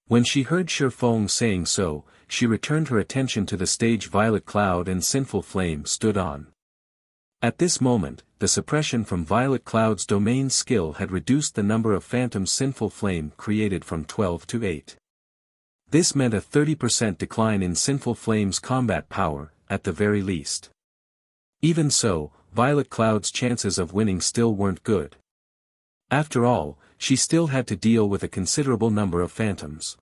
When she heard Sherfong saying so, she returned her attention to the stage Violet Cloud and Sinful Flame stood on. At this moment, the suppression from Violet Cloud's domain skill had reduced the number of phantom Sinful Flame created from 12 to 8. This meant a 30% decline in Sinful Flame's combat power, at the very least. Even so, Violet Cloud's chances of winning still weren't good. After all, she still had to deal with a considerable number of phantoms.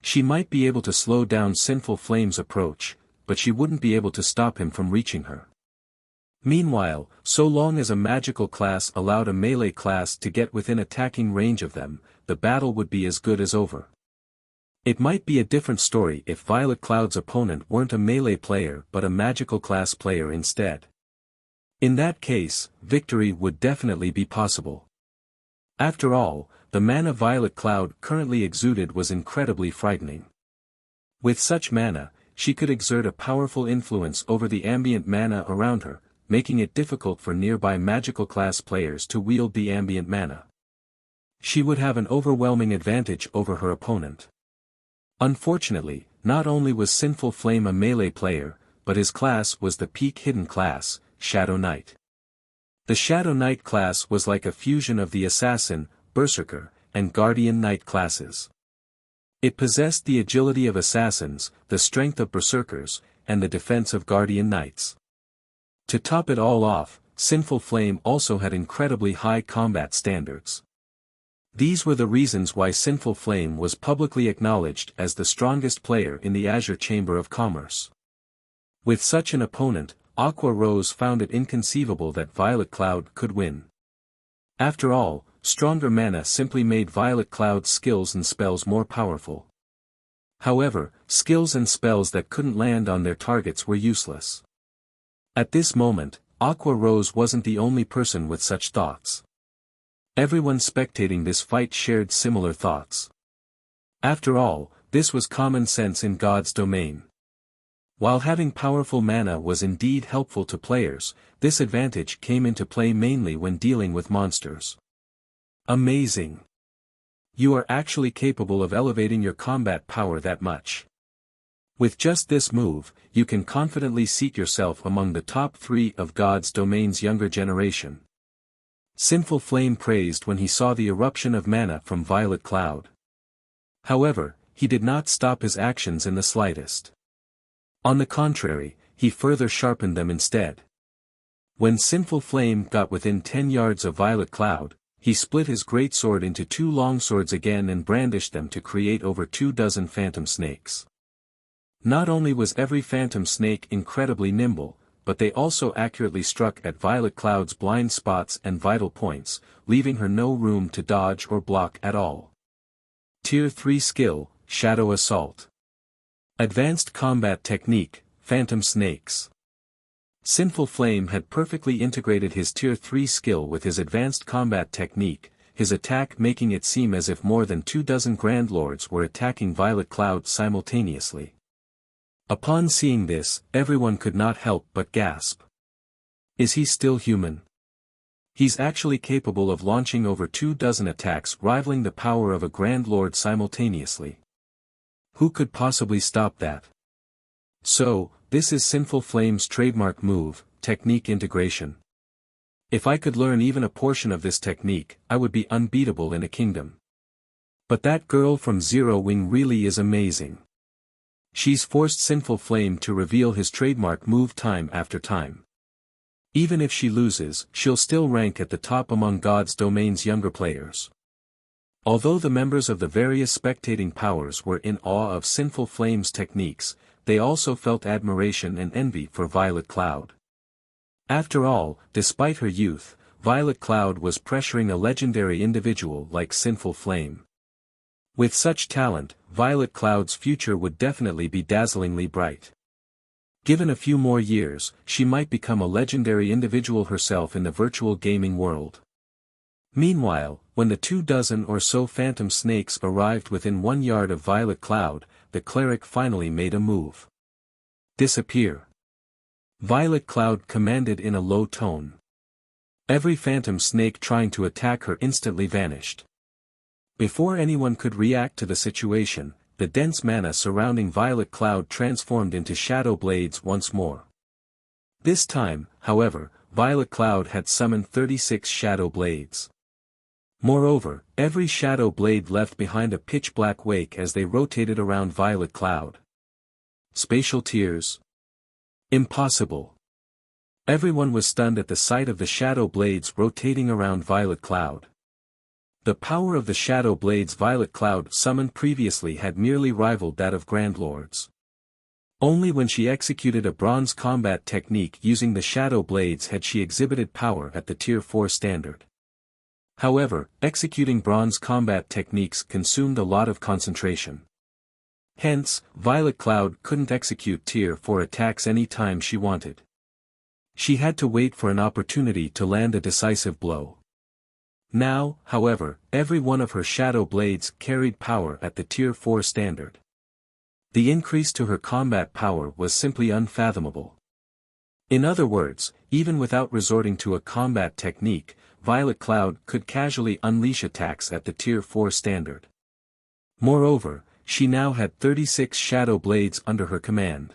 She might be able to slow down Sinful Flame's approach, but she wouldn't be able to stop him from reaching her. Meanwhile, so long as a magical class allowed a melee class to get within attacking range of them, the battle would be as good as over. It might be a different story if Violet Cloud's opponent weren't a melee player but a magical class player instead. In that case, victory would definitely be possible. After all, the mana Violet Cloud currently exuded was incredibly frightening. With such mana, she could exert a powerful influence over the ambient mana around her, making it difficult for nearby magical class players to wield the ambient mana. She would have an overwhelming advantage over her opponent. Unfortunately, not only was Sinful Flame a melee player, but his class was the peak hidden class, Shadow Knight. The Shadow Knight class was like a fusion of the Assassin, Berserker, and Guardian Knight classes. It possessed the agility of Assassins, the strength of Berserkers, and the defense of Guardian Knights. To top it all off, Sinful Flame also had incredibly high combat standards. These were the reasons why Sinful Flame was publicly acknowledged as the strongest player in the Azure Chamber of Commerce. With such an opponent, Aqua Rose found it inconceivable that Violet Cloud could win. After all, stronger mana simply made Violet Cloud's skills and spells more powerful. However, skills and spells that couldn't land on their targets were useless. At this moment, Aqua Rose wasn't the only person with such thoughts. Everyone spectating this fight shared similar thoughts. After all, this was common sense in God's domain. While having powerful mana was indeed helpful to players, this advantage came into play mainly when dealing with monsters. Amazing! You are actually capable of elevating your combat power that much. With just this move, you can confidently seat yourself among the top 3 of God's domain's younger generation. Sinful Flame praised when he saw the eruption of mana from Violet Cloud. However, he did not stop his actions in the slightest. On the contrary, he further sharpened them instead. When Sinful Flame got within 10 yards of Violet Cloud, he split his greatsword into 2 longswords again and brandished them to create over 24 phantom snakes. Not only was every phantom snake incredibly nimble, but they also accurately struck at Violet Cloud's blind spots and vital points, leaving her no room to dodge or block at all. Tier 3 Skill, Shadow Assault. Advanced Combat Technique, Phantom Snakes. Sinful Flame had perfectly integrated his Tier 3 skill with his advanced combat technique, his attack making it seem as if more than 24 Grand Lords were attacking Violet Cloud simultaneously. Upon seeing this, everyone could not help but gasp. Is he still human? He's actually capable of launching over 24 attacks rivaling the power of a Grand Lord simultaneously. Who could possibly stop that? So, this is Sinful Flame's trademark move, technique integration. If I could learn even a portion of this technique, I would be unbeatable in a kingdom. But that girl from Zero Wing really is amazing. She's forced Sinful Flame to reveal his trademark move time after time. Even if she loses, she'll still rank at the top among God's domain's younger players. Although the members of the various spectating powers were in awe of Sinful Flame's techniques, they also felt admiration and envy for Violet Cloud. After all, despite her youth, Violet Cloud was pressuring a legendary individual like Sinful Flame. With such talent, Violet Cloud's future would definitely be dazzlingly bright. Given a few more years, she might become a legendary individual herself in the virtual gaming world. Meanwhile, when the 24 or so phantom snakes arrived within 1 yard of Violet Cloud, the cleric finally made a move. Disappear. Violet Cloud commanded in a low tone. Every phantom snake trying to attack her instantly vanished. Before anyone could react to the situation, the dense mana surrounding Violet Cloud transformed into shadow blades once more. This time, however, Violet Cloud had summoned 36 shadow blades. Moreover, every shadow blade left behind a pitch-black wake as they rotated around Violet Cloud. Spatial tears? Impossible. Everyone was stunned at the sight of the shadow blades rotating around Violet Cloud. The power of the shadow blades Violet Cloud summoned previously had merely rivaled that of Grand Lords. Only when she executed a bronze combat technique using the shadow blades had she exhibited power at the Tier 4 standard. However, executing bronze combat techniques consumed a lot of concentration. Hence, Violet Cloud couldn't execute Tier 4 attacks any time she wanted. She had to wait for an opportunity to land a decisive blow. Now, however, every one of her shadow blades carried power at the Tier 4 standard. The increase to her combat power was simply unfathomable. In other words, even without resorting to a combat technique, Violet Cloud could casually unleash attacks at the Tier 4 standard. Moreover, she now had 36 shadow blades under her command.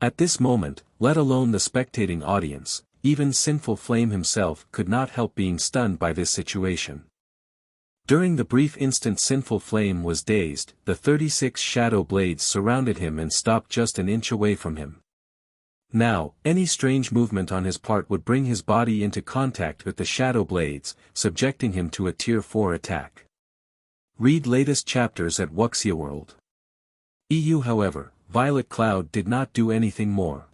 At this moment, let alone the spectating audience, even Sinful Flame himself could not help being stunned by this situation. During the brief instant Sinful Flame was dazed, the 36 shadow blades surrounded him and stopped just an inch away from him. Now, any strange movement on his part would bring his body into contact with the shadow blades, subjecting him to a Tier 4 attack. Read latest chapters at Wuxia World. EU. However, Violet Cloud did not do anything more.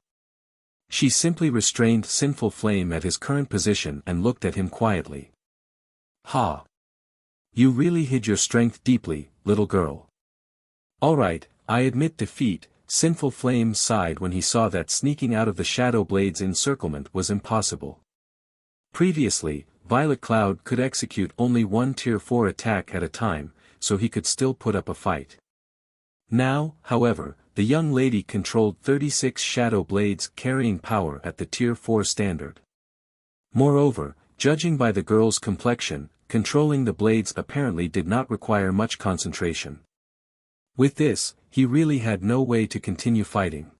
She simply restrained Sinful Flame at his current position and looked at him quietly. Ha! You really hid your strength deeply, little girl. Alright, I admit defeat. Sinful Flame sighed when he saw that sneaking out of the Shadow Blade's encirclement was impossible. Previously, Violet Cloud could execute only one Tier 4 attack at a time, so he could still put up a fight. Now, however, the young lady controlled 36 Shadow Blades carrying power at the Tier 4 standard. Moreover, judging by the girl's complexion, controlling the blades apparently did not require much concentration. With this, he really had no way to continue fighting.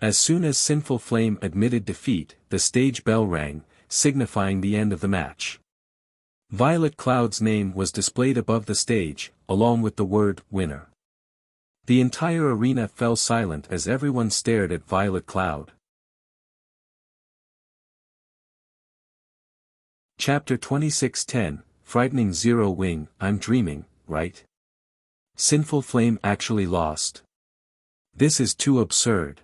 As soon as Sinful Flame admitted defeat, the stage bell rang, signifying the end of the match. Violet Cloud's name was displayed above the stage, along with the word, winner. The entire arena fell silent as everyone stared at Violet Cloud. Chapter 26:10, Frightening Zero Wing. I'm dreaming, right? Sinful Flame actually lost. This is too absurd.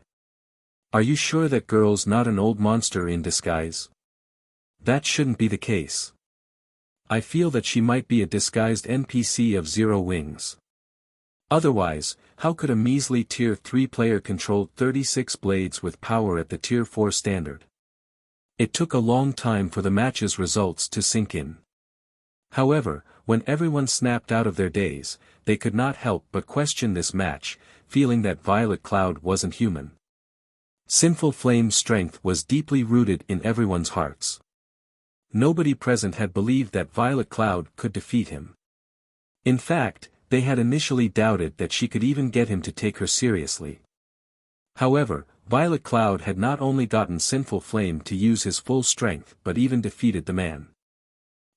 Are you sure that girl's not an old monster in disguise? That shouldn't be the case. I feel that she might be a disguised NPC of Zero Wings. Otherwise, how could a measly Tier 3 player control 36 blades with power at the Tier 4 standard? It took a long time for the match's results to sink in. However, when everyone snapped out of their daze, they could not help but question this match, feeling that Violet Cloud wasn't human. Sinful Flame's strength was deeply rooted in everyone's hearts. Nobody present had believed that Violet Cloud could defeat him. In fact, they had initially doubted that she could even get him to take her seriously. However, Violet Cloud had not only gotten Sinful Flame to use his full strength but even defeated the man.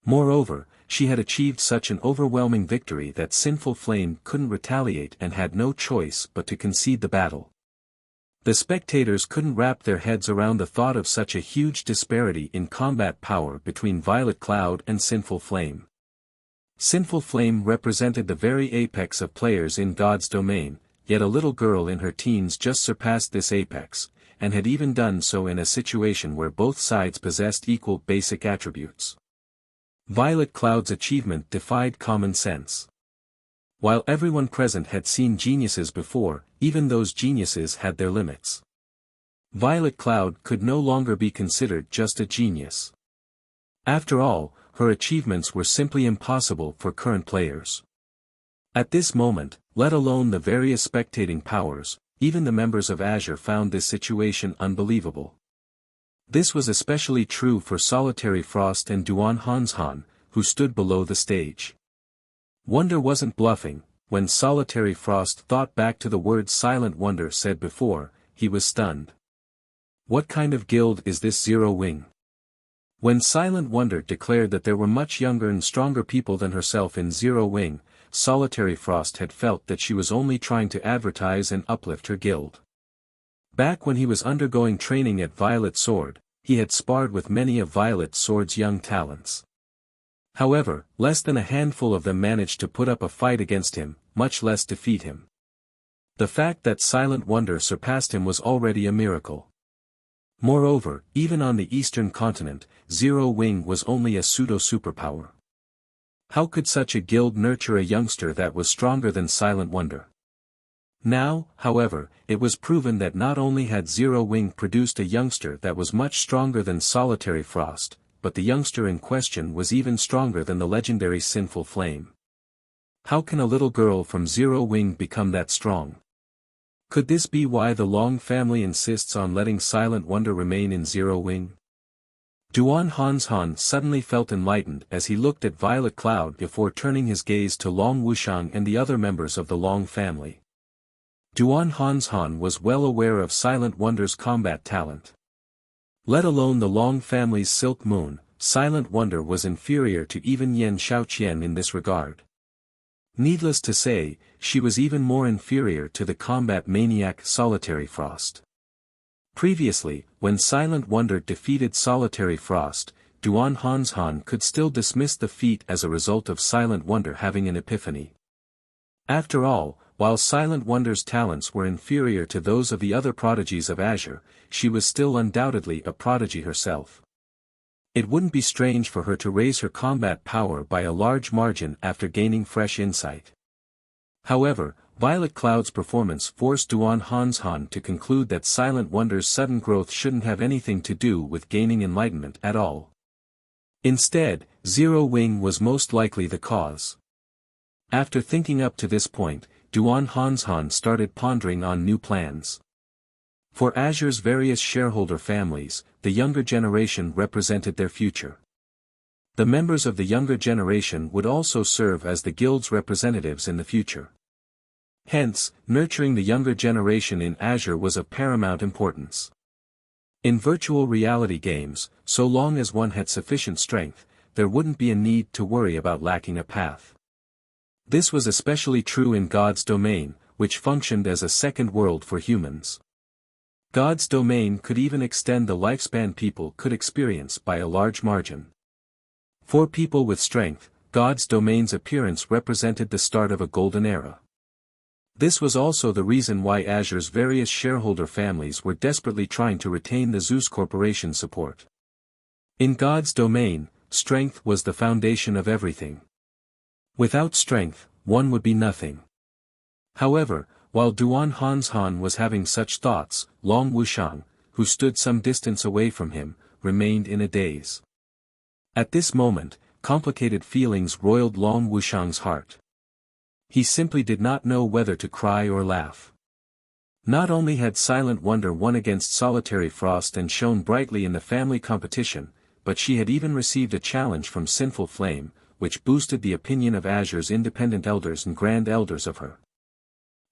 Moreover, she had achieved such an overwhelming victory that Sinful Flame couldn't retaliate and had no choice but to concede the battle. The spectators couldn't wrap their heads around the thought of such a huge disparity in combat power between Violet Cloud and Sinful Flame. Sinful Flame represented the very apex of players in God's domain, yet a little girl in her teens just surpassed this apex, and had even done so in a situation where both sides possessed equal basic attributes. Violet Cloud's achievement defied common sense. While everyone present had seen geniuses before, even those geniuses had their limits. Violet Cloud could no longer be considered just a genius. After all, her achievements were simply impossible for current players. At this moment, let alone the various spectating powers, even the members of Azure found this situation unbelievable. This was especially true for Solitary Frost and Duan Hanshan, who stood below the stage. Wonder wasn't bluffing. When Solitary Frost thought back to the words Silent Wonder said before, he was stunned. What kind of guild is this Zero Wing? When Silent Wonder declared that there were much younger and stronger people than herself in Zero Wing, Solitary Frost had felt that she was only trying to advertise and uplift her guild. Back when he was undergoing training at Violet Sword, he had sparred with many of Violet Sword's young talents. However, less than a handful of them managed to put up a fight against him, much less defeat him. The fact that Silent Wonder surpassed him was already a miracle. Moreover, even on the eastern continent, Zero Wing was only a pseudo-superpower. How could such a guild nurture a youngster that was stronger than Silent Wonder? Now, however, it was proven that not only had Zero Wing produced a youngster that was much stronger than Solitary Frost, but the youngster in question was even stronger than the legendary Sinful Flame. How can a little girl from Zero Wing become that strong? Could this be why the Long family insists on letting Silent Wonder remain in Zero Wing? Duan Hanshan suddenly felt enlightened as he looked at Violet Cloud before turning his gaze to Long Wuxiang and the other members of the Long family. Duan Hanshan was well aware of Silent Wonder's combat talent. Let alone the Long family's Silk Moon, Silent Wonder was inferior to even Yan Shaoqian in this regard. Needless to say, she was even more inferior to the combat maniac Solitary Frost. Previously, when Silent Wonder defeated Solitary Frost, Duan Hanshan could still dismiss the feat as a result of Silent Wonder having an epiphany. After all, while Silent Wonder's talents were inferior to those of the other prodigies of Azure, she was still undoubtedly a prodigy herself. It wouldn't be strange for her to raise her combat power by a large margin after gaining fresh insight. However, Violet Cloud's performance forced Duan Hanshan to conclude that Silent Wonder's sudden growth shouldn't have anything to do with gaining enlightenment at all. Instead, Zero Wing was most likely the cause. After thinking up to this point, Duan Hanshan started pondering on new plans. For Azure's various shareholder families, the younger generation represented their future. The members of the younger generation would also serve as the guild's representatives in the future. Hence, nurturing the younger generation in Azure was of paramount importance. In virtual reality games, so long as one had sufficient strength, there wouldn't be a need to worry about lacking a path. This was especially true in God's domain, which functioned as a second world for humans. God's domain could even extend the lifespan people could experience by a large margin. For people with strength, God's domain's appearance represented the start of a golden era. This was also the reason why Azure's various shareholder families were desperately trying to retain the Zeus Corporation support. In God's domain, strength was the foundation of everything. Without strength, one would be nothing. However, while Duan Hanshan was having such thoughts, Long Wuxiang, who stood some distance away from him, remained in a daze. At this moment, complicated feelings roiled Long Wuxiang's heart. He simply did not know whether to cry or laugh. Not only had Silent Wonder won against Solitary Frost and shone brightly in the family competition, but she had even received a challenge from Sinful Flame, which boosted the opinion of Azure's independent elders and grand elders of her.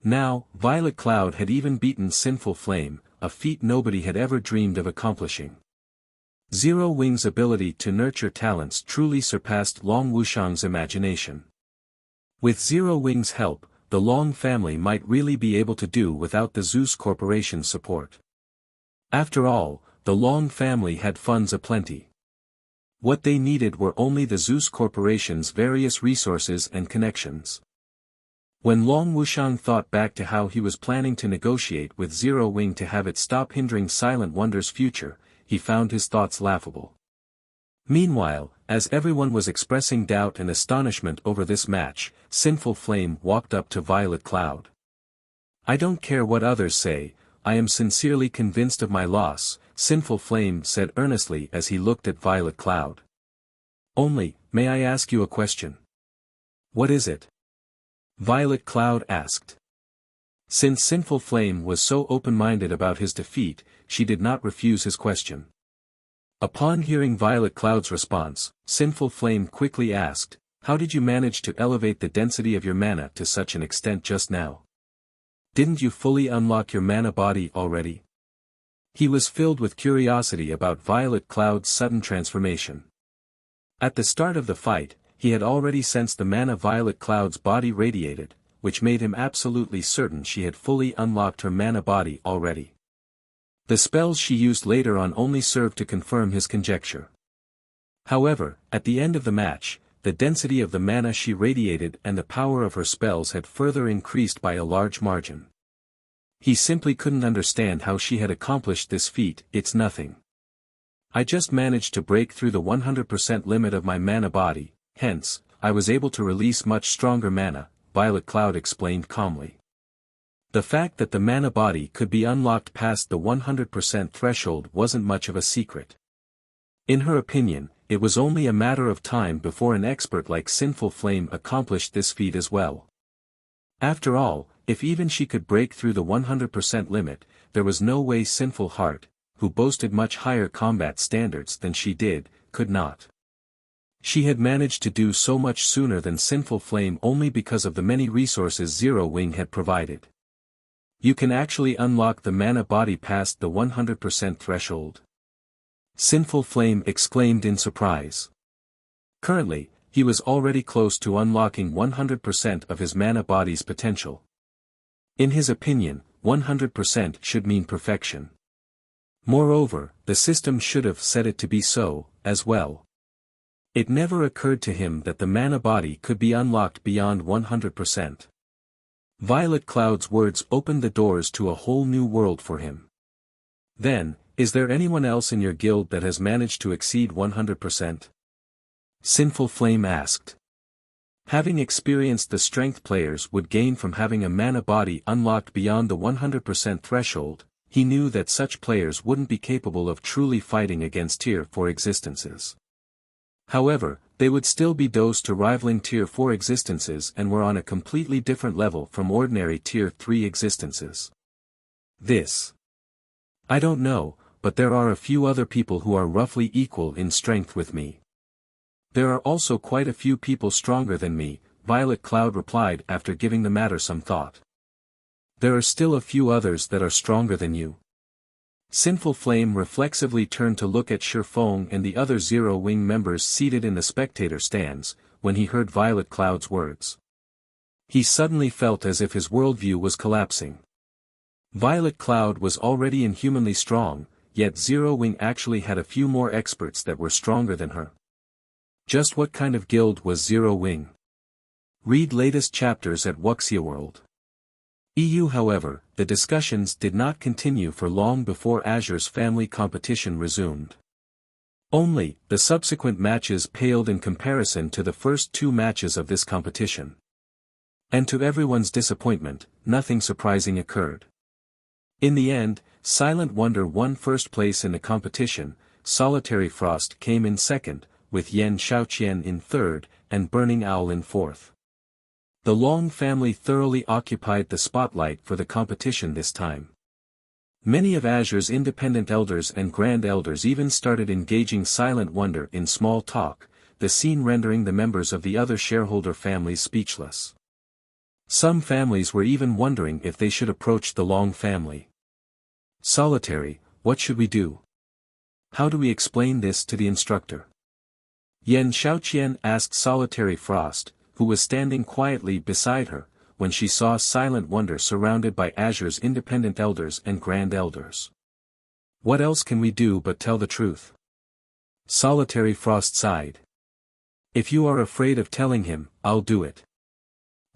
Now, Violet Cloud had even beaten Sinful Flame, a feat nobody had ever dreamed of accomplishing. Zero Wing's ability to nurture talents truly surpassed Long Wuxiang's imagination. With Zero Wing's help, the Long family might really be able to do without the Zeus Corporation's support. After all, the Long family had funds aplenty. What they needed were only the Zeus Corporation's various resources and connections. When Long Wuxiang thought back to how he was planning to negotiate with Zero Wing to have it stop hindering Silent Wonder's future, he found his thoughts laughable. Meanwhile, as everyone was expressing doubt and astonishment over this match, Sinful Flame walked up to Violet Cloud. "I don't care what others say, I am sincerely convinced of my loss," Sinful Flame said earnestly as he looked at Violet Cloud. "Only, may I ask you a question?" "What is it?" Violet Cloud asked. Since Sinful Flame was so open-minded about his defeat, she did not refuse his question. Upon hearing Violet Cloud's response, Sinful Flame quickly asked, "How did you manage to elevate the density of your mana to such an extent just now? Didn't you fully unlock your mana body already?" He was filled with curiosity about Violet Cloud's sudden transformation. At the start of the fight, he had already sensed the mana Violet Cloud's body radiated, which made him absolutely certain she had fully unlocked her mana body already. The spells she used later on only served to confirm his conjecture. However, at the end of the match, the density of the mana she radiated and the power of her spells had further increased by a large margin. He simply couldn't understand how she had accomplished this feat. It's nothing. I just managed to break through the 100% limit of my mana body, hence, I was able to release much stronger mana, Violet Cloud explained calmly. The fact that the mana body could be unlocked past the 100% threshold wasn't much of a secret. In her opinion, it was only a matter of time before an expert like Sinful Flame accomplished this feat as well. After all, if even she could break through the 100% limit, there was no way Sinful Heart, who boasted much higher combat standards than she did, could not. She had managed to do so much sooner than Sinful Flame only because of the many resources Zero Wing had provided. You can actually unlock the mana body past the 100% threshold? Sinful Flame exclaimed in surprise. Currently, he was already close to unlocking 100% of his mana body's potential. In his opinion, 100% should mean perfection. Moreover, the system should have set it to be so, as well. It never occurred to him that the mana body could be unlocked beyond 100%. Violet Cloud's words opened the doors to a whole new world for him. Then, is there anyone else in your guild that has managed to exceed 100%? Sinful Flame asked. Having experienced the strength players would gain from having a mana body unlocked beyond the 100% threshold, he knew that such players wouldn't be capable of truly fighting against Tier 4 existences. However, they would still be those to rivaling Tier 4 existences and were on a completely different level from ordinary Tier 3 existences. I don't know, but there are a few other people who are roughly equal in strength with me. There are also quite a few people stronger than me, Violet Cloud replied after giving the matter some thought. There are still a few others that are stronger than you. Sinful Flame reflexively turned to look at Shifeng and the other Zero Wing members seated in the spectator stands, when he heard Violet Cloud's words. He suddenly felt as if his worldview was collapsing. Violet Cloud was already inhumanly strong, yet Zero Wing actually had a few more experts that were stronger than her. Just what kind of guild was Zero Wing? Read latest chapters at Wuxia World. EU. However, the discussions did not continue for long before Azure's family competition resumed. Only, the subsequent matches paled in comparison to the first two matches of this competition. And to everyone's disappointment, nothing surprising occurred. In the end, Silent Wonder won first place in the competition, Solitary Frost came in second, with Yan Shaoqian in third, and Burning Owl in fourth. The Long family thoroughly occupied the spotlight for the competition this time. Many of Azure's independent elders and grand elders even started engaging Silent Wonder in small talk, the scene rendering the members of the other shareholder families speechless. Some families were even wondering if they should approach the Long family. Solitary, what should we do? How do we explain this to the instructor? Yan Shaoqian asked Solitary Frost, who was standing quietly beside her, when she saw Silent Wonder surrounded by Azure's independent elders and grand elders. What else can we do but tell the truth? Solitary Frost sighed. If you are afraid of telling him, I'll do it.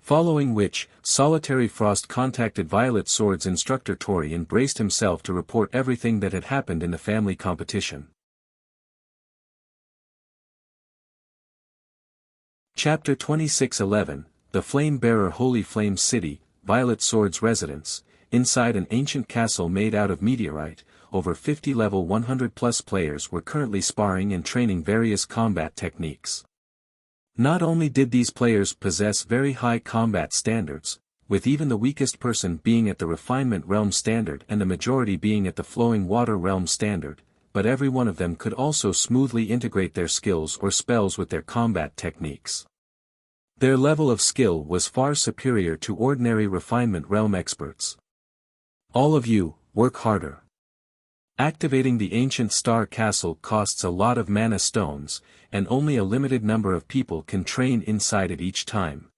Following which, Solitary Frost contacted Violet Sword's instructor Tori and braced himself to report everything that had happened in the family competition. Chapter 26:11, The Flame Bearer Holy Flame City, Violet Sword's residence. Inside an ancient castle made out of meteorite, over 50 level 100+ players were currently sparring and training various combat techniques. Not only did these players possess very high combat standards, with even the weakest person being at the Refinement Realm standard and the majority being at the Flowing Water Realm standard, but every one of them could also smoothly integrate their skills or spells with their combat techniques. Their level of skill was far superior to ordinary Refinement Realm experts. All of you, work harder. Activating the ancient star castle costs a lot of mana stones, and only a limited number of people can train inside it each time.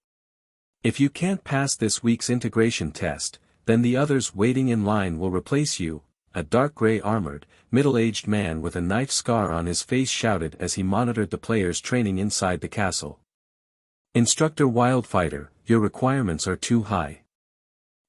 If you can't pass this week's integration test, then the others waiting in line will replace you, a dark gray armored, middle-aged man with a knife scar on his face shouted as he monitored the players training inside the castle. Instructor Wildfighter, your requirements are too high.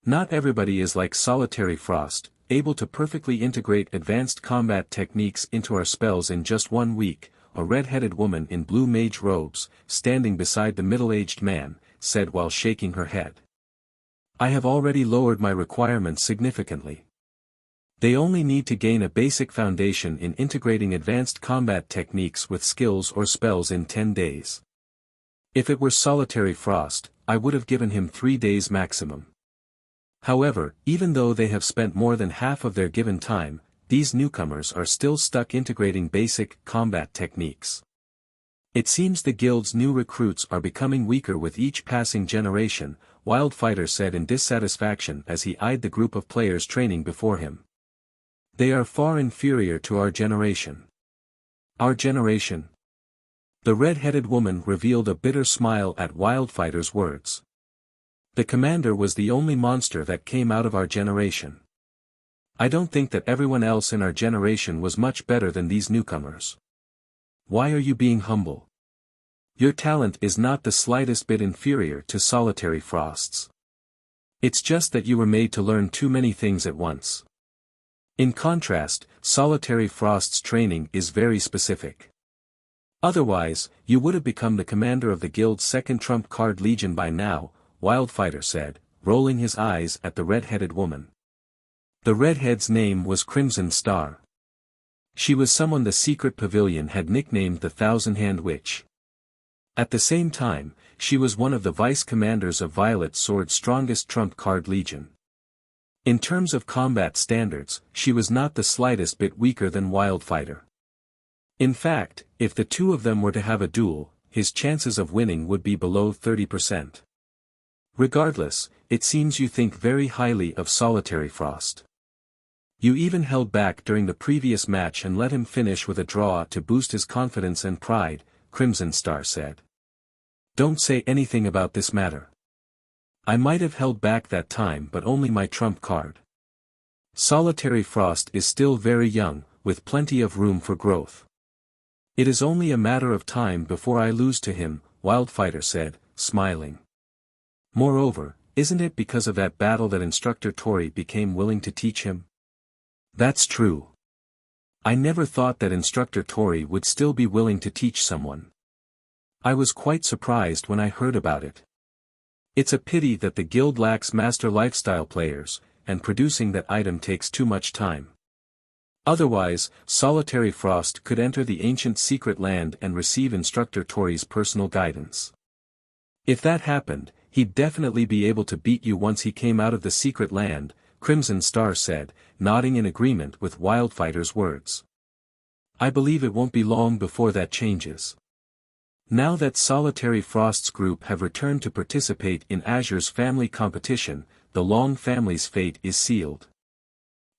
Not everybody is like Solitary Frost, able to perfectly integrate advanced combat techniques into our spells in just 1 week, a red-headed woman in blue mage robes, standing beside the middle-aged man, said while shaking her head. I have already lowered my requirements significantly. They only need to gain a basic foundation in integrating advanced combat techniques with skills or spells in 10 days. If it were Solitary Frost, I would have given him 3 days maximum. However, even though they have spent more than half of their given time, these newcomers are still stuck integrating basic combat techniques. It seems the guild's new recruits are becoming weaker with each passing generation, Wildfighter said in dissatisfaction as he eyed the group of players training before him. They are far inferior to our generation. Our generation? The red-headed woman revealed a bitter smile at Wildfighter's words. The commander was the only monster that came out of our generation. I don't think that everyone else in our generation was much better than these newcomers. Why are you being humble? Your talent is not the slightest bit inferior to Solitary Frost's. It's just that you were made to learn too many things at once. In contrast, Solitary Frost's training is very specific. Otherwise, you would have become the commander of the guild's second trump card legion by now, Wildfighter said, rolling his eyes at the red-headed woman. The redhead's name was Crimson Star. She was someone the secret pavilion had nicknamed the Thousand-Hand Witch. At the same time, she was one of the vice-commanders of Violet Sword's strongest trump card legion. In terms of combat standards, she was not the slightest bit weaker than Wildfighter. In fact, if the two of them were to have a duel, his chances of winning would be below 30%. Regardless, it seems you think very highly of Solitary Frost. You even held back during the previous match and let him finish with a draw to boost his confidence and pride, Crimson Star said. Don't say anything about this matter. I might have held back that time but only my trump card. Solitary Frost is still very young, with plenty of room for growth. It is only a matter of time before I lose to him, Wildfighter said, smiling. Moreover, isn't it because of that battle that Instructor Tori became willing to teach him? That's true. I never thought that Instructor Tori would still be willing to teach someone. I was quite surprised when I heard about it. It's a pity that the guild lacks master lifestyle players, and producing that item takes too much time. Otherwise, Solitary Frost could enter the ancient secret land and receive Instructor Tori's personal guidance. If that happened, he'd definitely be able to beat you once he came out of the secret land, Crimson Star said, nodding in agreement with Wildfighter's words. I believe it won't be long before that changes. Now that Solitary Frost's group have returned to participate in Azure's family competition, the Long family's fate is sealed.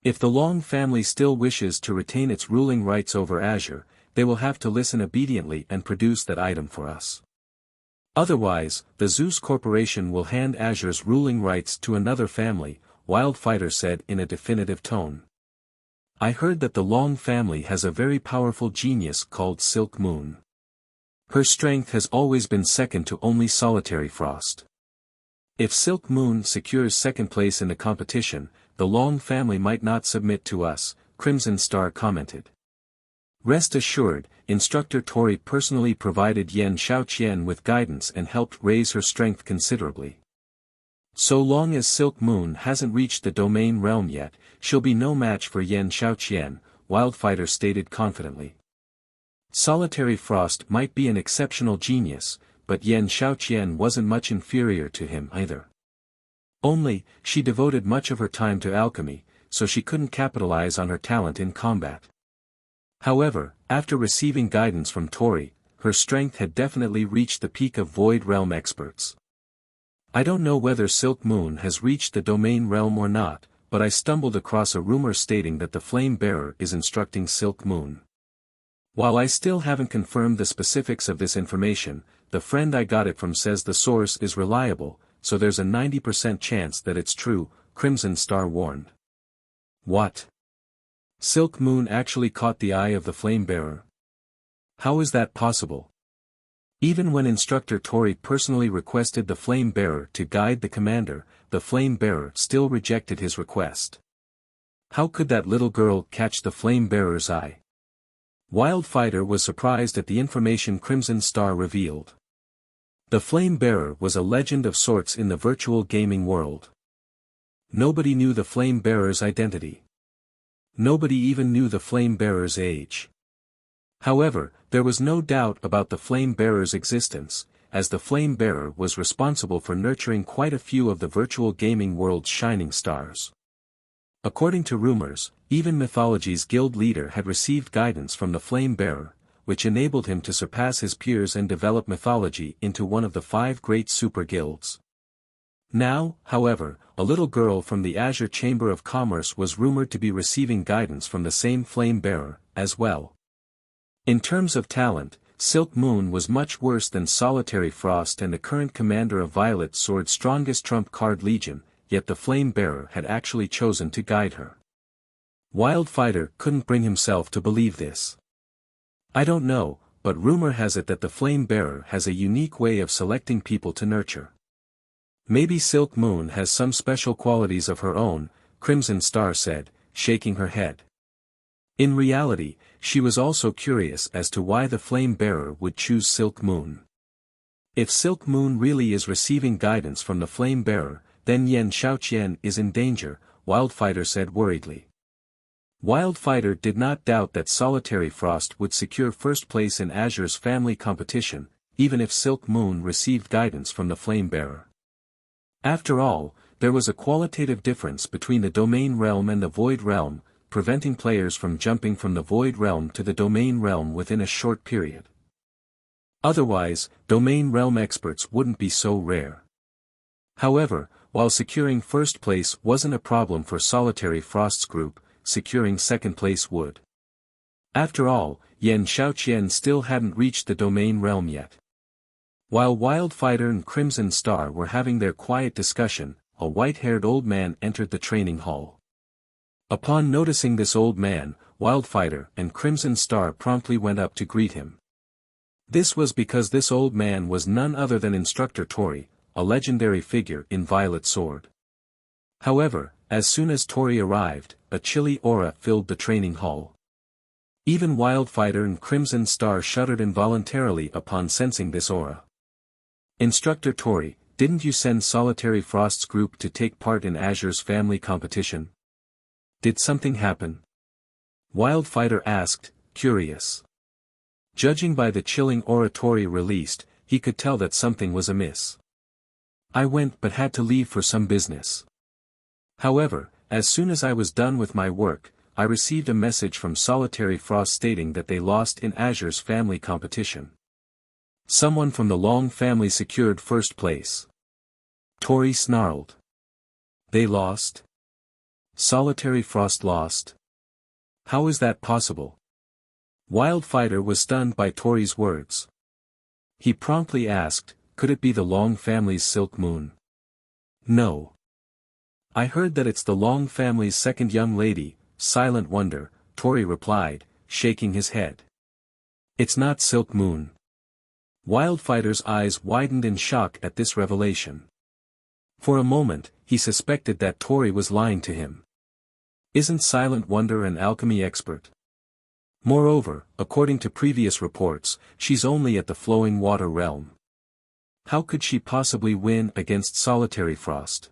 If the Long family still wishes to retain its ruling rights over Azure, they will have to listen obediently and produce that item for us. Otherwise, the Zeus Corporation will hand Azure's ruling rights to another family, Wildfighter said in a definitive tone. I heard that the Long family has a very powerful genius called Silk Moon. Her strength has always been second to only Solitary Frost. If Silk Moon secures second place in the competition, the Long family might not submit to us, Crimson Star commented. Rest assured, Instructor Tori personally provided Yen Xiaoqian with guidance and helped raise her strength considerably. So long as Silk Moon hasn't reached the domain realm yet, she'll be no match for Yen Xiaoqian, Wildfighter stated confidently. Solitary Frost might be an exceptional genius, but Yen Xiaoqian wasn't much inferior to him either. Only, she devoted much of her time to alchemy, so she couldn't capitalize on her talent in combat. However, after receiving guidance from Tori, her strength had definitely reached the peak of Void Realm experts. I don't know whether Silk Moon has reached the domain realm or not, but I stumbled across a rumor stating that the Flame Bearer is instructing Silk Moon. While I still haven't confirmed the specifics of this information, the friend I got it from says the source is reliable, so there's a 90% chance that it's true, Crimson Star warned. What? Silk Moon actually caught the eye of the Flame Bearer? How is that possible? Even when Instructor Tori personally requested the Flame Bearer to guide the commander, the Flame Bearer still rejected his request. How could that little girl catch the Flame Bearer's eye? Wildfighter was surprised at the information Crimson Star revealed. The Flame Bearer was a legend of sorts in the virtual gaming world. Nobody knew the Flame Bearer's identity. Nobody even knew the Flame Bearer's age. However, there was no doubt about the Flame Bearer's existence, as the Flame Bearer was responsible for nurturing quite a few of the virtual gaming world's shining stars. According to rumors, even Mythology's guild leader had received guidance from the Flame Bearer, which enabled him to surpass his peers and develop Mythology into one of the 5 great super guilds. Now, however, a little girl from the Azure Chamber of Commerce was rumored to be receiving guidance from the same Flame Bearer, as well. In terms of talent, Silk Moon was much worse than Solitary Frost and the current commander of Violet Sword's strongest trump card Legion, yet the Flame Bearer had actually chosen to guide her. Wildfighter couldn't bring himself to believe this. I don't know, but rumor has it that the Flame Bearer has a unique way of selecting people to nurture. Maybe Silk Moon has some special qualities of her own, Crimson Star said, shaking her head. In reality, she was also curious as to why the Flame Bearer would choose Silk Moon. If Silk Moon really is receiving guidance from the Flame Bearer, then Yan Xiaoqian is in danger, Wildfighter said worriedly. Wildfighter did not doubt that Solitary Frost would secure first place in Azure's family competition, even if Silk Moon received guidance from the Flame Bearer. After all, there was a qualitative difference between the Domain Realm and the Void Realm, preventing players from jumping from the Void Realm to the Domain Realm within a short period. Otherwise, Domain Realm experts wouldn't be so rare. However, while securing first place wasn't a problem for Solitary Frost's group, securing second place would. After all, Yan Xiaoqian still hadn't reached the Domain Realm yet. While Wildfighter and Crimson Star were having their quiet discussion, a white-haired old man entered the training hall. Upon noticing this old man, Wildfighter and Crimson Star promptly went up to greet him. This was because this old man was none other than Instructor Tori, a legendary figure in Violet Sword. However, as soon as Tori arrived, a chilly aura filled the training hall. Even Wildfighter and Crimson Star shuddered involuntarily upon sensing this aura. Instructor Tori, didn't you send Solitary Frost's group to take part in Azure's family competition? Did something happen? Wildfighter asked, curious. Judging by the chilling aura Tori released, he could tell that something was amiss. I went but had to leave for some business. However, as soon as I was done with my work, I received a message from Solitary Frost stating that they lost in Azure's family competition. Someone from the Long family secured first place. Tori snarled. They lost? Solitary Frost lost? How is that possible? Wildfighter was stunned by Tori's words. He promptly asked, could it be the Long family's Silk Moon? No. I heard that it's the Long family's second young lady, Silent Wonder, Tori replied, shaking his head. It's not Silk Moon. Wildfighter's eyes widened in shock at this revelation. For a moment, he suspected that Tori was lying to him. Isn't Silent Wonder an alchemy expert? Moreover, according to previous reports, she's only at the Flowing Water realm. How could she possibly win against Solitary Frost?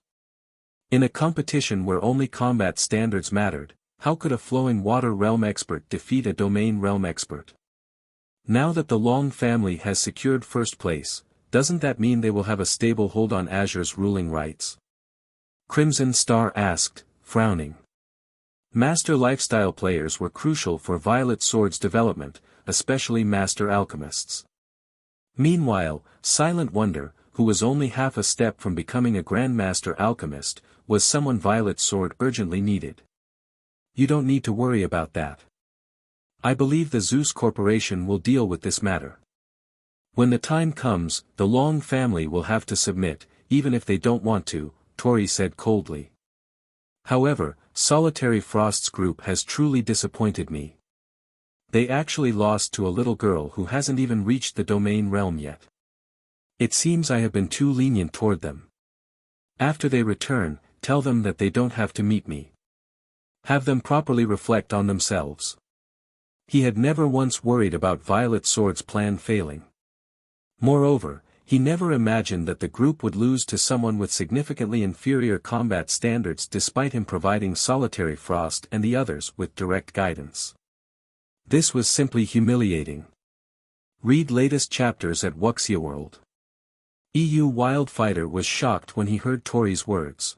In a competition where only combat standards mattered, how could a Flowing Water realm expert defeat a Domain realm expert? Now that the Long family has secured first place, doesn't that mean they will have a stable hold on Azure's ruling rights? Crimson Star asked, frowning. Master lifestyle players were crucial for Violet Sword's development, especially Master Alchemists. Meanwhile, Silent Wonder, who was only half a step from becoming a Grandmaster Alchemist, was someone Violet Sword urgently needed. You don't need to worry about that. I believe the Zeus Corporation will deal with this matter. When the time comes, the Long family will have to submit, even if they don't want to, Tori said coldly. However, Solitary Frost's group has truly disappointed me. They actually lost to a little girl who hasn't even reached the domain realm yet. It seems I have been too lenient toward them. After they return, tell them that they don't have to meet me. Have them properly reflect on themselves. He had never once worried about Violet Sword's plan failing. Moreover, he never imagined that the group would lose to someone with significantly inferior combat standards despite him providing Solitary Frost and the others with direct guidance. This was simply humiliating. Read latest chapters at Wuxia World. EU Wildfighter was shocked when he heard Tori's words.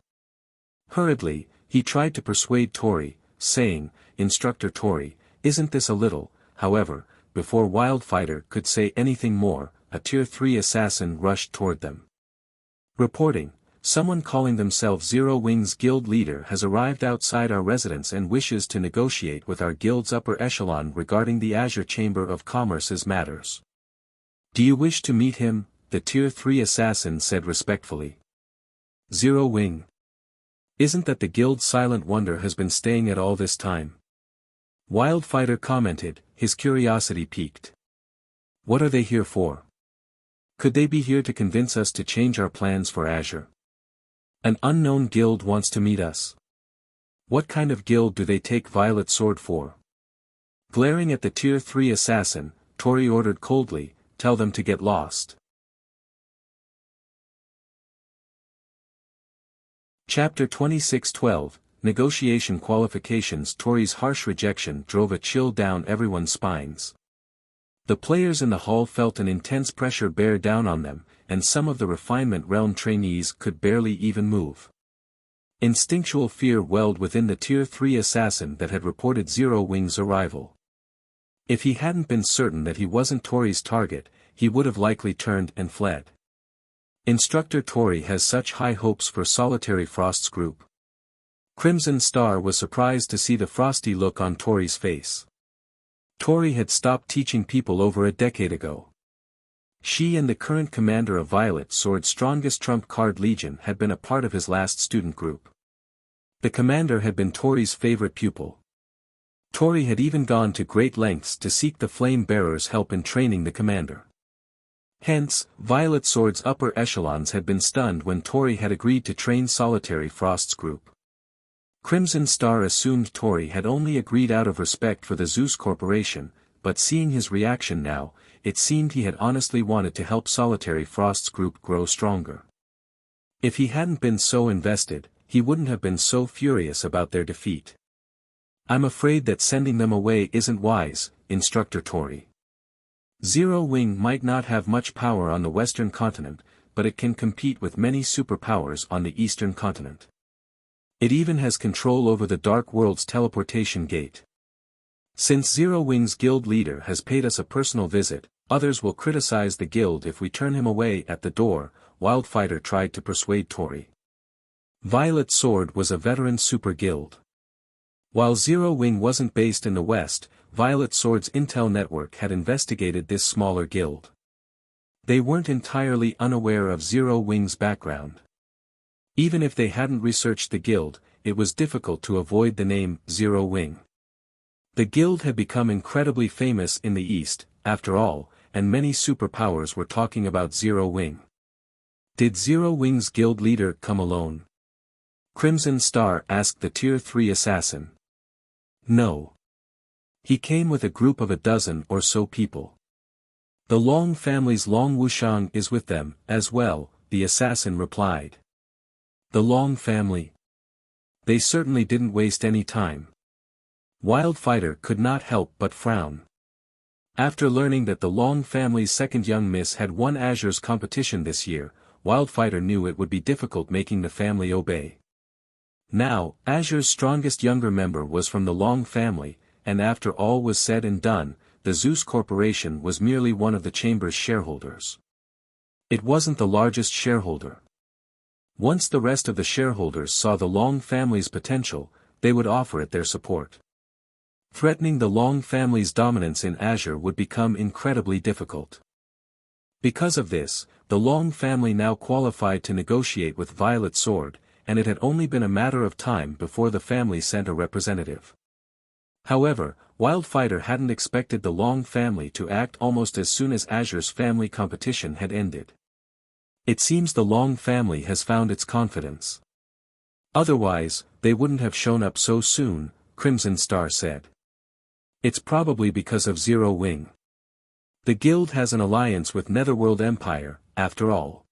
Hurriedly, he tried to persuade Tori, saying, "Instructor Tori, isn't this a little," however, before Wildfighter could say anything more, a Tier 3 assassin rushed toward them. Reporting, someone calling themselves Zero Wings Guild leader has arrived outside our residence and wishes to negotiate with our guild's upper echelon regarding the Azure Chamber of Commerce's matters. Do you wish to meet him? The Tier 3 assassin said respectfully. Zero Wing. Isn't that the guild's silent wonder has been staying at all this time? Wildfighter commented, his curiosity piqued. What are they here for? Could they be here to convince us to change our plans for Azure? An unknown guild wants to meet us. What kind of guild do they take Violet Sword for? Glaring at the Tier 3 assassin, Tori ordered coldly, tell them to get lost. Chapter 26:12, Negotiation Qualifications. Tori's harsh rejection drove a chill down everyone's spines. The players in the hall felt an intense pressure bear down on them, and some of the refinement realm trainees could barely even move. Instinctual fear welled within the Tier 3 assassin that had reported Zero Wing's arrival. If he hadn't been certain that he wasn't Tori's target, he would have likely turned and fled. Instructor Tori has such high hopes for Solitary Frost's group. Crimson Star was surprised to see the frosty look on Tori's face. Tori had stopped teaching people over a decade ago. She and the current commander of Violet Sword's strongest trump card Legion had been a part of his last student group. The commander had been Tori's favorite pupil. Tori had even gone to great lengths to seek the Flame Bearer's help in training the commander. Hence, Violet Sword's upper echelons had been stunned when Tori had agreed to train Solitary Frost's group. Crimson Star assumed Tori had only agreed out of respect for the Zeus Corporation, but seeing his reaction now, it seemed he had honestly wanted to help Solitary Frost's group grow stronger. If he hadn't been so invested, he wouldn't have been so furious about their defeat. I'm afraid that sending them away isn't wise, Instructor Tori. Zero Wing might not have much power on the Western continent, but it can compete with many superpowers on the Eastern continent. It even has control over the Dark World's teleportation gate. Since Zero Wing's guild leader has paid us a personal visit, others will criticize the guild if we turn him away at the door, Wildfighter tried to persuade Tori. Violet Sword was a veteran super guild. While Zero Wing wasn't based in the West, Violet Sword's intel network had investigated this smaller guild. They weren't entirely unaware of Zero Wing's background. Even if they hadn't researched the guild, it was difficult to avoid the name Zero Wing. The guild had become incredibly famous in the East, after all, and many superpowers were talking about Zero Wing. Did Zero Wing's guild leader come alone? Crimson Star asked the Tier 3 assassin. No. He came with a group of a dozen or so people. The Long family's Long Wushang is with them, as well, the assassin replied. The Long family. They certainly didn't waste any time. Wildfighter could not help but frown. After learning that the Long family's second young miss had won Azure's competition this year, Wildfighter knew it would be difficult making the family obey. Now, Azure's strongest younger member was from the Long family, and after all was said and done, the Zeus Corporation was merely one of the chamber's shareholders. It wasn't the largest shareholder. Once the rest of the shareholders saw the Long family's potential, they would offer it their support. Threatening the Long family's dominance in Azure would become incredibly difficult. Because of this, the Long family now qualified to negotiate with Violet Sword, and it had only been a matter of time before the family sent a representative. However, Wildfighter hadn't expected the Long family to act almost as soon as Azure's family competition had ended. It seems the Long family has found its confidence. Otherwise, they wouldn't have shown up so soon, Crimson Star said. It's probably because of Zero Wing. The guild has an alliance with Netherworld Empire, after all.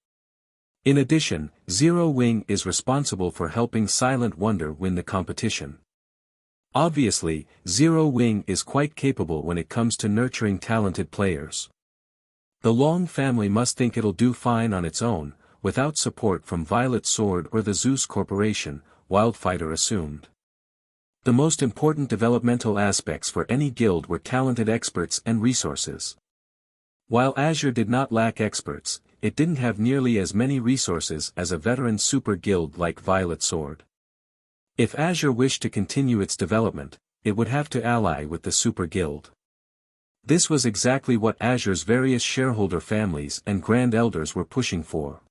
In addition, Zero Wing is responsible for helping Silent Wonder win the competition. Obviously, Zero Wing is quite capable when it comes to nurturing talented players. The Long family must think it'll do fine on its own, without support from Violet Sword or the Zeus Corporation, Wildfighter assumed. The most important developmental aspects for any guild were talented experts and resources. While Azure did not lack experts, it didn't have nearly as many resources as a veteran super guild like Violet Sword. If Azure wished to continue its development, it would have to ally with the Super Guild. This was exactly what Azure's various shareholder families and Grand Elders were pushing for.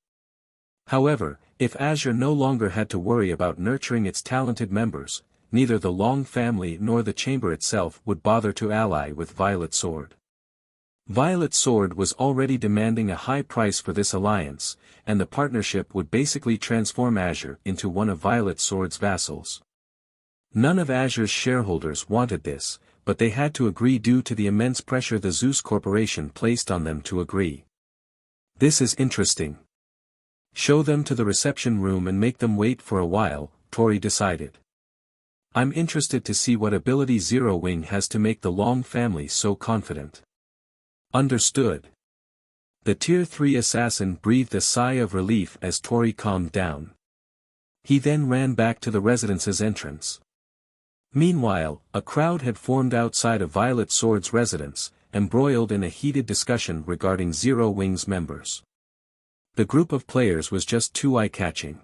However, if Azure no longer had to worry about nurturing its talented members, neither the Long family nor the Chamber itself would bother to ally with Violet Sword. Violet Sword was already demanding a high price for this alliance, and the partnership would basically transform Azure into one of Violet Sword's vassals. None of Azure's shareholders wanted this, but they had to agree due to the immense pressure the Zeus Corporation placed on them to agree. This is interesting. Show them to the reception room and make them wait for a while, Tori decided. I'm interested to see what ability Zero Wing has to make the Long family so confident. Understood. The Tier 3 assassin breathed a sigh of relief as Tori calmed down. He then ran back to the residence's entrance. Meanwhile, a crowd had formed outside of Violet Sword's residence, embroiled in a heated discussion regarding Zero Wing's members. The group of players was just too eye-catching.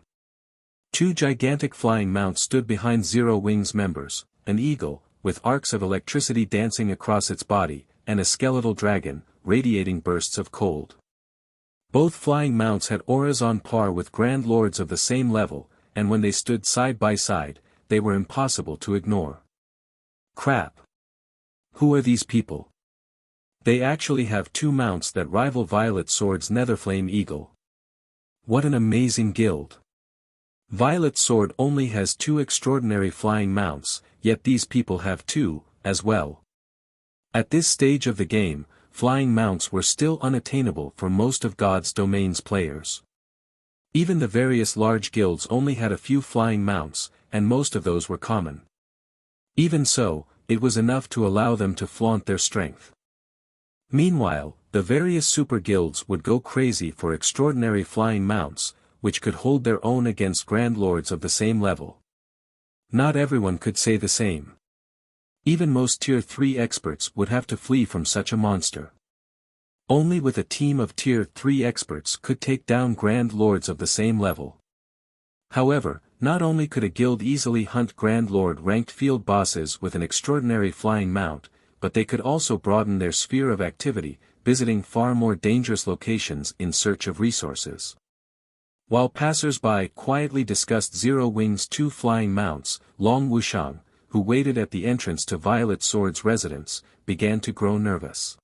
Two gigantic flying mounts stood behind Zero Wing's members, an eagle, with arcs of electricity dancing across its body, and a skeletal dragon, radiating bursts of cold. Both flying mounts had auras on par with Grand Lords of the same level, and when they stood side by side, they were impossible to ignore. Crap! Who are these people? They actually have two mounts that rival Violet Sword's Netherflame Eagle. What an amazing guild! Violet Sword only has two extraordinary flying mounts, yet these people have two, as well. At this stage of the game, flying mounts were still unattainable for most of God's Domain's players. Even the various large guilds only had a few flying mounts, and most of those were common. Even so, it was enough to allow them to flaunt their strength. Meanwhile, the various super guilds would go crazy for extraordinary flying mounts, which could hold their own against Grand Lords of the same level. Not everyone could say the same. Even most Tier 3 experts would have to flee from such a monster. Only with a team of Tier 3 experts could take down Grand Lords of the same level. However, not only could a guild easily hunt Grand Lord ranked field bosses with an extraordinary flying mount, but they could also broaden their sphere of activity, visiting far more dangerous locations in search of resources. While passers-by quietly discussed Zero Wing's two flying mounts, Long Wuxiang, who waited at the entrance to Violet Sword's residence, began to grow nervous.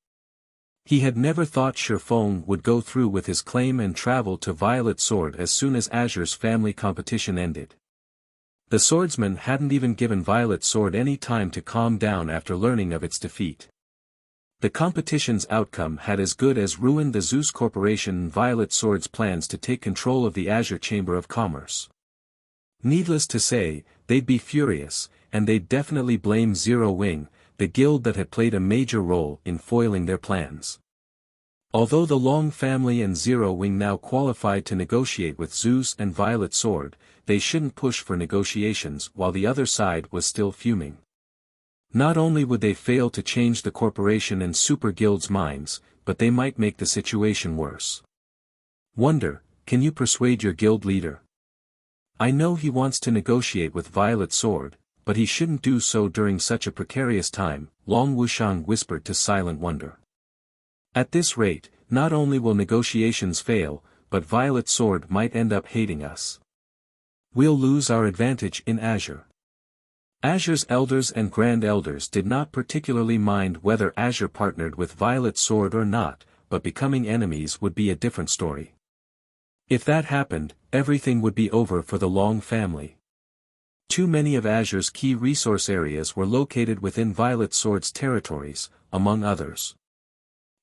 He had never thought Shifeng would go through with his claim and travel to Violet Sword as soon as Azure's family competition ended. The swordsman hadn't even given Violet Sword any time to calm down after learning of its defeat. The competition's outcome had as good as ruined the Zeus Corporation and Violet Sword's plans to take control of the Azure Chamber of Commerce. Needless to say, they'd be furious, and they'd definitely blame Zero Wing, the guild that had played a major role in foiling their plans. Although the Long family and Zero Wing now qualified to negotiate with Zeus and Violet Sword, they shouldn't push for negotiations while the other side was still fuming. Not only would they fail to change the corporation and super guild's minds, but they might make the situation worse. Wonder, can you persuade your guild leader? I know he wants to negotiate with Violet Sword, but he shouldn't do so during such a precarious time, Long Wuxiang whispered to Silent Wonder. At this rate, not only will negotiations fail, but Violet Sword might end up hating us. We'll lose our advantage in Azure. Azure's elders and grand elders did not particularly mind whether Azure partnered with Violet Sword or not, but becoming enemies would be a different story. If that happened, everything would be over for the Long family. Too many of Azure's key resource areas were located within Violet Sword's territories, among others.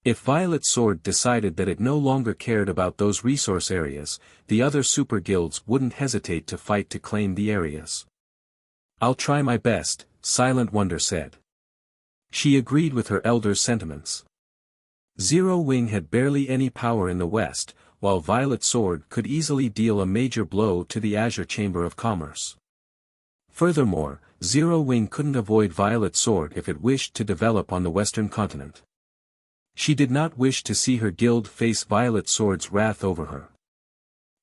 If Violet Sword decided that it no longer cared about those resource areas, the other super guilds wouldn't hesitate to fight to claim the areas. "I'll try my best," Silent Wonder said. She agreed with her elder's sentiments. Zero Wing had barely any power in the West, while Violet Sword could easily deal a major blow to the Azure Chamber of Commerce. Furthermore, Zero Wing couldn't avoid Violet Sword if it wished to develop on the Western continent. She did not wish to see her guild face Violet Sword's wrath over her.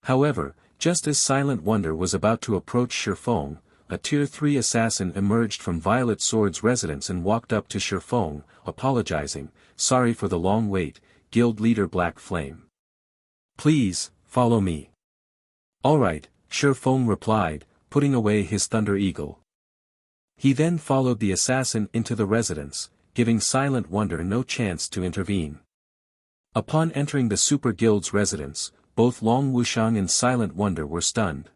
However, just as Silent Wonder was about to approach Shifeng, a Tier 3 assassin emerged from Violet Sword's residence and walked up to Shifeng, apologizing, "Sorry for the long wait, guild leader Black Flame. Please, follow me." "Alright," Shifeng replied, putting away his Thunder Eagle. He then followed the assassin into the residence, giving Silent Wonder no chance to intervene. Upon entering the Super Guild's residence, both Long Wuxiang and Silent Wonder were stunned.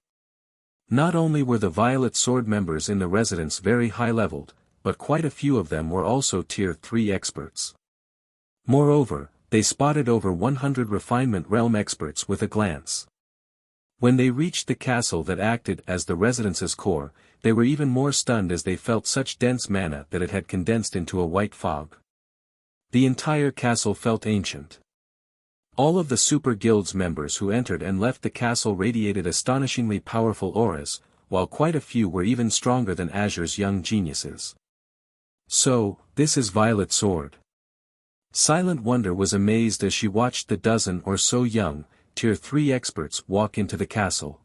Not only were the Violet Sword members in the residence very high-leveled, but quite a few of them were also Tier 3 experts. Moreover, they spotted over 100 refinement realm experts with a glance. When they reached the castle that acted as the residence's core, they were even more stunned as they felt such dense mana that it had condensed into a white fog. The entire castle felt ancient. All of the Super Guild's members who entered and left the castle radiated astonishingly powerful auras, while quite a few were even stronger than Azure's young geniuses. "So, this is Violet Sword." Silent Wonder was amazed as she watched the dozen or so young, Tier 3 experts walk into the castle.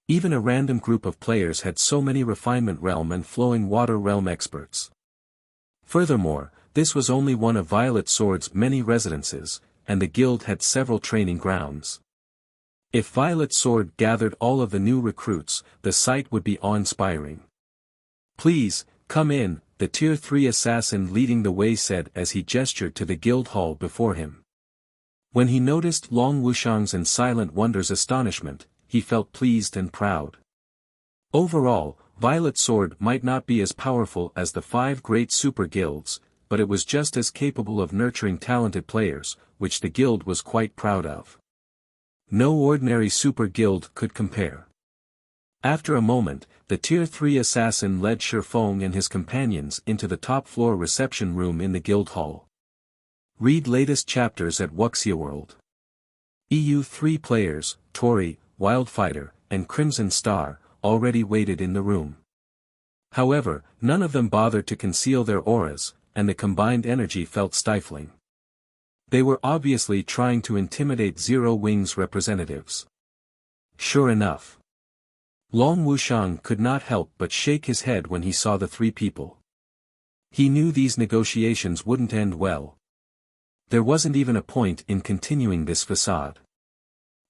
Even a random group of players had so many refinement realm and flowing water realm experts. Furthermore, this was only one of Violet Sword's many residences, and the guild had several training grounds. If Violet Sword gathered all of the new recruits, the sight would be awe-inspiring. "Please, come in," the Tier 3 assassin leading the way said as he gestured to the guild hall before him. When he noticed Long Wuxiang's and Silent Wonder's astonishment, he felt pleased and proud. Overall, Violet Sword might not be as powerful as the 5 great super guilds, but it was just as capable of nurturing talented players, which the guild was quite proud of. No ordinary super guild could compare. After a moment, the Tier 3 assassin led Shifeng and his companions into the top-floor reception room in the guild hall. Read latest chapters at Wuxia World. EU3 players, Tori, Wildfighter, and Crimson Star, already waited in the room. However, none of them bothered to conceal their auras, and the combined energy felt stifling. They were obviously trying to intimidate Zero Wing's representatives. Sure enough. Long Wuxiang could not help but shake his head when he saw the 3 people. He knew these negotiations wouldn't end well. There wasn't even a point in continuing this facade.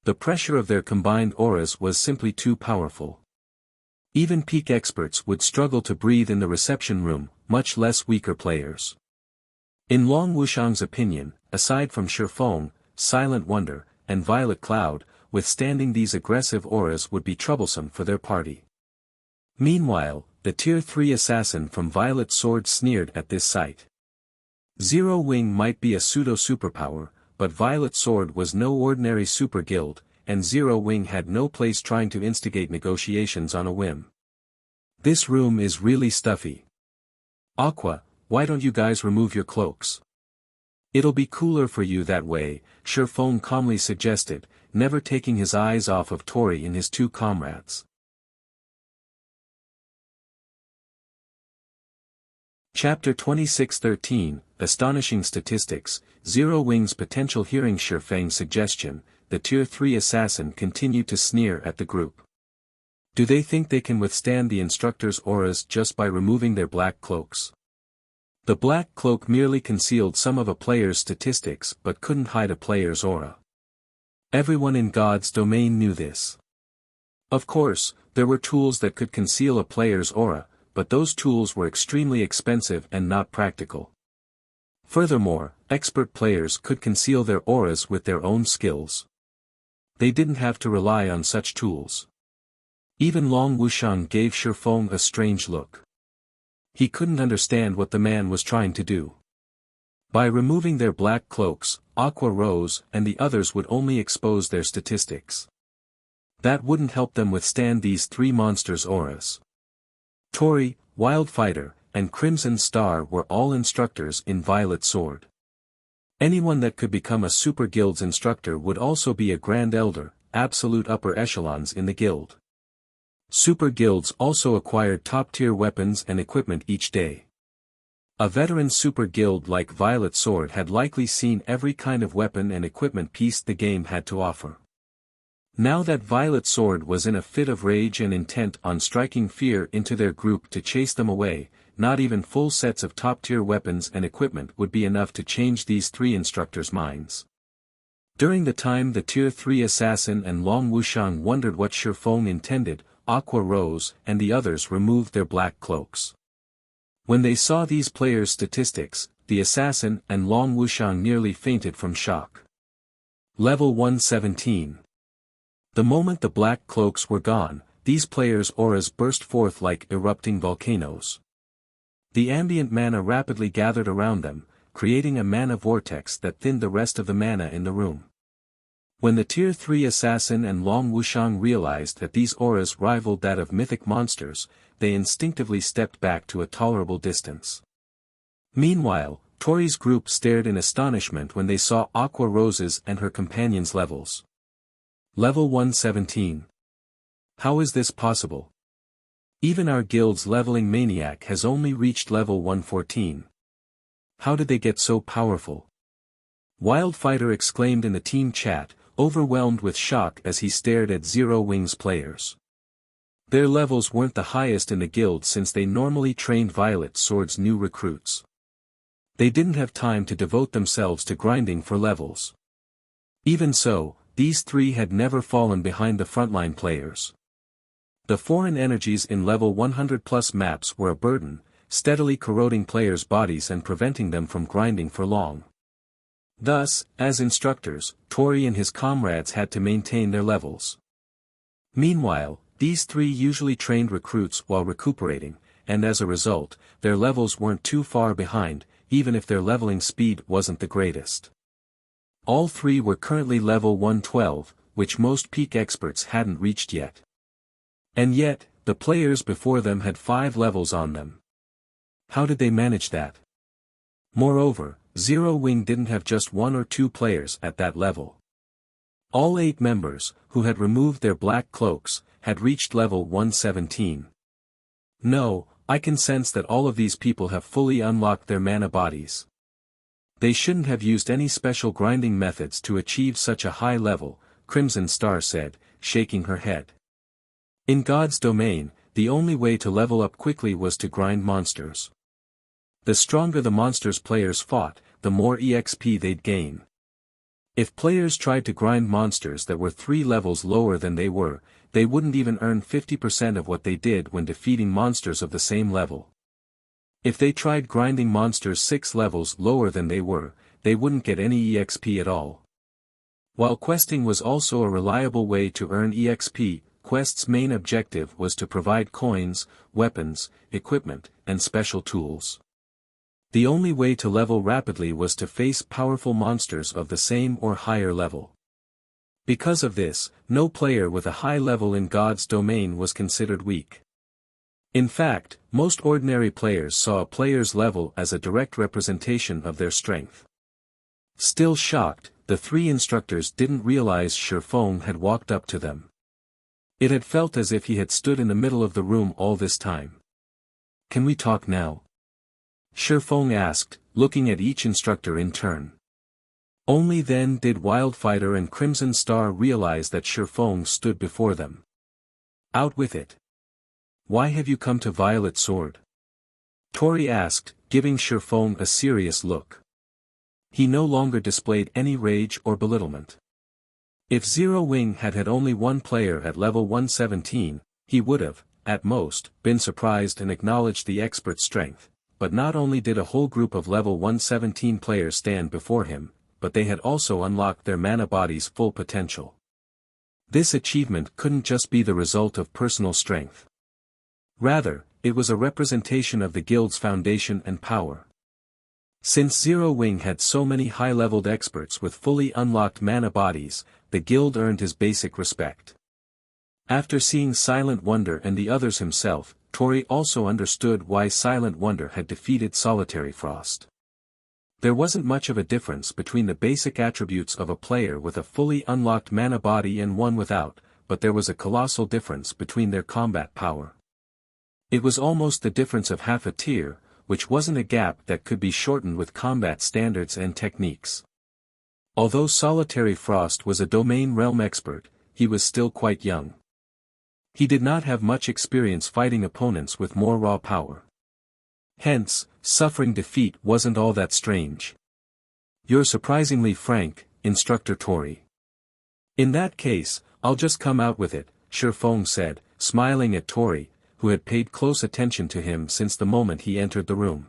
The pressure of their combined auras was simply too powerful. Even peak experts would struggle to breathe in the reception room, much less weaker players. In Long Wuxiang's opinion, aside from Shifeng, Silent Wonder, and Violet Cloud, withstanding these aggressive auras would be troublesome for their party. Meanwhile, the Tier 3 assassin from Violet Sword sneered at this sight. Zero Wing might be a pseudo-superpower, but Violet Sword was no ordinary super guild, and Zero Wing had no place trying to instigate negotiations on a whim. "This room is really stuffy. Aqua, why don't you guys remove your cloaks? It'll be cooler for you that way," Shifeng calmly suggested, never taking his eyes off of Tori and his 2 comrades. Chapter 26:13, Astonishing Statistics. Zero Wing's potential. Hearing Shifeng's suggestion, the Tier 3 assassin continued to sneer at the group. Do they think they can withstand the instructor's auras just by removing their black cloaks? The black cloak merely concealed some of a player's statistics but couldn't hide a player's aura. Everyone in God's domain knew this. Of course, there were tools that could conceal a player's aura, but those tools were extremely expensive and not practical. Furthermore, expert players could conceal their auras with their own skills. They didn't have to rely on such tools. Even Long Wuxiang gave Shifeng a strange look. He couldn't understand what the man was trying to do. By removing their black cloaks, Aqua Rose and the others would only expose their statistics. That wouldn't help them withstand these three monsters' auras. Tori, Wildfighter, and Crimson Star were all instructors in Violet Sword. Anyone that could become a Super Guild's instructor would also be a Grand Elder, absolute upper echelons in the guild. Super Guilds also acquired top-tier weapons and equipment each day. A veteran Super Guild like Violet Sword had likely seen every kind of weapon and equipment piece the game had to offer. Now that Violet Sword was in a fit of rage and intent on striking fear into their group to chase them away, not even full sets of top-tier weapons and equipment would be enough to change these three instructors' minds. During the time the Tier 3 Assassin and Long Wuxiang wondered what Shifeng intended, Aqua Rose and the others removed their black cloaks. When they saw these players' statistics, the Assassin and Long Wuxiang nearly fainted from shock. Level 117. The moment the black cloaks were gone, these players' auras burst forth like erupting volcanoes. The ambient mana rapidly gathered around them, creating a mana vortex that thinned the rest of the mana in the room. When the Tier 3 Assassin and Long Wuxiang realized that these auras rivaled that of mythic monsters, they instinctively stepped back to a tolerable distance. Meanwhile, Tori's group stared in astonishment when they saw Aqua Rose's and her companions' levels. Level 117. How is this possible? Even our guild's leveling maniac has only reached level 114. How did they get so powerful? Wildfighter exclaimed in the team chat, overwhelmed with shock as he stared at Zero Wing's players. Their levels weren't the highest in the guild since they normally trained Violet Sword's new recruits. They didn't have time to devote themselves to grinding for levels. Even so, these three had never fallen behind the frontline players. The foreign energies in level 100+ maps were a burden, steadily corroding players' bodies and preventing them from grinding for long. Thus, as instructors, Tori and his comrades had to maintain their levels. Meanwhile, these three usually trained recruits while recuperating, and as a result, their levels weren't too far behind, even if their leveling speed wasn't the greatest. All three were currently level 112, which most peak experts hadn't reached yet. And yet, the players before them had 5 levels on them. How did they manage that? Moreover, Zero Wing didn't have just 1 or 2 players at that level. All 8 members, who had removed their black cloaks, had reached level 117. No, I can sense that all of these people have fully unlocked their mana bodies. They shouldn't have used any special grinding methods to achieve such a high level, Crimson Star said, shaking her head. In God's domain, the only way to level up quickly was to grind monsters. The stronger the monsters players fought, the more EXP they'd gain. If players tried to grind monsters that were 3 levels lower than they were, they wouldn't even earn 50% of what they did when defeating monsters of the same level. If they tried grinding monsters 6 levels lower than they were, they wouldn't get any EXP at all. While questing was also a reliable way to earn EXP, Quest's main objective was to provide coins, weapons, equipment, and special tools. The only way to level rapidly was to face powerful monsters of the same or higher level. Because of this, no player with a high level in God's domain was considered weak. In fact, most ordinary players saw a player's level as a direct representation of their strength. Still shocked, the 3 instructors didn't realize Shifeng had walked up to them. It had felt as if he had stood in the middle of the room all this time. Can we talk now? Shifeng asked, looking at each instructor in turn. Only then did Wildfighter and Crimson Star realize that Shifeng stood before them. Out with it. Why have you come to Violet Sword? Tori asked, giving Shifeng a serious look. He no longer displayed any rage or belittlement. If Zero Wing had had only 1 player at level 117, he would have, at most, been surprised and acknowledged the expert's strength, but not only did a whole group of level 117 players stand before him, but they had also unlocked their mana body's full potential. This achievement couldn't just be the result of personal strength. Rather, it was a representation of the guild's foundation and power. Since Zero Wing had so many high-leveled experts with fully unlocked mana bodies, the guild earned his basic respect. After seeing Silent Wonder and the others himself, Tori also understood why Silent Wonder had defeated Solitary Frost. There wasn't much of a difference between the basic attributes of a player with a fully unlocked mana body and one without, but there was a colossal difference between their combat power. It was almost the difference of half a tier, which wasn't a gap that could be shortened with combat standards and techniques. Although Solitary Frost was a domain realm expert, he was still quite young. He did not have much experience fighting opponents with more raw power. Hence, suffering defeat wasn't all that strange. "You're surprisingly frank, Instructor Tori." "In that case, I'll just come out with it," Shifeng said, smiling at Tori, who had paid close attention to him since the moment he entered the room.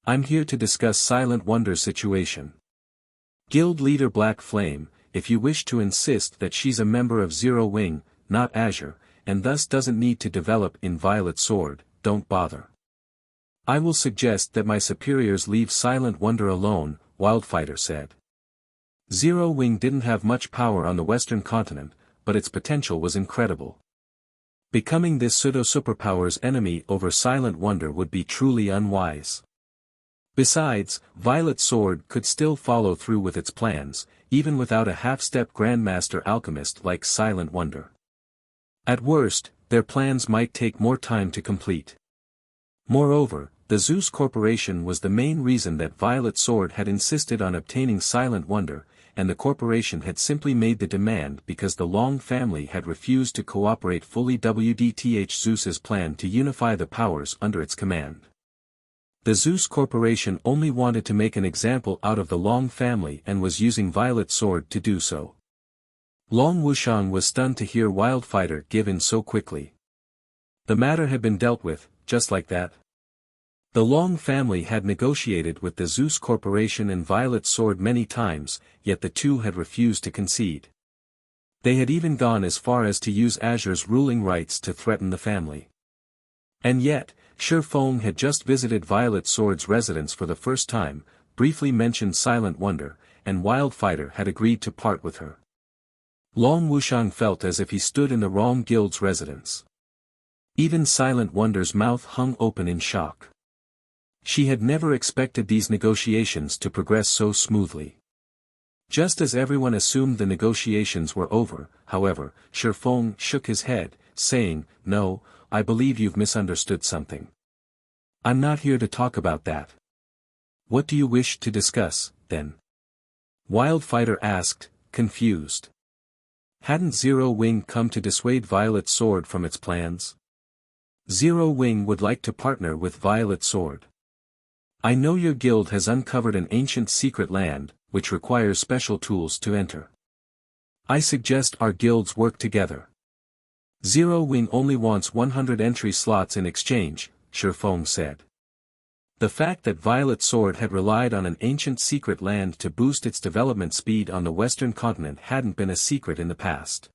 "I'm here to discuss Silent Wonder's situation. Guild leader Black Flame, if you wish to insist that she's a member of Zero Wing, not Azure, and thus doesn't need to develop in Violet Sword, don't bother. I will suggest that my superiors leave Silent Wonder alone," Wildfighter said. Zero Wing didn't have much power on the Western continent, but its potential was incredible. Becoming this pseudo-superpower's enemy over Silent Wonder would be truly unwise. Besides, Violet Sword could still follow through with its plans, even without a half-step Grandmaster Alchemist like Silent Wonder. At worst, their plans might take more time to complete. Moreover, the Zeus Corporation was the main reason that Violet Sword had insisted on obtaining Silent Wonder, and the corporation had simply made the demand because the Long family had refused to cooperate fully with Zeus's plan to unify the powers under its command. The Zeus Corporation only wanted to make an example out of the Long family and was using Violet Sword to do so. Long Wuxiang was stunned to hear Wildfighter give in so quickly. The matter had been dealt with, just like that. The Long family had negotiated with the Zeus Corporation and Violet Sword many times, yet the two had refused to concede. They had even gone as far as to use Azure's ruling rights to threaten the family. And yet, Shifeng had just visited Violet Sword's residence for the first time, briefly mentioned Silent Wonder, and Wildfighter had agreed to part with her. Long Wuxiang felt as if he stood in the wrong guild's residence. Even Silent Wonder's mouth hung open in shock. She had never expected these negotiations to progress so smoothly. Just as everyone assumed the negotiations were over, however, Shifeng shook his head, saying, "No, I believe you've misunderstood something. I'm not here to talk about that." "What do you wish to discuss, then?" Wildfighter asked, confused. Hadn't Zero Wing come to dissuade Violet Sword from its plans? Zero Wing would like to partner with Violet Sword. "I know your guild has uncovered an ancient secret land, which requires special tools to enter. I suggest our guilds work together. Zero Wing only wants 100 entry slots in exchange," Shifeng said. The fact that Violet Sword had relied on an ancient secret land to boost its development speed on the western continent hadn't been a secret in the past.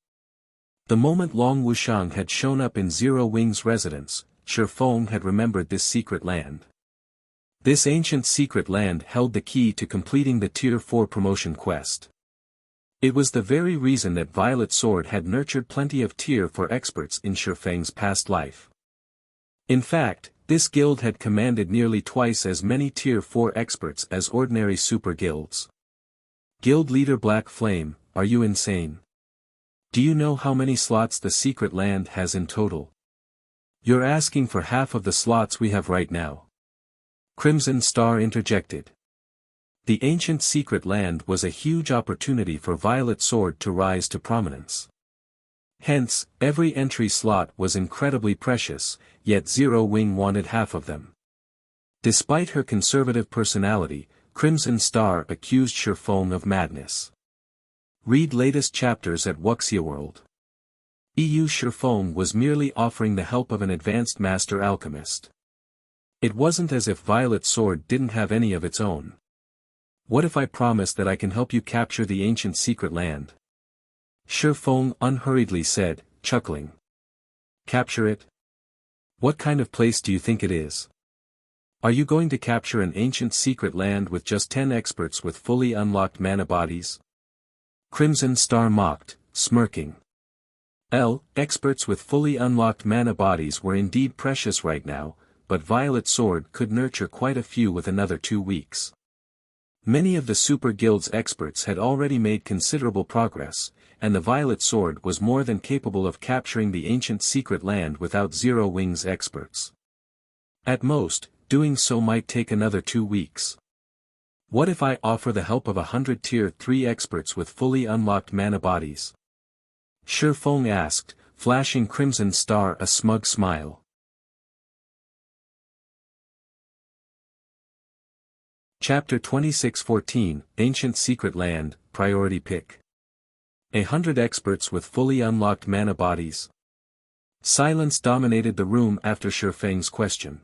The moment Long Wuxiang had shown up in Zero Wing's residence, Shifeng had remembered this secret land. This ancient secret land held the key to completing the Tier 4 promotion quest. It was the very reason that Violet Sword had nurtured plenty of Tier 4 experts in Shifeng's past life. In fact, this guild had commanded nearly twice as many Tier 4 experts as ordinary super guilds. Guild leader Black Flame, are you insane? Do you know how many slots the secret land has in total? You're asking for half of the slots we have right now. Crimson Star interjected. The ancient secret land was a huge opportunity for Violet Sword to rise to prominence. Hence, every entry slot was incredibly precious, yet Zero Wing wanted half of them. Despite her conservative personality, Crimson Star accused Shifeng of madness. Read latest chapters at Wuxia World. Shifeng was merely offering the help of an advanced master alchemist. It wasn't as if Violet Sword didn't have any of its own. What if I promise that I can help you capture the ancient secret land? Shifeng unhurriedly said, chuckling. Capture it? What kind of place do you think it is? Are you going to capture an ancient secret land with just 10 experts with fully unlocked mana bodies? Crimson Star mocked, smirking. Experts with fully unlocked mana bodies were indeed precious right now, but Violet Sword could nurture quite a few with another 2 weeks. Many of the Super Guild's experts had already made considerable progress, and the Violet Sword was more than capable of capturing the ancient secret land without Zero Wings experts. At most, doing so might take another 2 weeks. What if I offer the help of 100 Tier 3 experts with fully unlocked mana bodies? Shifeng asked, flashing Crimson Star a smug smile. Chapter 26:14, Ancient Secret Land, Priority Pick. 100 experts with fully unlocked mana bodies. Silence dominated the room after Shifeng's question.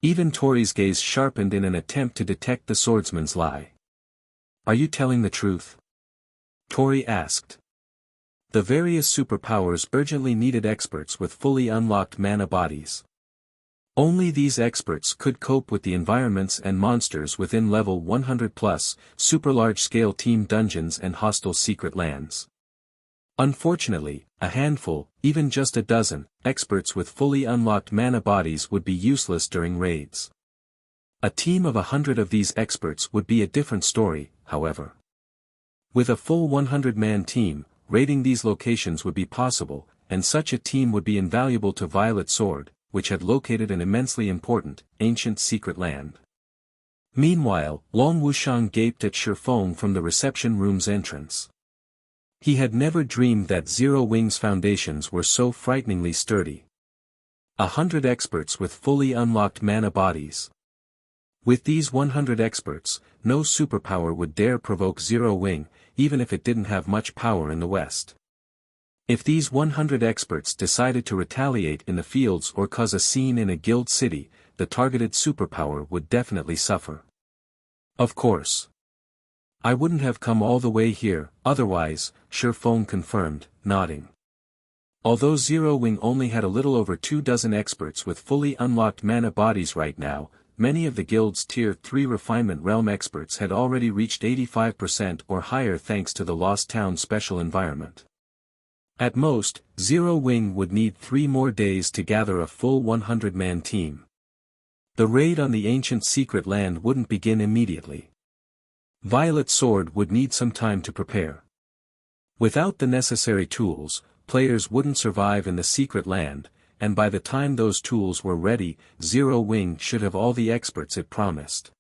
Even Tori's gaze sharpened in an attempt to detect the swordsman's lie. Are you telling the truth? Tori asked. The various superpowers urgently needed experts with fully unlocked mana bodies. Only these experts could cope with the environments and monsters within level 100+, super large-scale team dungeons and hostile secret lands. Unfortunately, a handful, even just a dozen, experts with fully unlocked mana bodies would be useless during raids. A team of 100 of these experts would be a different story, however. With a full 100-man team, raiding these locations would be possible, and such a team would be invaluable to Violet Sword, which had located an immensely important, ancient secret land. Meanwhile, Long Wuxian gaped at Shifeng from the reception room's entrance. He had never dreamed that Zero Wings foundations were so frighteningly sturdy. 100 experts with fully unlocked mana bodies. With these 100 experts, no superpower would dare provoke Zero Wing, even if it didn't have much power in the West. If these 100 experts decided to retaliate in the fields or cause a scene in a guild city, the targeted superpower would definitely suffer. Of course. I wouldn't have come all the way here, otherwise, Shifeng confirmed, nodding. Although Zero Wing only had a little over 24 experts with fully unlocked mana bodies right now, many of the guild's Tier 3 Refinement Realm experts had already reached 85% or higher thanks to the Lost Town special environment. At most, Zero Wing would need 3 more days to gather a full 100-man team. The raid on the ancient secret land wouldn't begin immediately. Violet Sword would need some time to prepare. Without the necessary tools, players wouldn't survive in the secret land, and by the time those tools were ready, Zero Wing should have all the experts it promised.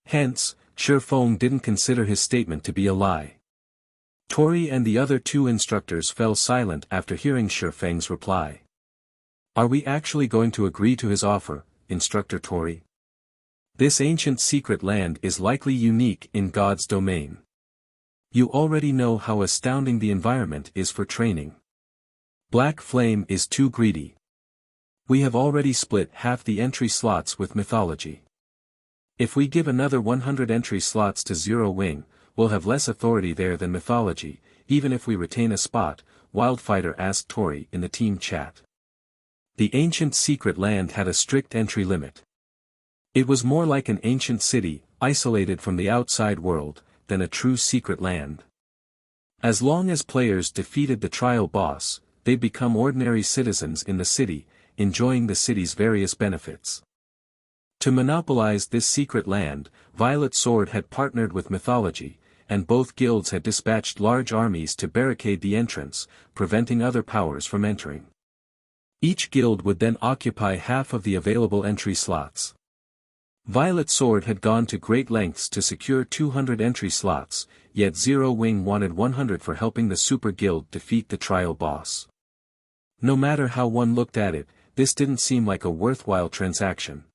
Hence, Shifeng didn't consider his statement to be a lie. Tori and the other 2 instructors fell silent after hearing Shifeng's reply. Are we actually going to agree to his offer, Instructor Tori? This ancient secret land is likely unique in God's domain. You already know how astounding the environment is for training. Black Flame is too greedy. We have already split half the entry slots with mythology. If we give another 100 entry slots to Zero Wing, we'll have less authority there than mythology, even if we retain a spot, Wildfighter asked Tori in the team chat. The ancient secret land had a strict entry limit. It was more like an ancient city, isolated from the outside world, than a true secret land. As long as players defeated the trial boss, they'd become ordinary citizens in the city, enjoying the city's various benefits. To monopolize this secret land, Violet Sword had partnered with mythology, and both guilds had dispatched large armies to barricade the entrance, preventing other powers from entering. Each guild would then occupy half of the available entry slots. Violet Sword had gone to great lengths to secure 200 entry slots, yet Zero Wing wanted 100 for helping the Super Guild defeat the trial boss. No matter how one looked at it, this didn't seem like a worthwhile transaction.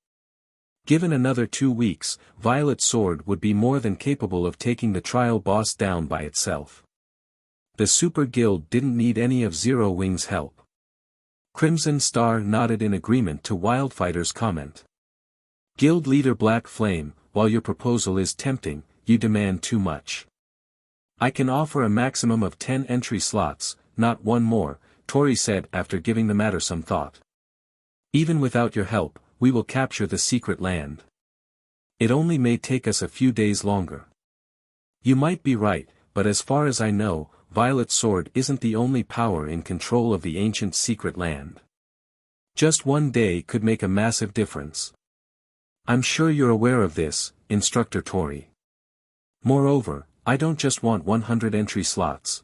Given another 2 weeks, Violet Sword would be more than capable of taking the trial boss down by itself. The Super Guild didn't need any of Zero Wing's help. Crimson Star nodded in agreement to Wildfighter's comment. Guild Leader Black Flame, while your proposal is tempting, you demand too much. I can offer a maximum of 10 entry slots, not one more, Tori said after giving the matter some thought. Even without your help, we will capture the secret land. It only may take us a few days longer. You might be right, but as far as I know, Violet Sword isn't the only power in control of the ancient secret land. Just one day could make a massive difference. I'm sure you're aware of this, Instructor Tori. Moreover, I don't just want 100 entry slots.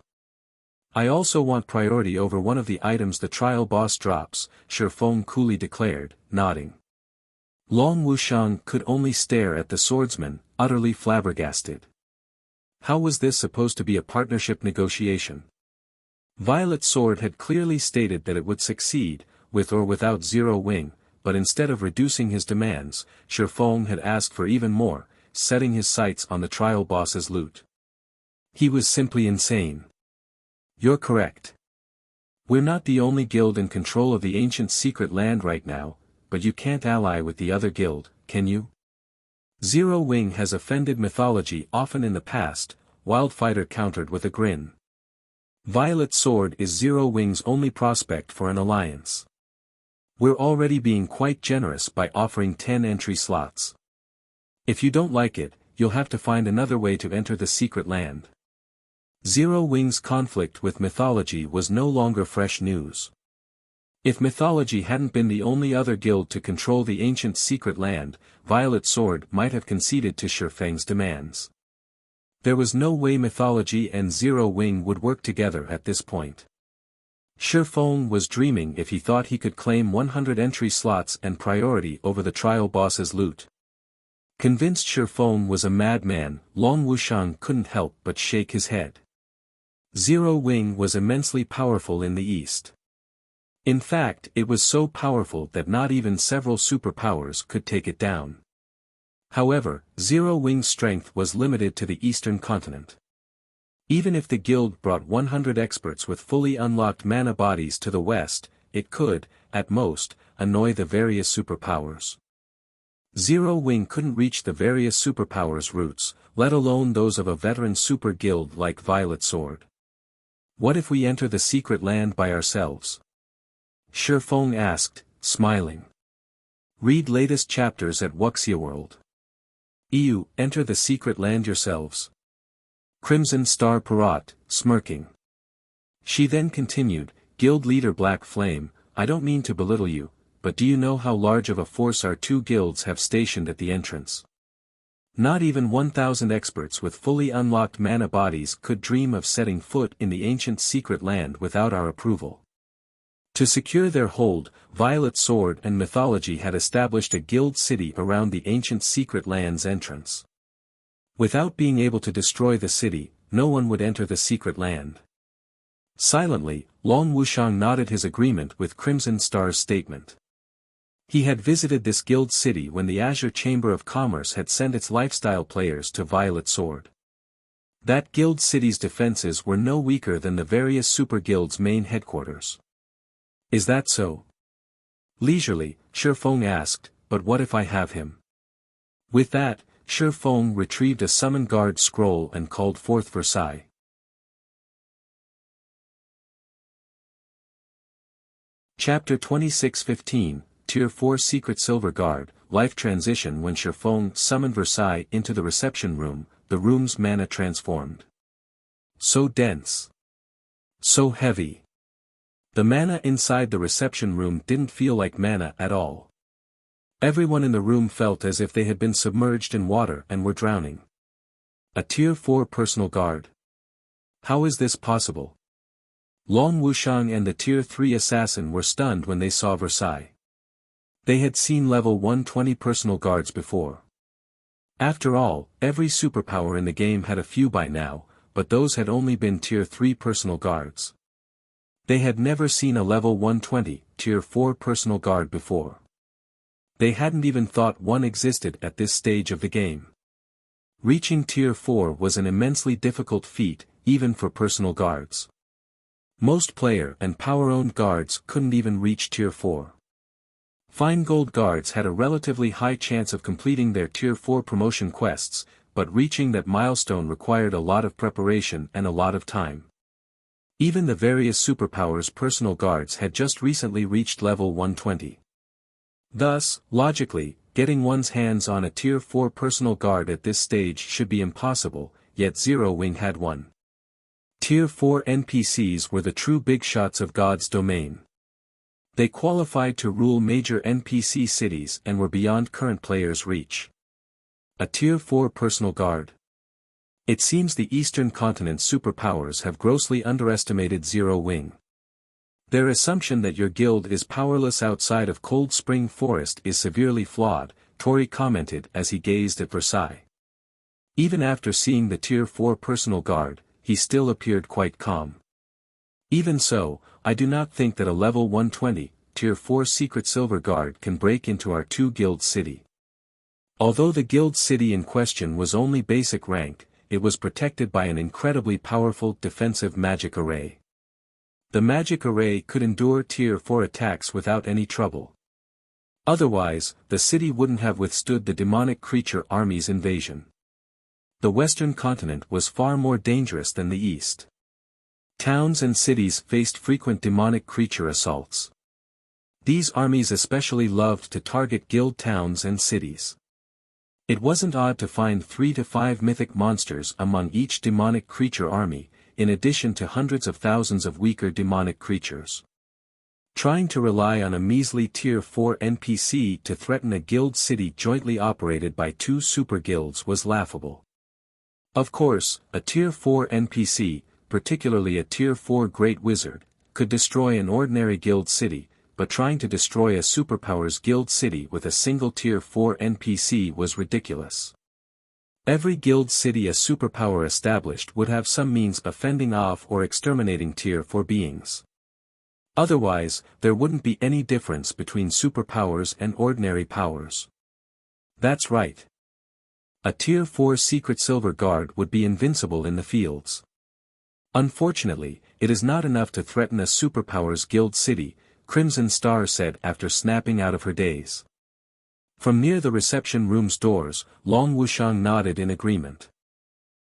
I also want priority over one of the items the trial boss drops, Shifeng coolly declared, nodding. Long Wuxiang could only stare at the swordsman, utterly flabbergasted. How was this supposed to be a partnership negotiation? Violet Sword had clearly stated that it would succeed, with or without Zero Wing, but instead of reducing his demands, Shifeng had asked for even more, setting his sights on the trial boss's loot. He was simply insane. You're correct. We're not the only guild in control of the ancient secret land right now, but you can't ally with the other guild, can you? Zero Wing has offended mythology often in the past, Wildfighter countered with a grin. Violet Sword is Zero Wing's only prospect for an alliance. We're already being quite generous by offering 10 entry slots. If you don't like it, you'll have to find another way to enter the secret land. Zero Wing's conflict with mythology was no longer fresh news. If mythology hadn't been the only other guild to control the ancient secret land, Violet Sword might have conceded to Shifeng's demands. There was no way mythology and Zero Wing would work together at this point. Shifeng was dreaming if he thought he could claim 100 entry slots and priority over the trial boss's loot. Convinced Shifeng was a madman, Long Wuxiang couldn't help but shake his head. Zero Wing was immensely powerful in the east. In fact, it was so powerful that not even several superpowers could take it down. However, Zero Wing's strength was limited to the eastern continent. Even if the guild brought 100 experts with fully unlocked mana bodies to the west, it could, at most, annoy the various superpowers. Zero Wing couldn't reach the various superpowers' roots, let alone those of a veteran super guild like Violet Sword. What if we enter the secret land by ourselves? Shifeng asked, smiling. Read latest chapters at Wuxia World. EU, enter the secret land yourselves. Crimson Star Parrot, smirking. She then continued, Guild Leader Black Flame, I don't mean to belittle you, but do you know how large of a force our two guilds have stationed at the entrance? Not even 1,000 experts with fully unlocked mana bodies could dream of setting foot in the ancient secret land without our approval. To secure their hold, Violet Sword and Mythology had established a guild city around the ancient secret land's entrance. Without being able to destroy the city, no one would enter the secret land. Silently, Long Wuxiang nodded his agreement with Crimson Star's statement. He had visited this guild city when the Azure Chamber of Commerce had sent its lifestyle players to Violet Sword. That guild city's defenses were no weaker than the various super guilds' main headquarters. Is that so? Leisurely, Shifeng asked, but what if I have him? With that, Shifeng retrieved a summon guard scroll and called forth Versailles. Chapter 26:15, Tier 4 Secret Silver Guard, Life Transition. When Shifeng summoned Versailles into the reception room, the room's mana transformed. So dense. So heavy. The mana inside the reception room didn't feel like mana at all. Everyone in the room felt as if they had been submerged in water and were drowning. A Tier 4 personal guard. How is this possible? Long Wuxiang and the Tier 3 assassin were stunned when they saw Versailles. They had seen level 120 personal guards before. After all, every superpower in the game had a few by now, but those had only been Tier 3 personal guards. They had never seen a level 120, Tier 4 personal guard before. They hadn't even thought one existed at this stage of the game. Reaching Tier 4 was an immensely difficult feat, even for personal guards. Most player and power-owned guards couldn't even reach Tier 4. Fine Gold guards had a relatively high chance of completing their Tier 4 promotion quests, but reaching that milestone required a lot of preparation and a lot of time. Even the various superpowers personal guards had just recently reached level 120. Thus, logically, getting one's hands on a Tier 4 personal guard at this stage should be impossible, yet Zero Wing had one. Tier 4 NPCs were the true big shots of God's domain. They qualified to rule major NPC cities and were beyond current players' reach. A Tier 4 personal guard. It seems the Eastern Continent's superpowers have grossly underestimated Zero Wing. Their assumption that your guild is powerless outside of Cold Spring Forest is severely flawed, Tori commented as he gazed at Versailles. Even after seeing the Tier 4 personal guard, he still appeared quite calm. Even so, I do not think that a level 120, Tier 4 secret silver guard can break into our two-guild city. Although the guild city in question was only basic rank, it was protected by an incredibly powerful defensive magic array. The magic array could endure Tier 4 attacks without any trouble. Otherwise, the city wouldn't have withstood the demonic creature army's invasion. The Western continent was far more dangerous than the East. Towns and cities faced frequent demonic creature assaults. These armies especially loved to target guild towns and cities. It wasn't odd to find 3 to 5 mythic monsters among each demonic creature army, in addition to hundreds of thousands of weaker demonic creatures. Trying to rely on a measly Tier 4 NPC to threaten a guild city jointly operated by 2 super guilds was laughable. Of course, a Tier 4 NPC, particularly a Tier 4 Great Wizard, could destroy an ordinary guild city, but trying to destroy a superpower's guild city with a single Tier 4 NPC was ridiculous. Every guild city a superpower established would have some means of fending off or exterminating Tier 4 beings. Otherwise, there wouldn't be any difference between superpowers and ordinary powers. That's right. A Tier 4 secret silver guard would be invincible in the fields. Unfortunately, it is not enough to threaten a superpower's guild city, Crimson Star said after snapping out of her daze. From near the reception room's doors, Long Wushang nodded in agreement.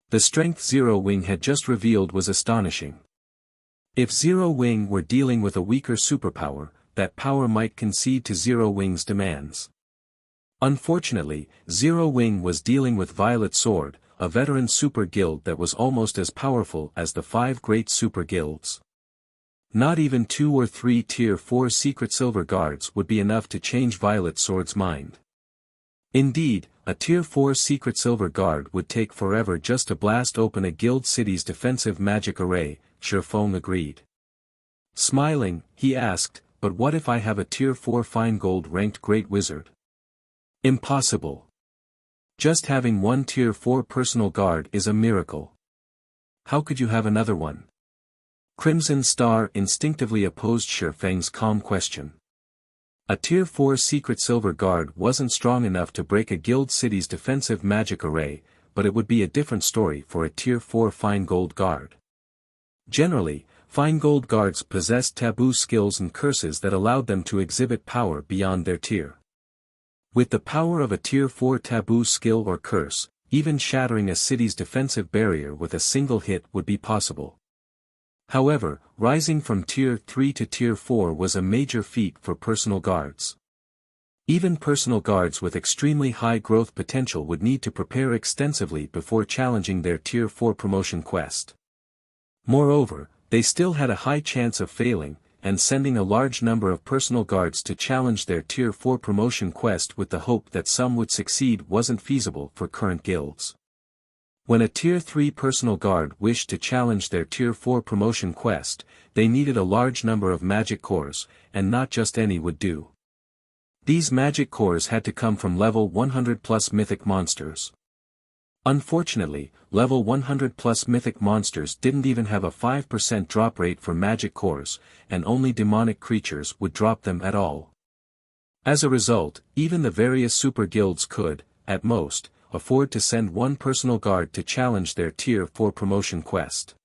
The strength Zero Wing had just revealed was astonishing. If Zero Wing were dealing with a weaker superpower, that power might concede to Zero Wing's demands. Unfortunately, Zero Wing was dealing with Violet Sword, a veteran super guild that was almost as powerful as the 5 great super guilds. Not even 2 or 3 Tier 4 secret silver guards would be enough to change Violet Sword's mind. Indeed, a Tier 4 secret silver guard would take forever just to blast open a guild city's defensive magic array, Shifeng agreed. Smiling, he asked, but what if I have a Tier 4 fine gold ranked Great Wizard? Impossible. Just having one Tier 4 personal guard is a miracle. How could you have another one? Crimson Star instinctively opposed Shifeng's calm question. A Tier 4 secret silver guard wasn't strong enough to break a guild city's defensive magic array, but it would be a different story for a Tier 4 fine gold guard. Generally, fine gold guards possessed taboo skills and curses that allowed them to exhibit power beyond their tier. With the power of a Tier 4 taboo skill or curse, even shattering a city's defensive barrier with a single hit would be possible. However, rising from Tier 3 to Tier 4 was a major feat for personal guards. Even personal guards with extremely high growth potential would need to prepare extensively before challenging their Tier 4 promotion quest. Moreover, they still had a high chance of failing, and sending a large number of personal guards to challenge their Tier 4 promotion quest with the hope that some would succeed wasn't feasible for current guilds. When a Tier 3 personal guard wished to challenge their Tier 4 promotion quest, they needed a large number of magic cores, and not just any would do. These magic cores had to come from level 100 plus mythic monsters. Unfortunately, level 100 plus mythic monsters didn't even have a 5% drop rate for magic cores, and only demonic creatures would drop them at all. As a result, even the various super guilds could, at most, afford to send one personal guard to challenge their Tier 4 promotion quest.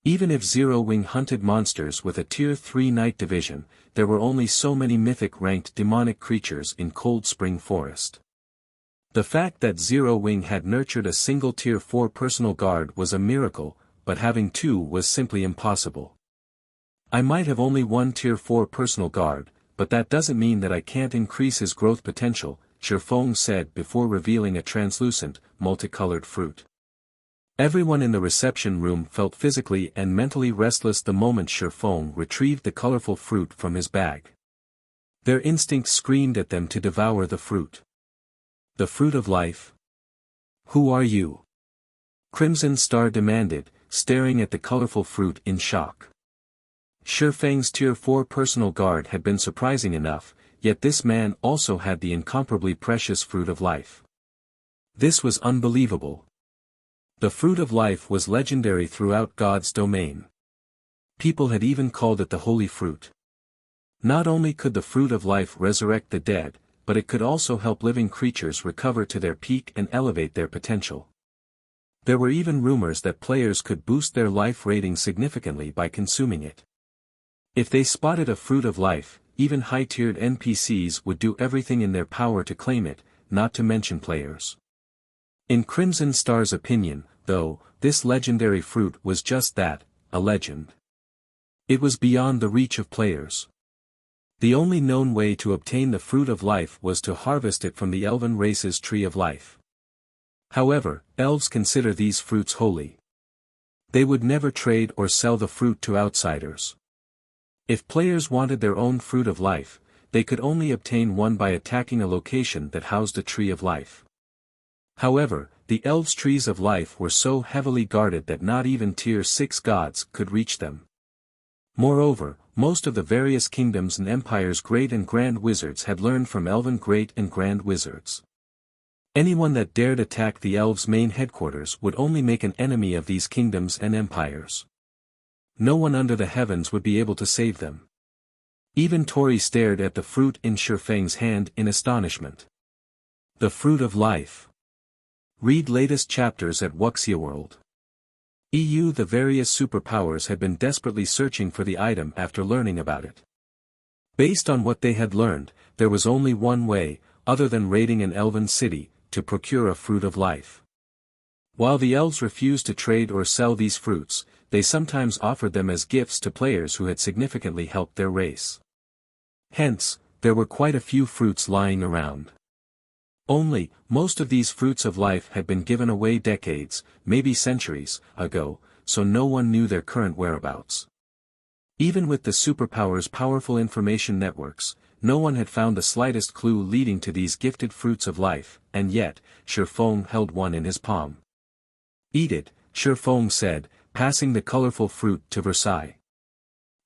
Even if Zero Wing hunted monsters with a Tier 3 night division, there were only so many mythic-ranked demonic creatures in Cold Spring Forest. The fact that Zero Wing had nurtured a single Tier 4 personal guard was a miracle, but having two was simply impossible. I might have only one Tier 4 personal guard, but that doesn't mean that I can't increase his growth potential, Shifeng said before revealing a translucent, multicolored fruit. Everyone in the reception room felt physically and mentally restless the moment Shifeng retrieved the colorful fruit from his bag. Their instincts screamed at them to devour the fruit. The fruit of life? Who are you? Crimson Star demanded, staring at the colorful fruit in shock. Shifeng's Tier 4 personal guard had been surprising enough, yet this man also had the incomparably precious fruit of life. This was unbelievable. The fruit of life was legendary throughout God's domain. People had even called it the holy fruit. Not only could the fruit of life resurrect the dead, but it could also help living creatures recover to their peak and elevate their potential. There were even rumors that players could boost their life rating significantly by consuming it. If they spotted a fruit of life, even high-tiered NPCs would do everything in their power to claim it, not to mention players. In Crimson Star's opinion, though, this legendary fruit was just that, a legend. It was beyond the reach of players. The only known way to obtain the fruit of life was to harvest it from the elven race's tree of life. However, elves consider these fruits holy. They would never trade or sell the fruit to outsiders. If players wanted their own fruit of life, they could only obtain one by attacking a location that housed a tree of life. However, the elves' trees of life were so heavily guarded that not even Tier 6 gods could reach them. Moreover, most of the various kingdoms and empires' great and grand wizards had learned from elven great and grand wizards. Anyone that dared attack the elves' main headquarters would only make an enemy of these kingdoms and empires. No one under the heavens would be able to save them. Even Tori stared at the fruit in Shifeng's hand in astonishment. The fruit of life. Read latest chapters at Wuxia World. The various superpowers had been desperately searching for the item after learning about it. Based on what they had learned, there was only one way, other than raiding an elven city, to procure a fruit of life. While the elves refused to trade or sell these fruits, they sometimes offered them as gifts to players who had significantly helped their race. Hence, there were quite a few fruits lying around. Only, most of these fruits of life had been given away decades, maybe centuries, ago, so no one knew their current whereabouts. Even with the superpowers' powerful information networks, no one had found the slightest clue leading to these gifted fruits of life, and yet, Shifeng held one in his palm. Eat it, Shifeng said, passing the colorful fruit to Versailles.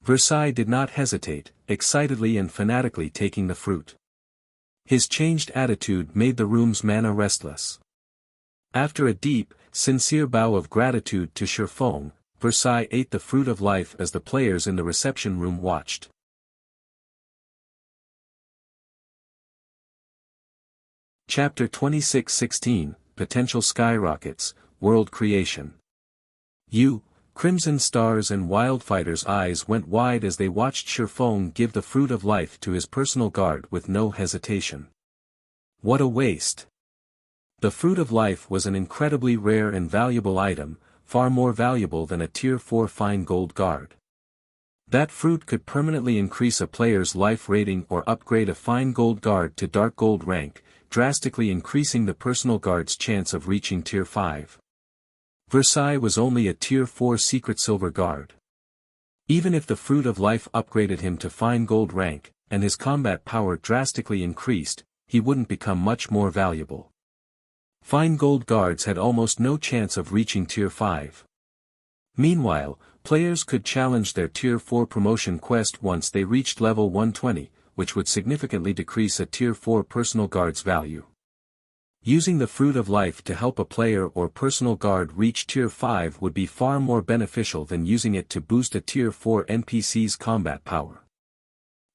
Versailles did not hesitate, excitedly and fanatically taking the fruit. His changed attitude made the room's mana restless. After a deep, sincere bow of gratitude to Shifeng, Versailles ate the fruit of life as the players in the reception room watched. Chapter 26:16, Potential Skyrockets, World Creation. Crimson Star's and Wildfighter's eyes went wide as they watched Shifeng give the fruit of life to his personal guard with no hesitation. What a waste! The fruit of life was an incredibly rare and valuable item, far more valuable than a Tier 4 fine gold guard. That fruit could permanently increase a player's life rating or upgrade a fine gold guard to dark gold rank, drastically increasing the personal guard's chance of reaching Tier 5. Versailles was only a Tier 4 secret silver guard. Even if the fruit of life upgraded him to fine gold rank, and his combat power drastically increased, he wouldn't become much more valuable. Fine gold guards had almost no chance of reaching Tier 5. Meanwhile, players could challenge their Tier 4 promotion quest once they reached level 120, which would significantly decrease a Tier 4 personal guard's value. Using the fruit of life to help a player or personal guard reach Tier 5 would be far more beneficial than using it to boost a Tier 4 NPC's combat power.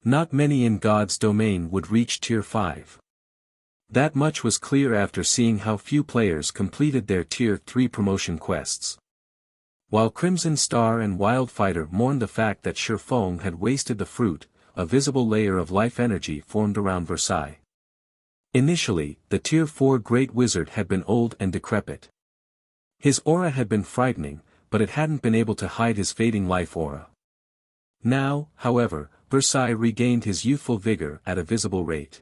Not many in God's domain would reach Tier 5. That much was clear after seeing how few players completed their Tier 3 promotion quests. While Crimson Star and Wildfighter mourned the fact that Shifeng had wasted the fruit, a visible layer of life energy formed around Versailles. Initially, the Tier 4 Great Wizard had been old and decrepit. His aura had been frightening, but it hadn't been able to hide his fading life aura. Now, however, Versailles regained his youthful vigor at a visible rate.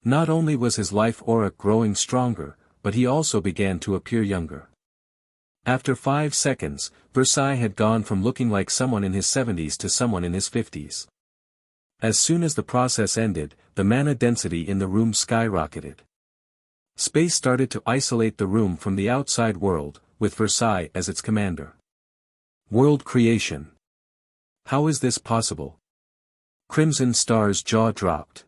Not only was his life aura growing stronger, but he also began to appear younger. After 5 seconds, Versailles had gone from looking like someone in his 70s to someone in his 50s. As soon as the process ended, the mana density in the room skyrocketed. Space started to isolate the room from the outside world, with Versailles as its commander. World creation. How is this possible? Crimson Star's jaw dropped.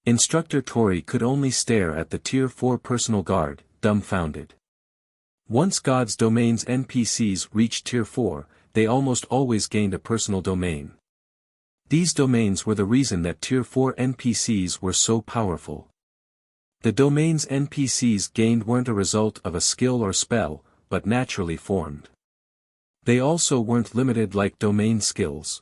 Instructor Tori could only stare at the Tier 4 personal guard, dumbfounded. Once God's domain's NPCs reached Tier 4, they almost always gained a personal domain. These domains were the reason that Tier 4 NPCs were so powerful. The domains NPCs gained weren't a result of a skill or spell, but naturally formed. They also weren't limited like domain skills.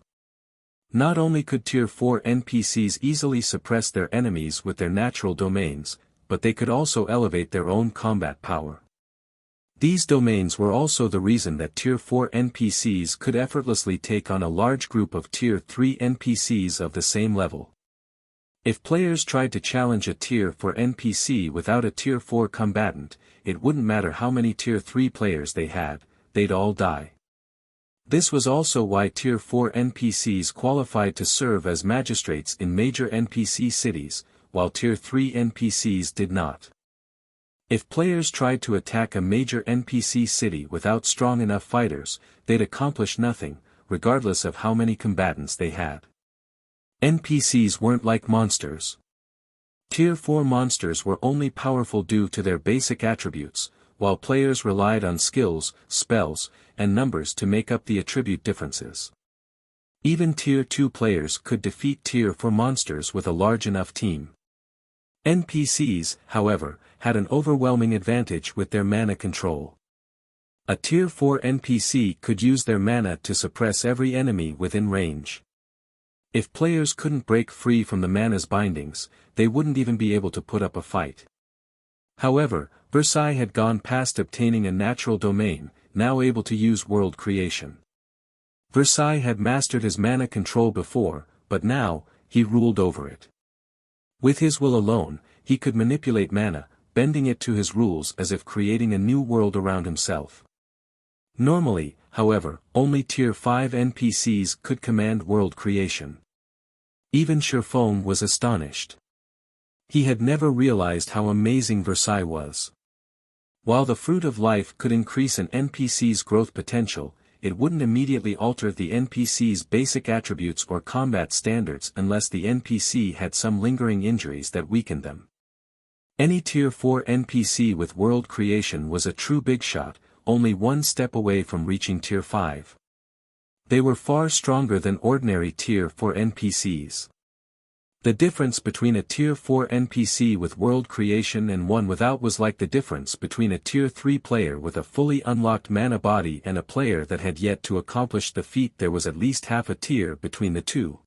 Not only could Tier 4 NPCs easily suppress their enemies with their natural domains, but they could also elevate their own combat power. These domains were also the reason that Tier 4 NPCs could effortlessly take on a large group of Tier 3 NPCs of the same level. If players tried to challenge a Tier 4 NPC without a Tier 4 combatant, it wouldn't matter how many Tier 3 players they had, they'd all die. This was also why Tier 4 NPCs qualified to serve as magistrates in major NPC cities, while Tier 3 NPCs did not. If players tried to attack a major NPC city without strong enough fighters, they'd accomplish nothing, regardless of how many combatants they had. NPCs weren't like monsters. Tier 4 monsters were only powerful due to their basic attributes, while players relied on skills, spells, and numbers to make up the attribute differences. Even Tier 2 players could defeat Tier 4 monsters with a large enough team. NPCs, however, had an overwhelming advantage with their mana control. A Tier 4 NPC could use their mana to suppress every enemy within range. If players couldn't break free from the mana's bindings, they wouldn't even be able to put up a fight. However, Versailles had gone past obtaining a natural domain, now able to use world creation. Versailles had mastered his mana control before, but now, he ruled over it. With his will alone, he could manipulate mana, bending it to his rules as if creating a new world around himself. Normally, however, only Tier 5 NPCs could command world creation. Even Shifeng was astonished. He had never realized how amazing Versailles was. While the Fruit of Life could increase an NPC's growth potential, it wouldn't immediately alter the NPC's basic attributes or combat standards unless the NPC had some lingering injuries that weakened them. Any Tier 4 NPC with world creation was a true big shot, only one step away from reaching Tier 5. They were far stronger than ordinary Tier 4 NPCs. The difference between a Tier 4 NPC with world creation and one without was like the difference between a Tier 3 player with a fully unlocked mana body and a player that had yet to accomplish the feat. There was at least half a tier between the two.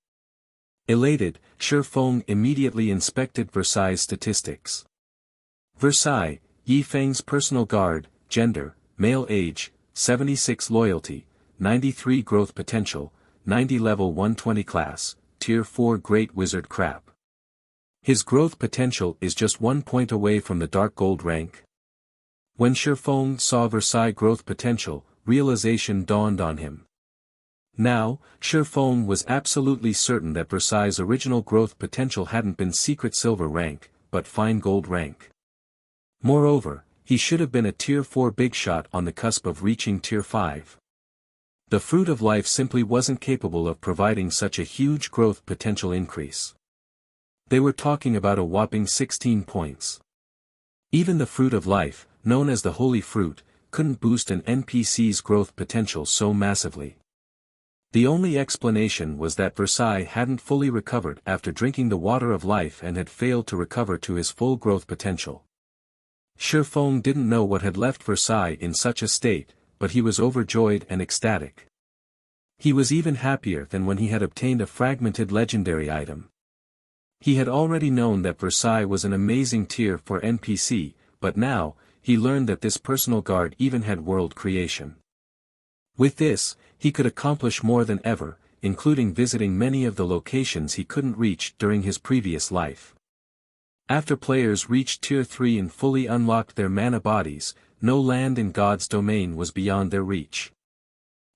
Elated, Shifeng immediately inspected Versailles' statistics. Versailles, Yifeng's personal guard, gender, male age, 76 loyalty, 93 growth potential, 90 level 120 class, Tier 4 Great Wizard crap. His growth potential is just 1 point away from the Dark Gold rank. When Shifeng saw Versailles' growth potential, realization dawned on him. Now, Shifeng was absolutely certain that Versailles' original growth potential hadn't been Secret Silver rank, but Fine Gold rank. Moreover, he should have been a Tier 4 big shot on the cusp of reaching Tier 5. The Fruit of Life simply wasn't capable of providing such a huge growth potential increase. They were talking about a whopping 16 points. Even the Fruit of Life, known as the Holy Fruit, couldn't boost an NPC's growth potential so massively. The only explanation was that Versailles hadn't fully recovered after drinking the Water of Life and had failed to recover to his full growth potential. Shifeng didn't know what had left Versailles in such a state, but he was overjoyed and ecstatic. He was even happier than when he had obtained a fragmented legendary item. He had already known that Versailles was an amazing tier 4 NPC, but now, he learned that this personal guard even had world creation. With this, he could accomplish more than ever, including visiting many of the locations he couldn't reach during his previous life. After players reached Tier 3 and fully unlocked their mana bodies, no land in God's domain was beyond their reach.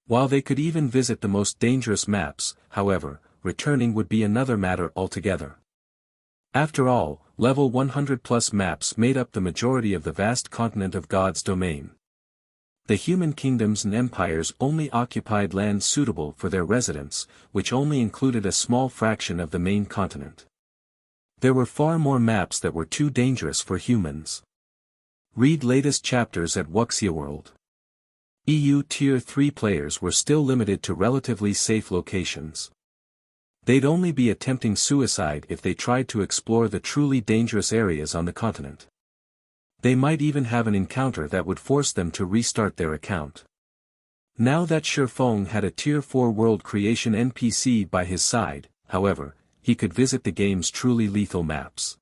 While they could even visit the most dangerous maps, however, returning would be another matter altogether. After all, level 100+ maps made up the majority of the vast continent of God's domain. The human kingdoms and empires only occupied land suitable for their residence, which only included a small fraction of the main continent. There were far more maps that were too dangerous for humans. Read latest chapters at Wuxia World. EU Tier 3 players were still limited to relatively safe locations. They'd only be attempting suicide if they tried to explore the truly dangerous areas on the continent. They might even have an encounter that would force them to restart their account. Now that Shifeng had a Tier 4 world creation NPC by his side, however, he could visit the game's truly lethal maps.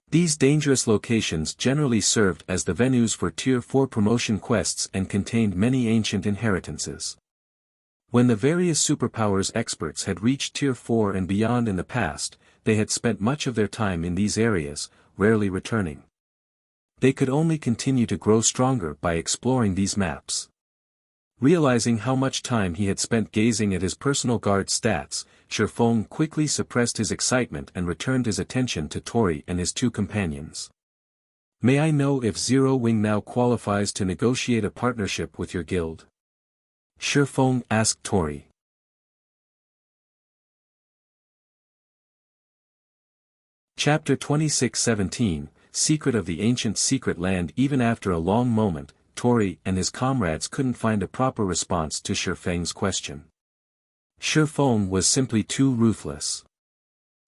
These dangerous locations generally served as the venues for Tier 4 promotion quests and contained many ancient inheritances. When the various superpowers experts had reached Tier 4 and beyond in the past, they had spent much of their time in these areas, rarely returning. They could only continue to grow stronger by exploring these maps. Realizing how much time he had spent gazing at his personal guard stats, Shifeng quickly suppressed his excitement and returned his attention to Tori and his two companions. "May I know if Zero Wing now qualifies to negotiate a partnership with your guild?" Shifeng asked Tori. Chapter 26:17, Secret of the Ancient Secret Land. Even after a long moment, Tori and his comrades couldn't find a proper response to Shifeng's question. Shifeng was simply too ruthless.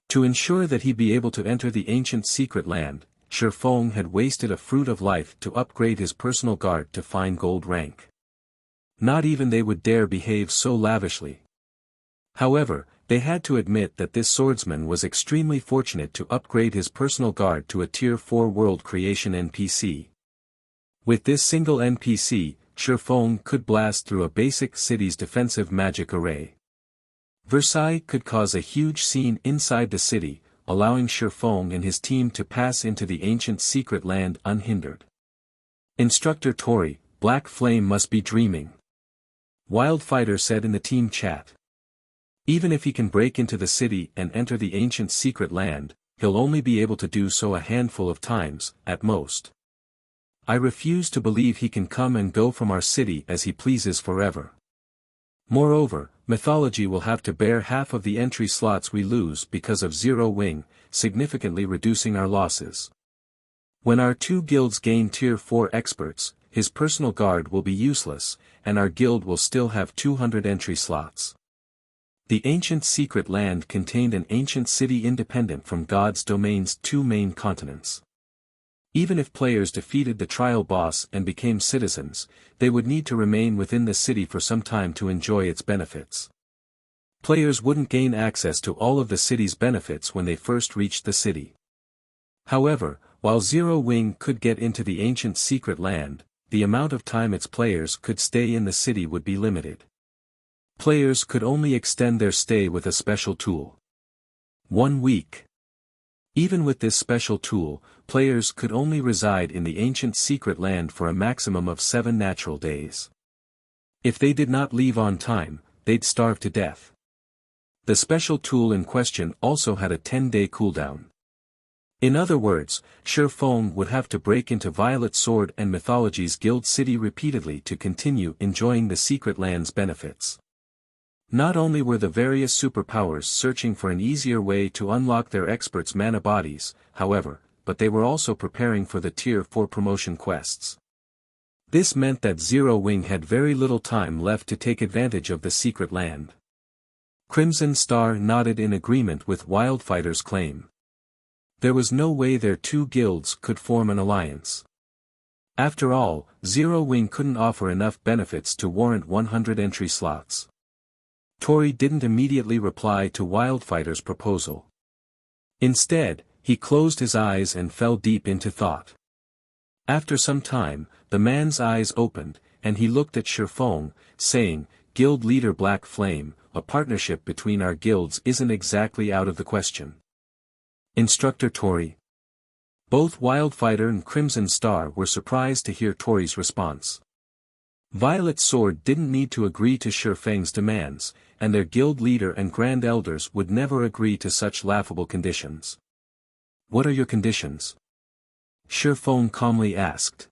To ensure that he'd be able to enter the ancient secret land, Shifeng had wasted a fruit of life to upgrade his personal guard to fine gold rank. Not even they would dare behave so lavishly. However, they had to admit that this swordsman was extremely fortunate to upgrade his personal guard to a Tier 4 world creation NPC. With this single NPC, Shifeng could blast through a basic city's defensive magic array. Versailles could cause a huge scene inside the city, allowing Shifeng and his team to pass into the ancient secret land unhindered. Instructor Tori, Black Flame must be dreaming. Wildfighter said in the team chat. Even if he can break into the city and enter the ancient secret land, he'll only be able to do so a handful of times, at most. I refuse to believe he can come and go from our city as he pleases forever. Moreover, mythology will have to bear half of the entry slots we lose because of Zero Wing, significantly reducing our losses. When our two guilds gain Tier 4 experts, his personal guard will be useless, and our guild will still have 200 entry slots. The ancient secret land contained an ancient city independent from God's domain's two main continents. Even if players defeated the trial boss and became citizens, they would need to remain within the city for some time to enjoy its benefits. Players wouldn't gain access to all of the city's benefits when they first reached the city. However, while Zero Wing could get into the ancient secret land, the amount of time its players could stay in the city would be limited. Players could only extend their stay with a special tool. 1 week. Even with this special tool, players could only reside in the ancient secret land for a maximum of 7 natural days. If they did not leave on time, they'd starve to death. The special tool in question also had a 10-day cooldown. In other words, Shifeng would have to break into Violet Sword and Mythology's guild city repeatedly to continue enjoying the secret land's benefits. Not only were the various superpowers searching for an easier way to unlock their experts' mana bodies, however, but they were also preparing for the Tier 4 promotion quests. This meant that Zero Wing had very little time left to take advantage of the secret land. Crimson Star nodded in agreement with Wildfighter's claim. There was no way their two guilds could form an alliance. After all, Zero Wing couldn't offer enough benefits to warrant 100 entry slots. Tori didn't immediately reply to Wildfighter's proposal. Instead, he closed his eyes and fell deep into thought. After some time, the man's eyes opened, and he looked at Shifeng, saying, "Guild leader Black Flame, a partnership between our guilds isn't exactly out of the question." Instructor Tori. Both Wildfighter and Crimson Star were surprised to hear Tori's response. Violet Sword didn't need to agree to Shifeng's demands, and their guild leader and grand elders would never agree to such laughable conditions. "What are your conditions?" Shifeng calmly asked.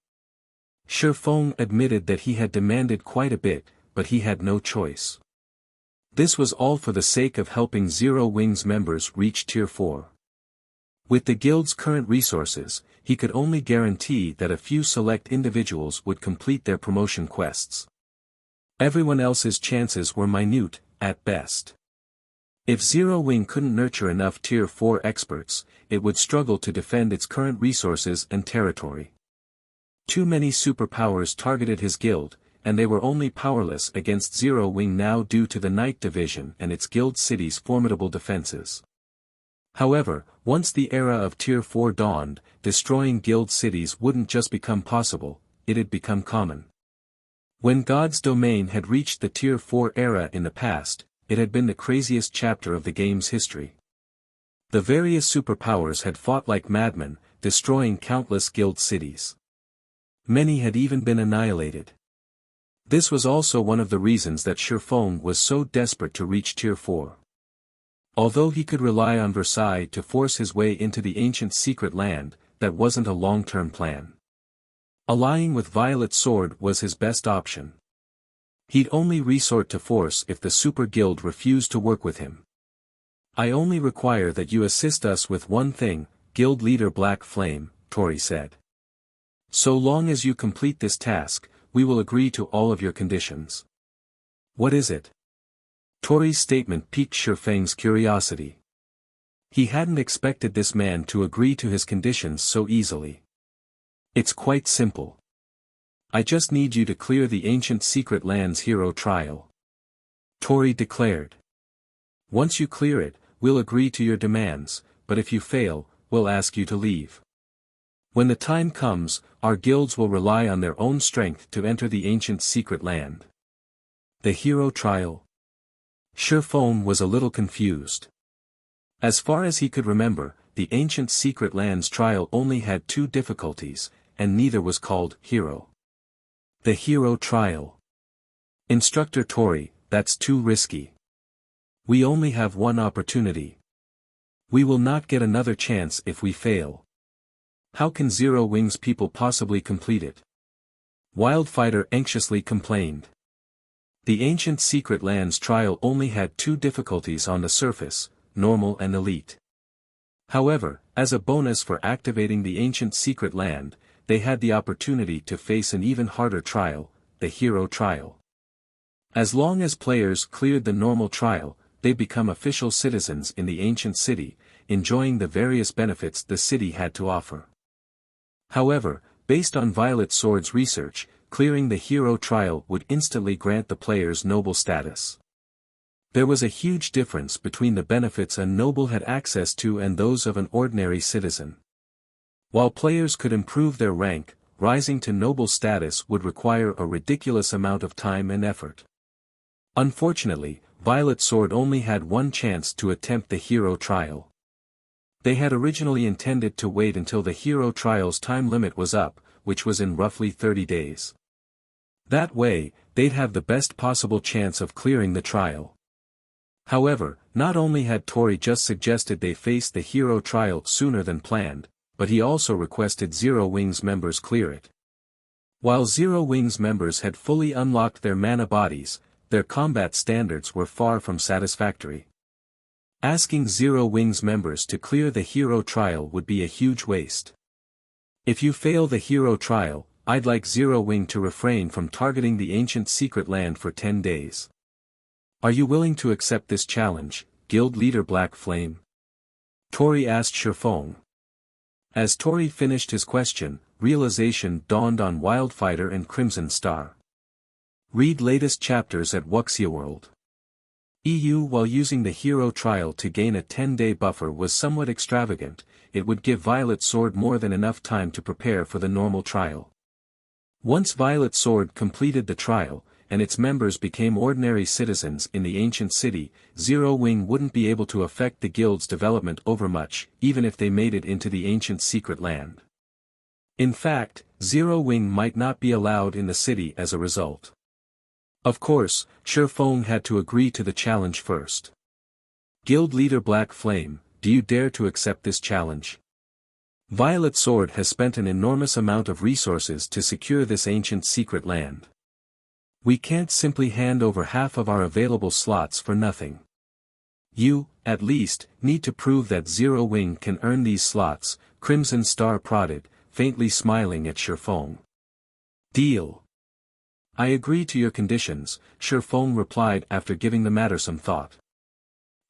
Shifeng admitted that he had demanded quite a bit, but he had no choice. This was all for the sake of helping Zero Wing's members reach Tier 4. With the guild's current resources, he could only guarantee that a few select individuals would complete their promotion quests. Everyone else's chances were minute, at best. If Zero Wing couldn't nurture enough Tier 4 experts, it would struggle to defend its current resources and territory. Too many superpowers targeted his guild, and they were only powerless against Zero Wing now due to the Night Division and its guild city's formidable defenses. However, once the era of Tier 4 dawned, destroying guild cities wouldn't just become possible, it had become common. When God's domain had reached the Tier 4 era in the past, it had been the craziest chapter of the game's history. The various superpowers had fought like madmen, destroying countless guild cities. Many had even been annihilated. This was also one of the reasons that Shifeng was so desperate to reach Tier 4. Although he could rely on Versailles to force his way into the ancient secret land, that wasn't a long-term plan. Allying with Violet Sword was his best option. He'd only resort to force if the Super Guild refused to work with him. "I only require that you assist us with one thing, Guild Leader Black Flame," Tori said. "So long as you complete this task, we will agree to all of your conditions." "What is it?" Tori's statement piqued Shifeng's curiosity. He hadn't expected this man to agree to his conditions so easily. "It's quite simple. I just need you to clear the ancient secret land's hero trial," Tori declared. "Once you clear it, we'll agree to your demands, but if you fail, we'll ask you to leave. When the time comes, our guilds will rely on their own strength to enter the ancient secret land." The hero trial? Shifeng was a little confused. As far as he could remember, the ancient secret land's trial only had 2 difficulties, and neither was called hero. The hero trial. "Instructor Tori, that's too risky. We only have one opportunity. We will not get another chance if we fail. How can Zero Wing's people possibly complete it?" Wildfighter anxiously complained. The ancient secret land's trial only had 2 difficulties on the surface, normal and elite. However, as a bonus for activating the ancient secret land, they had the opportunity to face an even harder trial, the hero trial. As long as players cleared the normal trial, they become official citizens in the ancient city, enjoying the various benefits the city had to offer. However, based on Violet Sword's research, clearing the hero trial would instantly grant the players noble status. There was a huge difference between the benefits a noble had access to and those of an ordinary citizen. While players could improve their rank, rising to noble status would require a ridiculous amount of time and effort. Unfortunately, Violet Sword only had one chance to attempt the hero trial. They had originally intended to wait until the hero trial's time limit was up, which was in roughly 30 days. That way, they'd have the best possible chance of clearing the trial. However, not only had Tori just suggested they face the hero trial sooner than planned, but he also requested Zero Wing's members clear it. While Zero Wing's members had fully unlocked their mana bodies, their combat standards were far from satisfactory. Asking Zero Wing's members to clear the hero trial would be a huge waste. "If you fail the hero trial, I'd like Zero Wing to refrain from targeting the ancient secret land for 10 days. Are you willing to accept this challenge, Guild Leader Black Flame?" Tori asked Shifeng. As Tori finished his question, realization dawned on Wildfighter and Crimson Star. Read latest chapters at Wuxia World. EU. While using the hero trial to gain a 10-day buffer was somewhat extravagant, it would give Violet Sword more than enough time to prepare for the normal trial. Once Violet Sword completed the trial, and its members became ordinary citizens in the ancient city, Zero Wing wouldn't be able to affect the guild's development overmuch, even if they made it into the ancient secret land. In fact, Zero Wing might not be allowed in the city as a result. Of course, Shifeng had to agree to the challenge first. Guild leader Black Flame, do you dare to accept this challenge? Violet Sword has spent an enormous amount of resources to secure this ancient secret land. We can't simply hand over half of our available slots for nothing. You, at least, need to prove that Zero Wing can earn these slots, Crimson Star prodded, faintly smiling at Shifeng. Deal. I agree to your conditions, Shifeng replied after giving the matter some thought.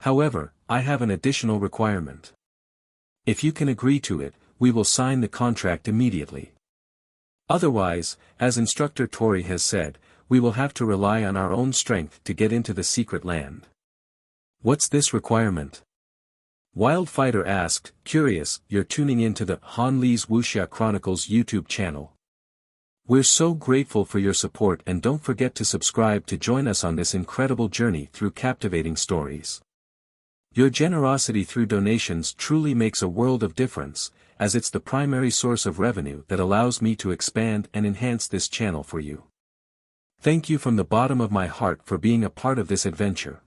However, I have an additional requirement. If you can agree to it, we will sign the contract immediately. Otherwise, as Instructor Tori has said, we will have to rely on our own strength to get into the secret land. What's this requirement? Wildfighter asked, curious. You're tuning into the Han Lee's Wuxia Chronicles YouTube channel. We're so grateful for your support, and don't forget to subscribe to join us on this incredible journey through captivating stories. Your generosity through donations truly makes a world of difference, as it's the primary source of revenue that allows me to expand and enhance this channel for you. Thank you from the bottom of my heart for being a part of this adventure.